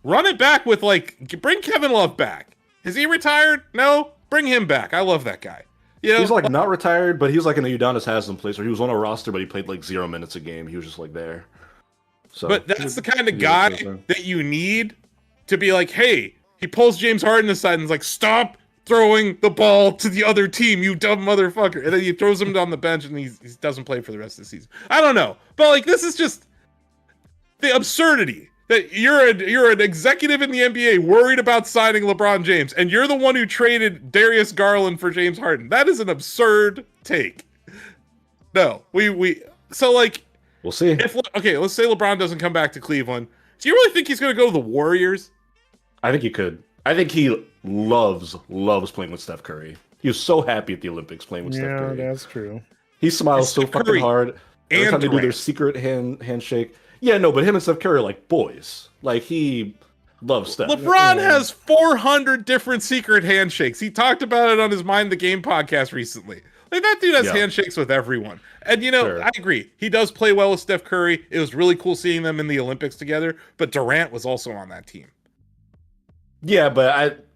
run it back with, like, bring Kevin Love back. Is he retired? No? Bring him back. I love that guy. You know? He's, like, not retired, but he's, like, in a Udonis Haslem place where he was on a roster, but he played, like, 0 minutes a game. He was just, like, there. So, but that's the kind of guy that you need to be like, hey, he pulls James Harden aside and is like, stop throwing the ball to the other team, you dumb motherfucker. And then he throws him down the bench and he doesn't play for the rest of the season. I don't know. But, like, this is just the absurdity that you're an executive in the NBA worried about signing LeBron James, and you're the one who traded Darius Garland for James Harden. That is an absurd take. No, so, like, we'll see. Let's say LeBron doesn't come back to Cleveland. Do you really think he's going to go to the Warriors? I think he could. I think he loves playing with Steph Curry. He was so happy at the Olympics playing with Steph Curry. Yeah, that's true. He smiles so fucking hard every time they do their secret handshake. Yeah, no, but him and Steph Curry are like boys. Like, he loves Steph. LeBron has 400 different secret handshakes. He talked about it on his Mind the Game podcast recently. Like, that dude has handshakes with everyone. And, you know, I agree. He does play well with Steph Curry. It was really cool seeing them in the Olympics together. But Durant was also on that team. Yeah, but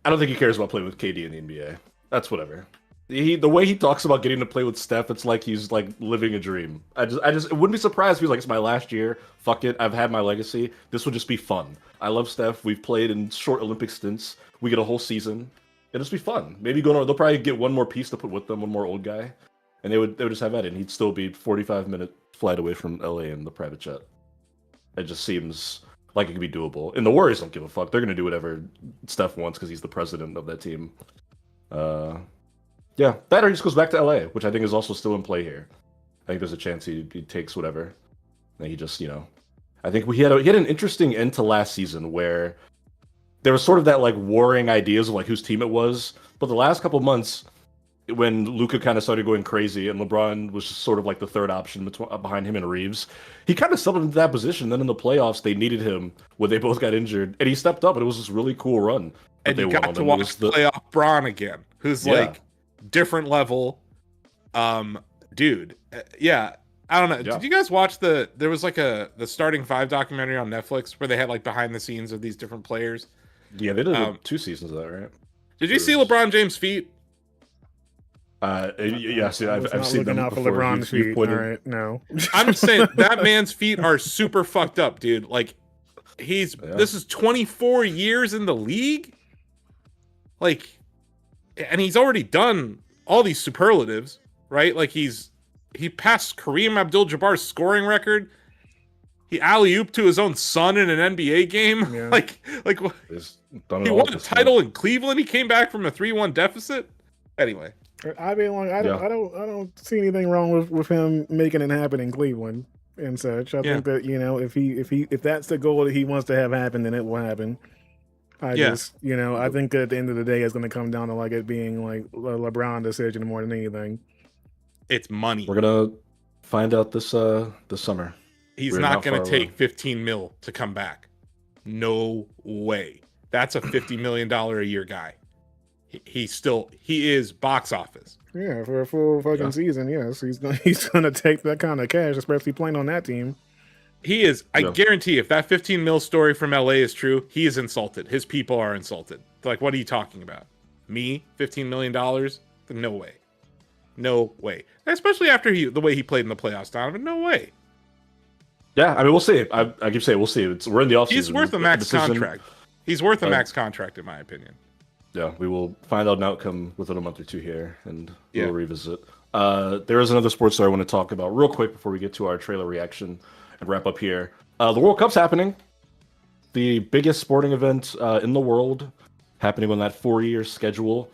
I don't think he cares about playing with KD in the NBA. That's whatever. The way he talks about getting to play with Steph, it's like he's, like, living a dream. I just wouldn't be surprised if he was like, it's my last year. Fuck it. I've had my legacy. This would just be fun. I love Steph. We've played in short Olympic stints. We get a whole season. It'll just be fun. Maybe they'll probably get one more piece to put with them, one more old guy, and they would just have that, and he'd still be 45-minute flight away from LA in the private jet. It just seems like it could be doable. And the Warriors don't give a fuck. They're gonna do whatever Steph wants because he's the president of that team. Yeah, that or he just goes back to LA, which I think is also still in play here. I think there's a chance he takes whatever. And he just, you know, I think he had an interesting end to last season where there was sort of that, like, warring ideas of, like, whose team it was. But the last couple months, when Luka kind of started going crazy and LeBron was just sort of like the third option behind him and Reeves, he kind of settled into that position. Then in the playoffs, they needed him when they both got injured, and he stepped up, and it was this really cool run. And you got to watch playoff Bron again, who's like different level, dude. Yeah, I don't know. Yeah. Did you guys watch there was like the Starting Five documentary on Netflix where they had, like, behind the scenes of these different players? Yeah, they did 2 seasons of that, right? Did you see LeBron James' feet? Yes, I've seen them before. For LeBron's feet. All right, no. I'm just saying that man's feet are super fucked up, dude. Like, this is 24 years in the league, like, and he's already done all these superlatives, right? Like, he passed Kareem Abdul-Jabbar's scoring record. He alley-ooped to his own son in an NBA game. Yeah. like He's done it he all won at a this title point. in Cleveland. He came back from a 3-1 deficit. Anyway, I mean, like, I Yeah. don't see anything wrong with him making it happen in Cleveland and such. I Yeah. think that if that's the goal that he wants to have happen, then it will happen. I Yeah. just I think that at the end of the day, it's going to come down to like it being like a LeBron decision more than anything. it's money. We're gonna find out this summer. He's We're not going far to take away. 15 mil to come back. No way. That's a $50 million a year guy. He is box office. Yeah, for a full fucking season, yes, he's gonna take that kind of cash, especially playing on that team. He is. I Yeah. guarantee if that 15 mil story from LA is true, he is insulted. His people are insulted. Like, what are you talking about? Me? $15 million? No way. No way. Especially after the way he played in the playoffs, Donovan. No way. Yeah, I mean, we'll see. I keep saying we'll see. We're in the offseason. He's worth a max Decision- contract. He's worth a max contract, in my opinion. Yeah, we will find out an outcome within a month or two here, and Yeah. we'll revisit. There is another sports story I want to talk about real quick before we get to our trailer reaction and wrap up here. The World Cup's happening. The biggest sporting event in the world, happening on that 4-year schedule.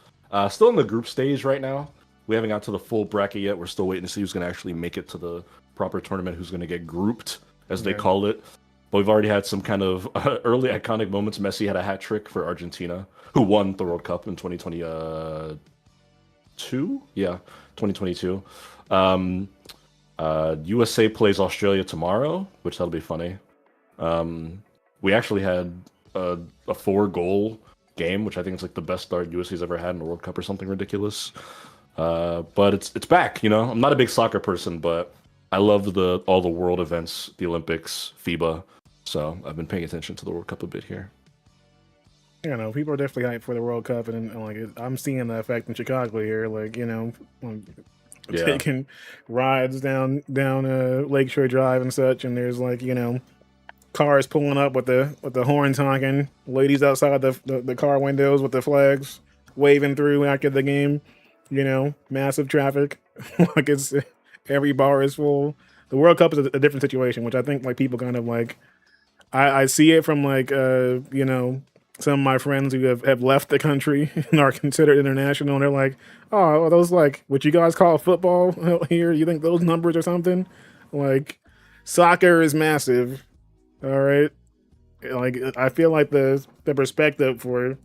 Still in the group stage right now. We haven't got to the full bracket yet. We're still waiting to see who's going to actually make it to the proper tournament, who's going to get grooped, as they call it. But we've already had some kind of early iconic moments. Messi had a hat trick for Argentina, who won the World Cup in 2022. Yeah, 2022. USA plays Australia tomorrow, which that'll be funny. We actually had a 4-goal game, which I think is like the best start USA's ever had in a World Cup or something ridiculous. But it's back. I'm not a big soccer person, but I love all the world events, the Olympics, FIBA. So I've been paying attention to the World Cup a bit here. People are definitely hyped for the World Cup, and like I'm seeing the effect in Chicago here. Like taking rides down Lakeshore Drive and such, and there's like cars pulling up with the horns honking, ladies outside the car windows with the flags waving through after the game. Massive traffic. Like it's every bar is full. The World Cup is a different situation, which I think like people kind of like. I see it from like some of my friends who have left the country and are considered international, and they're like, oh, are those like what you guys call football here? You think those numbers or something? Like soccer is massive. All right. Like I feel like the perspective for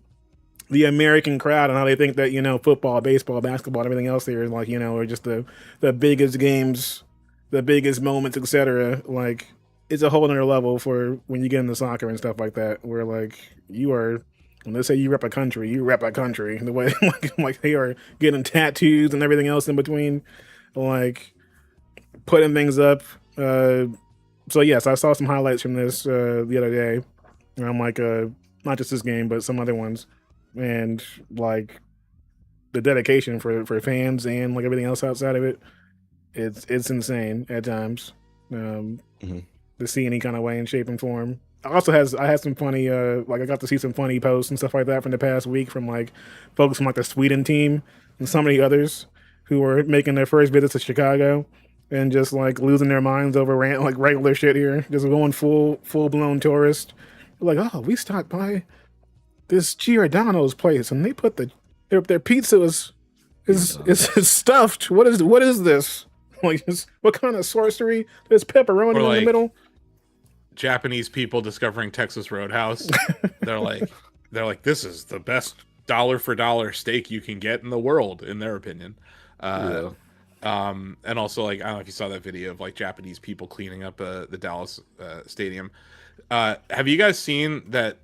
the American crowd and how they think that football, baseball, basketball, and everything else here is like are just the biggest games, the biggest moments, etc. Like it's a whole other level for when you get into soccer and stuff like that, where like you are. When they say you rep a country, you rep a country. The way like they are getting tattoos and everything else in between, like putting things up. So yes, I saw some highlights from this the other day. And I'm like, not just this game, but some other ones, and like the dedication for fans and like everything else outside of it, it's insane at times. To see any kind of way and shape and form. I had some funny like I got to see some funny posts and stuff like that from the past week from like folks from like the Sweden team and so many others who were making their first visits to Chicago and just like losing their minds over like regular shit here, just going full blown tourist. Like, oh, we stopped by this Giordano's place and they put their pizza is stuffed. What is this? Like, what kind of sorcery? There's pepperoni in the middle. Japanese people discovering Texas Roadhouse. They're like, this is the best dollar for dollar steak you can get in the world, in their opinion. And also like, I don't know if you saw that video of like Japanese people cleaning up the Dallas stadium. Have you guys seen that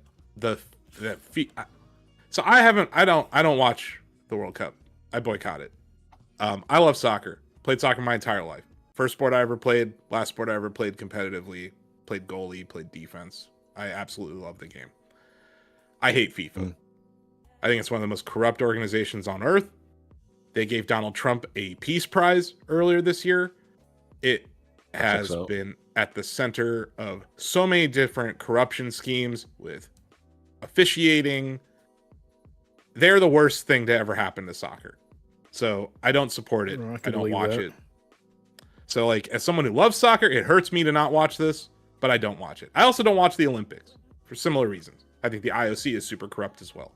so I don't watch the World Cup. I boycott it. I love soccer. Played soccer my entire life. First sport I ever played, last sport I ever played competitively. Played goalie, played defense. I absolutely love the game. I hate FIFA. I think it's one of the most corrupt organizations on earth. They gave Donald Trump a peace prize earlier this year. It has been at the center of so many different corruption schemes with officiating. They're the worst thing to ever happen to soccer. So I don't support it. I don't watch it. So like, as someone who loves soccer, it hurts me to not watch this. but I don't watch it. I also don't watch the Olympics for similar reasons. I think the IOC is super corrupt as well.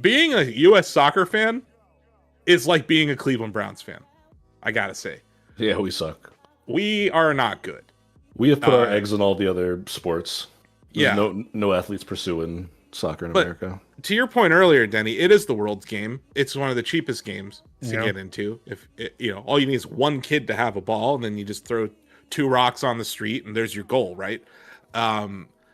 Being a U.S. soccer fan is like being a Cleveland Browns fan. I gotta say. Yeah, we suck. We are not good. We have put our eggs in all the other sports. There's Yeah. no athletes pursuing soccer in America. To your point earlier, Denny, it is the world's game. It's one of the cheapest games to Yeah. get into. If all you need is one kid to have a ball, and then you just throw 2 rocks on the street, and there's your goal, right?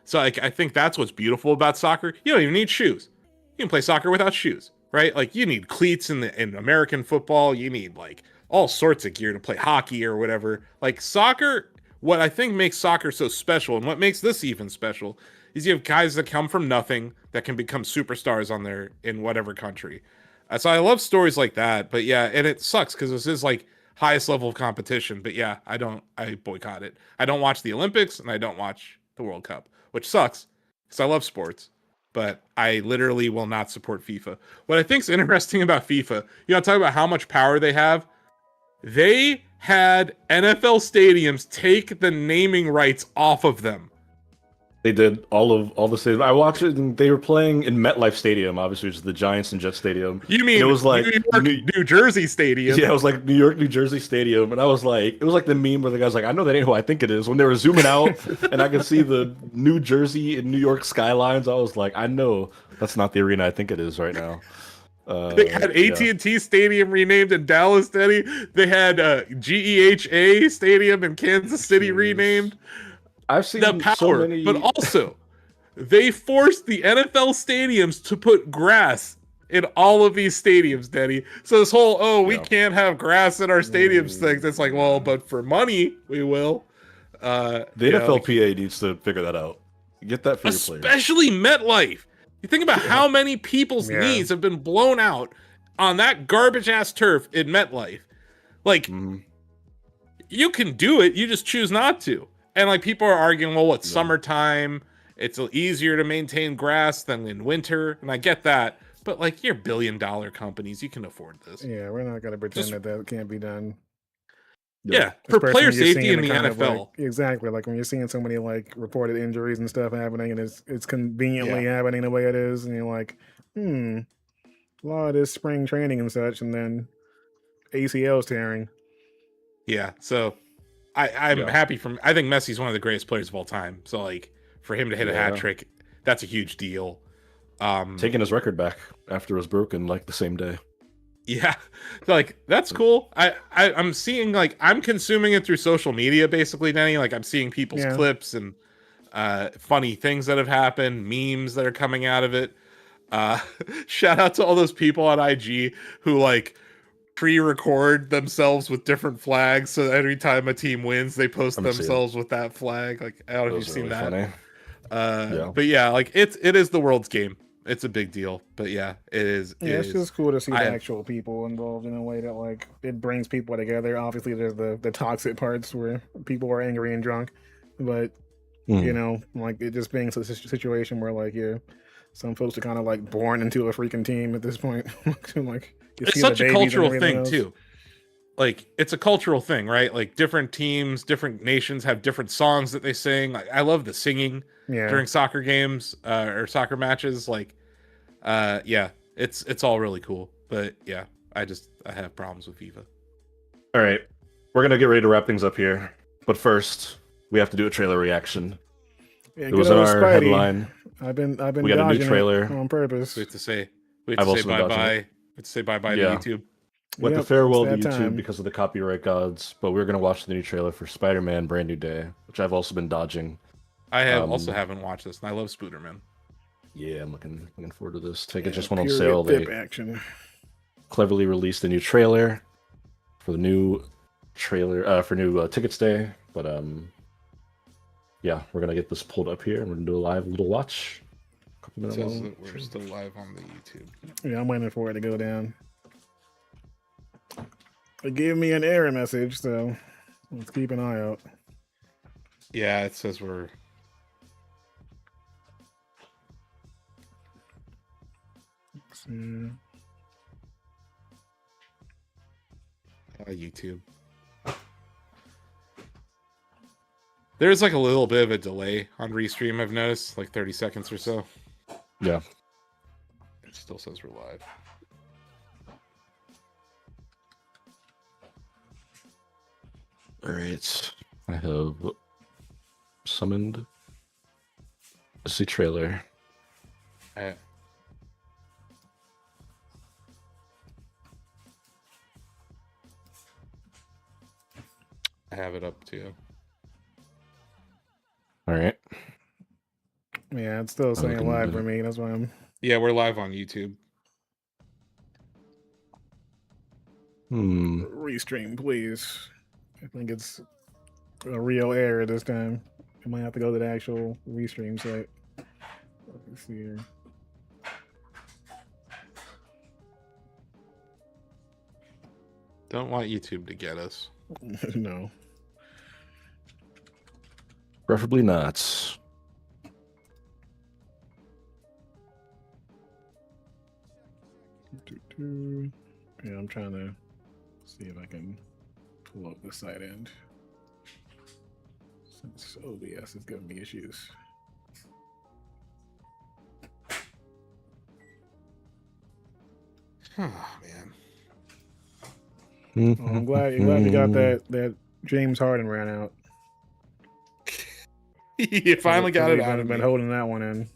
So I think that's what's beautiful about soccer. You don't even need shoes. You can play soccer without shoes, right? Like you need cleats in American football. You need like all sorts of gear to play hockey or whatever. Like soccer, what I think makes soccer so special, and what makes this even special, is you have guys that come from nothing that can become superstars in whatever country. So I love stories like that. But yeah, and it sucks because this is like highest level of competition. But yeah, I boycott it. I don't watch the Olympics and I don't watch the World Cup, which sucks because I love sports. But I literally will not support FIFA. What I think is interesting about FIFA, talk about how much power they have. They had NFL stadiums take the naming rights off of them. They did all the stadiums. I watched it, and they were playing in MetLife Stadium, obviously, which is the Giants and Jets Stadium. You mean it was like New Jersey Stadium? Yeah, it was like New York, New Jersey Stadium, and I was like, it was like the meme where the guy's like, I know that ain't who I think it is. When they were zooming out, and I could see the New Jersey and New York skylines, I was like, I know that's not the arena I think it is right now. They had AT&T Stadium renamed in Dallas, Denny. They had GEHA Stadium in Kansas City renamed. I've seen the power, so many... but also they forced the NFL stadiums to put grass in all of these stadiums, Denny. So this whole we can't have grass in our stadiums things. It's like, well, but for money we will. The NFLPA needs to figure that out. Get that for your players. Especially MetLife. You think about how many people's knees have been blown out on that garbage ass turf in MetLife. Like, you can do it, you just choose not to. And like people are arguing, well, it's summertime, it's easier to maintain grass than in winter, and I get that. But like, you're billion-dollar companies, you can afford this. Yeah, we're not gonna pretend that can't be done. Yeah, for player safety in the NFL. Exactly, like when you're seeing so many like reported injuries and stuff happening, and it's conveniently happening the way it is, and you're like, a lot of this spring training and such, and then ACLs tearing. Yeah, so I'm happy I think Messi's one of the greatest players of all time. So like for him to hit a hat trick, that's a huge deal. Taking his record back after it was broken like the same day. Yeah, like that's cool. I'm seeing like I'm consuming it through social media basically, Denny. Like I'm seeing people's clips and funny things that have happened, memes that are coming out of it. Shout out to all those people on IG who like pre-record themselves with different flags, so every time a team wins, they post themselves with that flag. Like I don't know if you've seen that. Funny. But yeah, like it is the world's game. It's a big deal, but yeah, it is. It's just cool to see the actual people involved in a way that like it brings people together. Obviously, there's the toxic parts where people are angry and drunk, but like it just being such a situation where like some folks are kind of like born into a freaking team at this point. Like it's such a cultural thing too. Like it's a cultural thing, right? Like different teams, different nations have different songs that they sing. Like I love the singing during soccer games or soccer matches. Like, it's all really cool. But yeah, I have problems with FIFA. All right, we're gonna get ready to wrap things up here, but first we have to do a trailer reaction. Yeah, it was in our Spidey. headline. I've been. We got a new trailer on purpose. We have to say bye bye. We have to say bye bye to YouTube. Went to farewell to YouTube because of the copyright gods, but we're gonna watch the new trailer for Spider-Man: Brand New Day, which I've also been dodging. I also haven't watched this, and I love Spooderman. Yeah, I'm looking forward to this. Tickets just went on sale. They cleverly released a new trailer for the new trailer for new Tickets Day, but yeah, we're gonna get this pulled up here and we're gonna do a live little watch. It says that we're still live on the YouTube. Yeah, I'm waiting for it to go down. It gave me an error message, so let's keep an eye out. Yeah, it says we're. YouTube. There's like a little bit of a delay on Restream, I've noticed, like 30 seconds or so. Yeah. It still says we're live. All right. I have summoned the trailer. I have it up too. All right. Yeah, it's still saying looking live good. for me. That's why I'm Yeah, we're live on YouTube. restream, please. I think it's a real error this time. I might have to go to the actual restream site. Let's see here. Don't want YouTube to get us. No. Preferably not. Yeah, I'm trying to see if I can pull up the site end. Since OBS is giving me issues. Oh man. Oh, I'm glad you got that James Harden ran out. You finally got it out of been me. holding that one in.